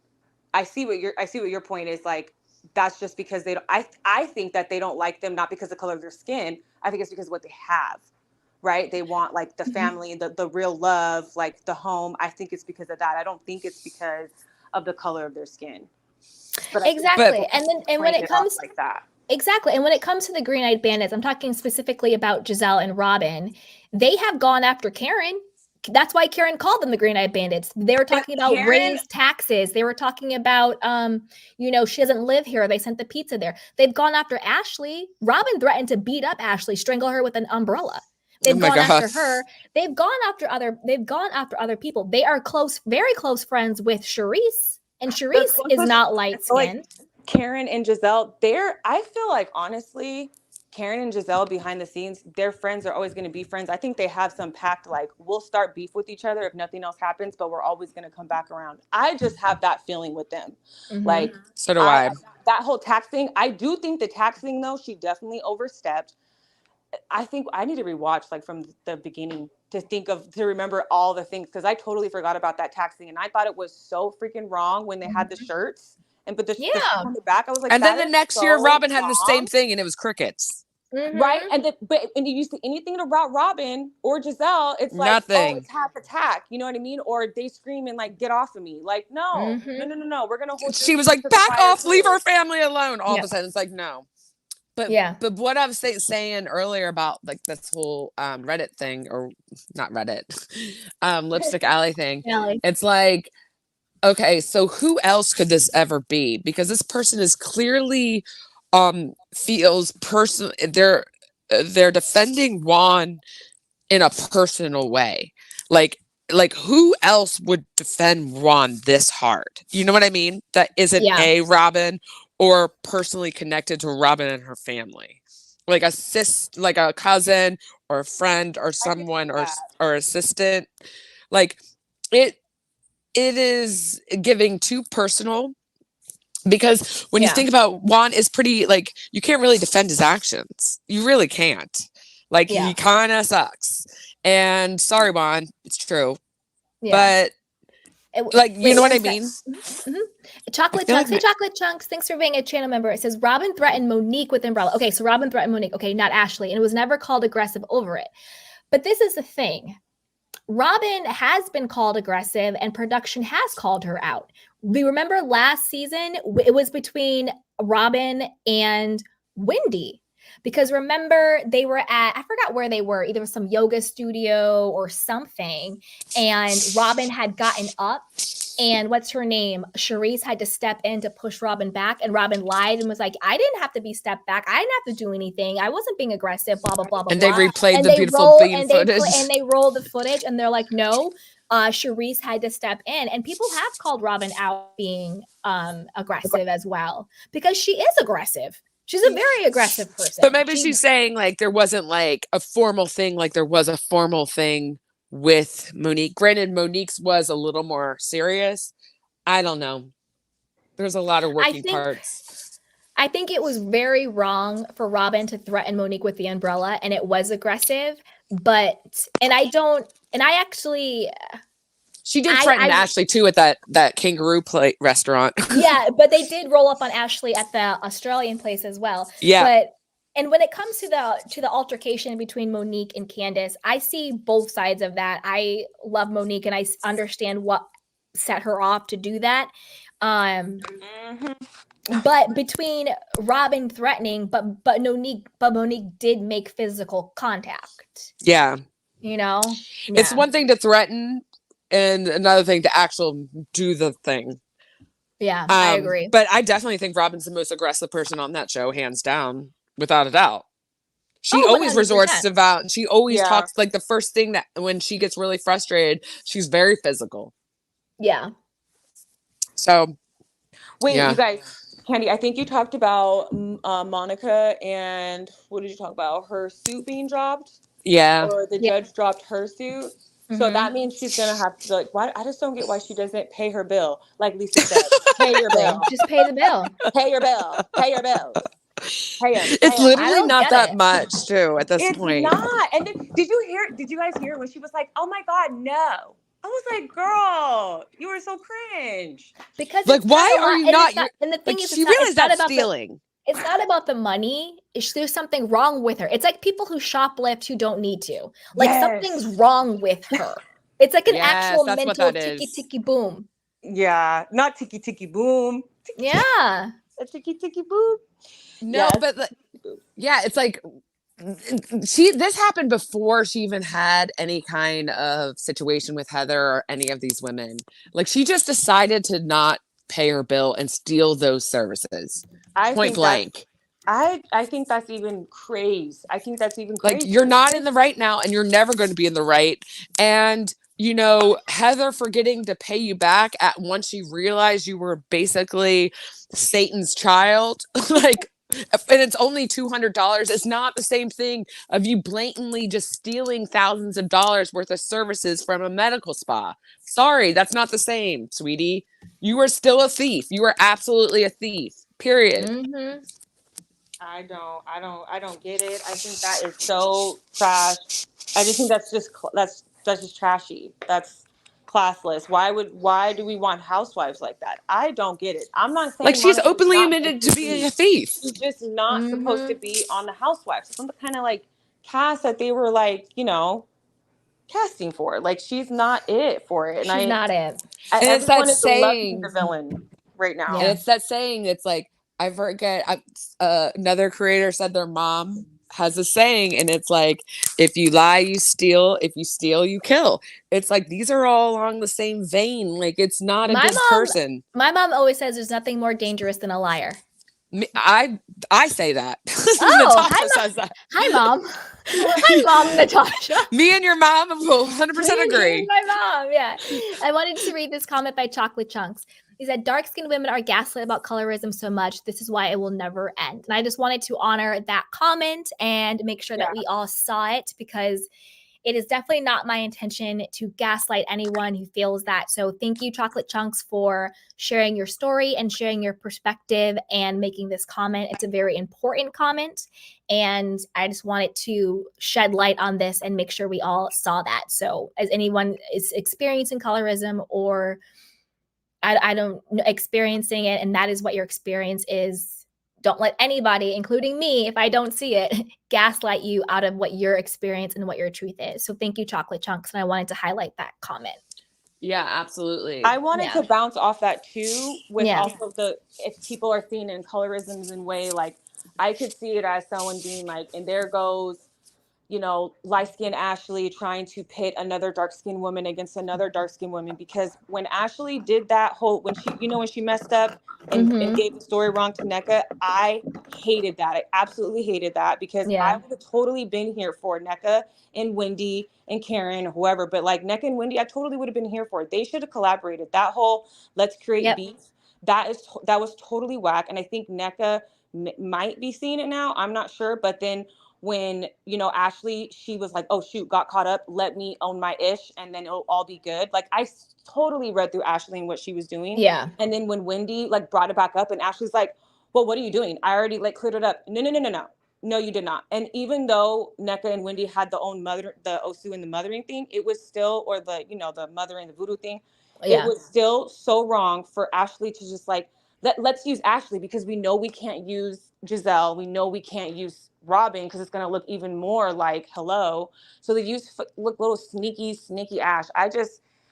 I see what your point is. Like, that's just because they don't. I think that they don't like them not because of the color of their skin. I think it's because of what they have. Right? They want like the family, the real love, like the home. I think it's because of that. I don't think it's because of the color of their skin.
But exactly. And when it comes like that. Exactly. And when it comes to the Green-Eyed Bandits, I'm talking specifically about Giselle and Robyn. They have gone after Karen. That's why Karen called them the Green-Eyed Bandits. They were talking about raised taxes. They were talking about, she doesn't live here. They sent the pizza there. They've gone after Ashley. Robyn threatened to beat up Ashley, strangle her with an umbrella. They've gone after her. They've gone after other people. They are very close friends with Charisse, and Charisse is not light skinned.
Like Karen and Giselle, I feel like honestly, Karen and Giselle behind the scenes, their friends are always going to be friends. I think they have some pact, like we'll start beef with each other if nothing else happens, but we're always going to come back around. I just have that feeling with them. Like,
so do I.
That whole tax thing. I do think the tax thing though, she definitely overstepped. I think I need to rewatch like from the beginning to remember all the things, because I totally forgot about that tax thing, and I thought it was so freaking wrong when they had the shirts but this
Yeah.
coming back, I was like,
And then
that
the
is
next year,
so
Robyn had the same
wrong.
thing, and it was crickets.
Right. And if you see anything about Robyn or Giselle, it's like,
Nothing.
oh, it's half attack. You know what I mean? Or they scream and like, get off of me. Like, no. We're gonna hold
She
your
was
feet
like,
to the
back
fire
off, leave
too.
our family alone. All
Yeah.
of a sudden, it's like, no. But
Yeah.
but what I was saying earlier about like this whole Reddit thing, or not Reddit, Lipstick Alley thing.
Alley.
It's like, okay, so who else could this ever be? Because this person is clearly feels person. They're defending Juan in a personal way. Like who else would defend Juan this hard? You know what I mean? That isn't
Yeah.
Robyn or personally connected to Robyn and her family. Like like a cousin or a friend or someone or assistant. Like it is giving too personal, because when you
Yeah.
think about Juan is pretty, like, you can't really defend his actions. You really can't. Like,
Yeah.
he kind of sucks. And sorry, Juan, it's true.
Yeah.
But like, you know what I mean?
Chocolate Chunks. Hey, Chocolate Chunks. Thanks for being a channel member. It says Robyn threatened Monique with umbrella. Okay, so Robyn threatened Monique. Okay, not Ashley. And it was never called aggressive over it. But this is the thing. Robyn has been called aggressive and production has called her out. We remember last season, it was between Robyn and Wendy. Because remember, they were I forgot where they were, either some yoga studio or something. And Robyn had gotten up, and what's her name? Charisse had to step in to push Robyn back. And Robyn lied and was like, I didn't have to be stepped back. I didn't have to do anything. I wasn't being aggressive, blah, blah, blah, blah.
And they replayed
and
the beautiful bean footage.
And they rolled the footage, and they're like, no, Charisse had to step in. And people have called Robyn out being aggressive as well, because she is aggressive. She's a very aggressive person.
But maybe she's saying like there wasn't like a formal thing like there was a formal thing with Monique. Granted, Monique's was a little more serious. I don't know. There's a lot of working parts.
I think it was very wrong for Robyn to threaten Monique with the umbrella, and it was aggressive.
She did threaten Ashley too at that kangaroo plate restaurant.
Yeah, but they did roll up on Ashley at the Australian place as well.
Yeah.
And when it comes to the altercation between Monique and Candace, I see both sides of that. I love Monique, and I understand what set her off to do that. But between Robyn threatening, but Monique did make physical contact.
Yeah.
You know?
It's one thing to threaten and another thing to actually do the thing.
Yeah, I agree.
But I definitely think Robyn's the most aggressive person on that show, hands down, without a doubt. She always
100%.
resorts to violence. She always talks, like, the first thing that when she gets really frustrated, she's very physical.
Yeah.
So,
wait, you guys, Candy, I think you talked about Monica, and what did you talk about? Her suit being dropped?
Yeah.
Or the judge dropped her suit? So that means she's going to have to, like, why? I just don't get why she doesn't pay her bill. Like Lisa said, pay your bill.
Just pay the bill.
Pay your bill. Pay your bill. Pay him.
It's literally not that much, too, at this point.
It's not. And then, did you guys hear when she was like, oh my God, no. I was like, girl, you were so cringe.
Because
like, why are you not?
And the thing is,
she realized that's stealing.
It's not about the money. There's something wrong with her. It's like people who shoplift who don't need to. Like something's wrong with her. It's like an actual mental ticky ticky boom.
Yeah, not ticky ticky boom.
Yeah,
a ticky ticky boom.
No, but yeah, it's like this happened before she even had any kind of situation with Heather or any of these women. Like, she just decided to not pay her bill and steal those services. Point blank.
I think that's even crazy. I think that's even crazy.
Like, you're not in the right now, and you're never going to be in the right. And, you know, Heather forgetting to pay you back once she realized you were basically Satan's child, like, and it's only $200. It's not the same thing of you blatantly just stealing thousands of dollars worth of services from a medical spa. Sorry, that's not the same, sweetie. You are still a thief. You are absolutely a thief. Period.
Mm-hmm.
I don't get it. I think that is so trash. I just think that's just trashy. That's classless? Why do we want housewives like that? I don't get it. I'm not saying
Like, she's
Monica's
openly
not
admitted
meant
to being a thief.
She's just not supposed to be on the housewives. Some kind of like cast that they were like, you know, casting for. Like, she's not it for it. And
She's not it.
And it's that
everyone is loving
saying,
the villain right now.
and it's that saying, it's like, I forget, another creator said their mom has a saying, and it's like, if you lie, you steal. If you steal, you kill. It's like, these are all along the same vein. Like, it's not a good person.
My mom always says there's nothing more dangerous than a liar.
I say that.
Oh,
Natasha says that.
Hi, Mom. Hi, Mom, Natasha.
Me and your mom will 100% agree.
My mom, yeah. I wanted to read this comment by Chocolate Chunks. He said, dark-skinned women are gaslit about colorism so much. This is why it will never end. And I just wanted to honor that comment and make sure that we all saw it, because it is definitely not my intention to gaslight anyone who feels that. So thank you, Chocolate Chunks, for sharing your story and sharing your perspective and making this comment. It's a very important comment. And I just wanted to shed light on this and make sure we all saw that. So as anyone is experiencing colorism, or I don't experiencing it, and that is what your experience is, don't let anybody, including me, if I don't see it, gaslight you out of what your experience and what your truth is. So thank you, Chocolate Chunks. And I wanted to highlight that comment.
Yeah, absolutely.
I wanted to bounce off that too, with also if people are seeing in colorisms in way, like, I could see it as someone being like, and there goes, you know, light-skinned Ashley trying to pit another dark-skinned woman against another dark-skinned woman. Because when Ashley did that whole, when she messed up and gave the story wrong to NECA, I hated that. I absolutely hated that, because I would have totally been here for NECA and Wendy and Karen or whoever. But like NECA and Wendy, I totally would have been here for it. They should have collaborated. That whole let's create beef, that was totally whack. And I think NECA might be seeing it now. I'm not sure. But then when, you know, Ashley, she was like, oh shoot, got caught up, let me own my ish and then it'll all be good. Like, I totally read through Ashley and what she was doing. Yeah. And then when Wendy like brought it back up and Ashley's like, well, what are you doing? I already like cleared it up. No, you did not. And even though NECA and Wendy had the Osu and the mothering thing, it was still, or the, you know, the mother and the voodoo thing, it was still so wrong for Ashley to just like, let's use Ashley, because we know we can't use Giselle. We know we can't use Robyn because it's going to look even more like hello. So they use little sneaky Ash.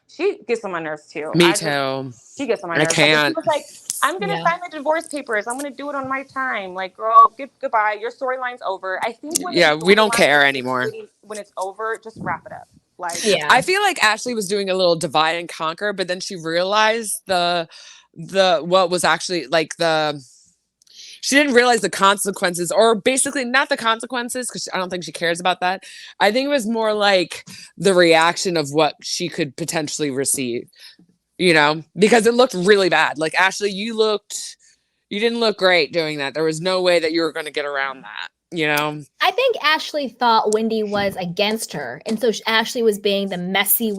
She gets on my nerves too.
Me too.
She gets on my nerves.
I can't.
She was like, I'm going to sign my divorce papers. I'm going to do it on my time. Like, girl, goodbye. Your storyline's over. I think
we don't care anymore.
When it's over, just wrap it up. Like,
I feel like Ashley was doing a little divide and conquer, but then she realized what was actually like she didn't realize the consequences, or basically not the consequences, because I don't think she cares about that. I think it was more like the reaction of what she could potentially receive, you know, because it looked really bad. Like, Ashley, you didn't look great doing that. There was no way that you were going to get around that, you know?
I think Ashley thought Wendy was against her. And so Ashley was being the messy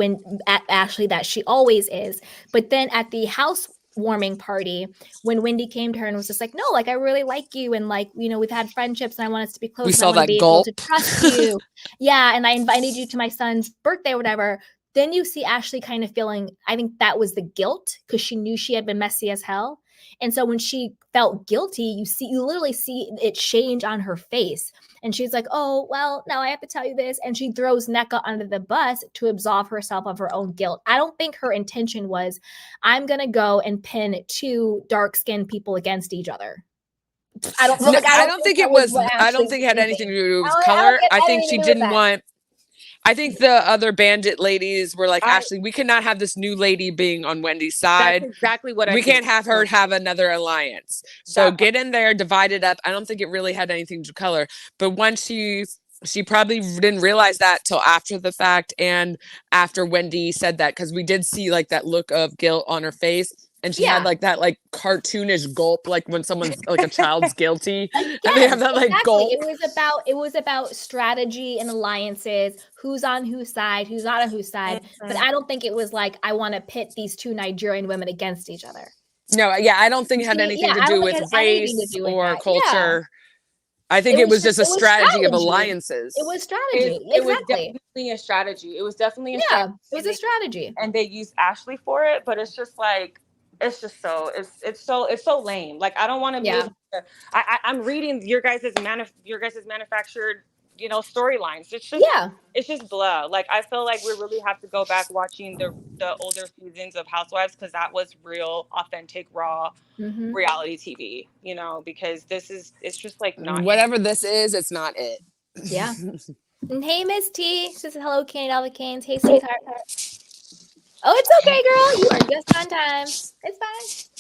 Ashley that she always is. But then at the housewarming party, when Wendy came to her and was just like, no, like, I really like you. And like, you know, we've had friendships and I want us to be close.
We saw
I want to
that
be
gulp.
able to trust you. Yeah. And I invited you to my son's birthday or whatever. Then you see Ashley kind of feeling, I think that was the guilt, because she knew she had been messy as hell. And so when she felt guilty, you literally see it change on her face. And she's like, oh, well, now I have to tell you this. And she throws NECA under the bus to absolve herself of her own guilt. I don't think her intention was, I'm going to go and pin two dark-skinned people against each other. I don't think
it had anything to do with color. I think she didn't want. I think the other bandit ladies were like, Ashley, we cannot have this new lady being on Wendy's side.
That's exactly what
we can't have her have another alliance. So get in there, divide it up. I don't think it really had anything to color. But once she probably didn't realize that till after the fact, and after Wendy said that, because we did see like that look of guilt on her face. And she had like that like cartoonish gulp, like when someone's like a child's guilty, and they have that like gulp.
It was about strategy and alliances, who's on whose side, who's not on whose side. But I don't think it was like, I want to pit these two Nigerian women against each other.
No, I don't think it had anything to do with race or culture. I think it was just a strategy of
strategy.
alliances.
It was strategy.
It was
Exactly.
definitely a strategy. It was definitely a
Yeah,
strategy.
it was a strategy.
And they used Ashley for it, but it's just like it's so lame. Like I don't want to
Yeah.
I'm reading your guys' manufactured, storylines. It's just blah. Like I feel like we really have to go back watching the older seasons of Housewives, because that was real, authentic, raw reality TV. Because it's just like not
Whatever this is, it's not it.
Yeah. And hey, Miss T. She says hello, Candy, all the canes. Hey, sweetheart. Oh, it's okay, girl. You are just on time. It's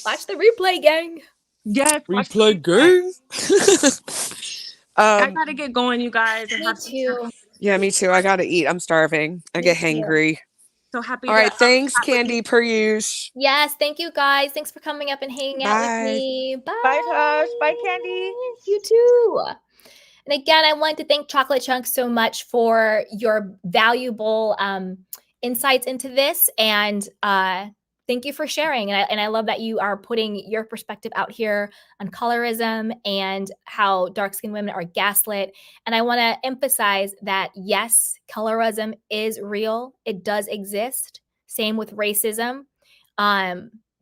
fine. Watch the replay, gang.
Yes,
Replay game.
I gotta get going, you guys.
Me too.
Yeah, me too. I gotta eat. I'm starving. I get hangry.
So happy.
All right, thanks, Candy, per usual.
Yes, thank you guys. Thanks for coming up and hanging out with me. Bye.
Bye, Tosh. Bye, Candy.
You too. And again, I want to thank Chocolate Chunks so much for your valuable insights into this, and thank you for sharing. And I love that you are putting your perspective out here on colorism and how dark-skinned women are gaslit. And I want to emphasize that, yes, colorism is real. It does exist. Same with racism.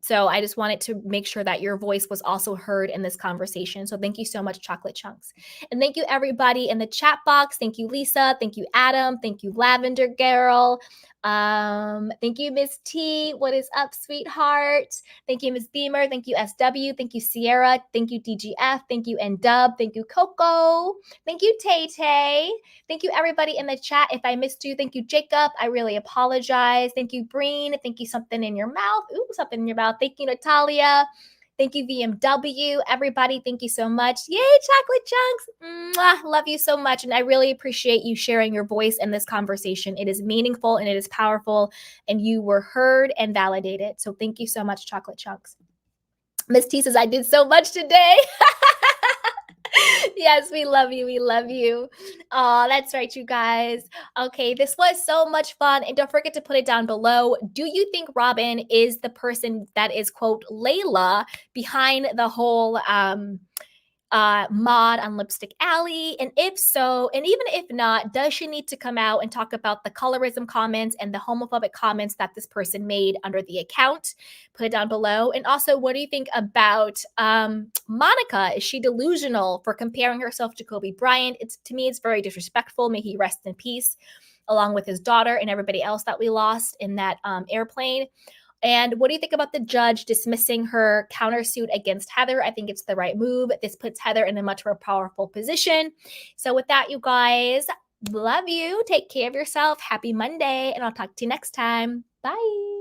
So I just wanted to make sure that your voice was also heard in this conversation. So thank you so much, Chocolate Chunks. And thank you, everybody in the chat box. Thank you, Lisa. Thank you, Adam. Thank you, Lavender Girl. Thank you, Miss T. What is up, sweetheart? Thank you, Miss Beamer. Thank you, SW. Thank you, Sierra. Thank you, DGF. Thank you, N-Dub. Thank you, Coco. Thank you, Tay-Tay. Thank you, everybody in the chat. If I missed you, thank you, Jacob. I really apologize. Thank you, Breen. Thank you, something in your mouth. Ooh, something in your mouth. Thank you, Natalia. Thank you, VMW. Everybody, thank you so much. Yay, Chocolate Chunks. Mwah, love you so much. And I really appreciate you sharing your voice in this conversation. It is meaningful and it is powerful, and you were heard and validated. So thank you so much, Chocolate Chunks. Miss T says, I did so much today. Yes, we love you. We love you. Oh, that's right, you guys. Okay, this was so much fun. And don't forget to put it down below. Do you think Robyn is the person that is, quote, Leila behind the whole mod on Lipstick Alley? And if so, and even if not, does she need to come out and talk about the colorism comments and the homophobic comments that this person made under the account? Put it down below. And also, what do you think about Monica? Is she delusional for comparing herself to Kobe Bryant? To me, it's very disrespectful. May he rest in peace, along with his daughter and everybody else that we lost in that airplane. And what do you think about the judge dismissing her countersuit against Heather? I think it's the right move. This puts Heather in a much more powerful position. So with that, you guys, love you. Take care of yourself. Happy Monday. And I'll talk to you next time. Bye.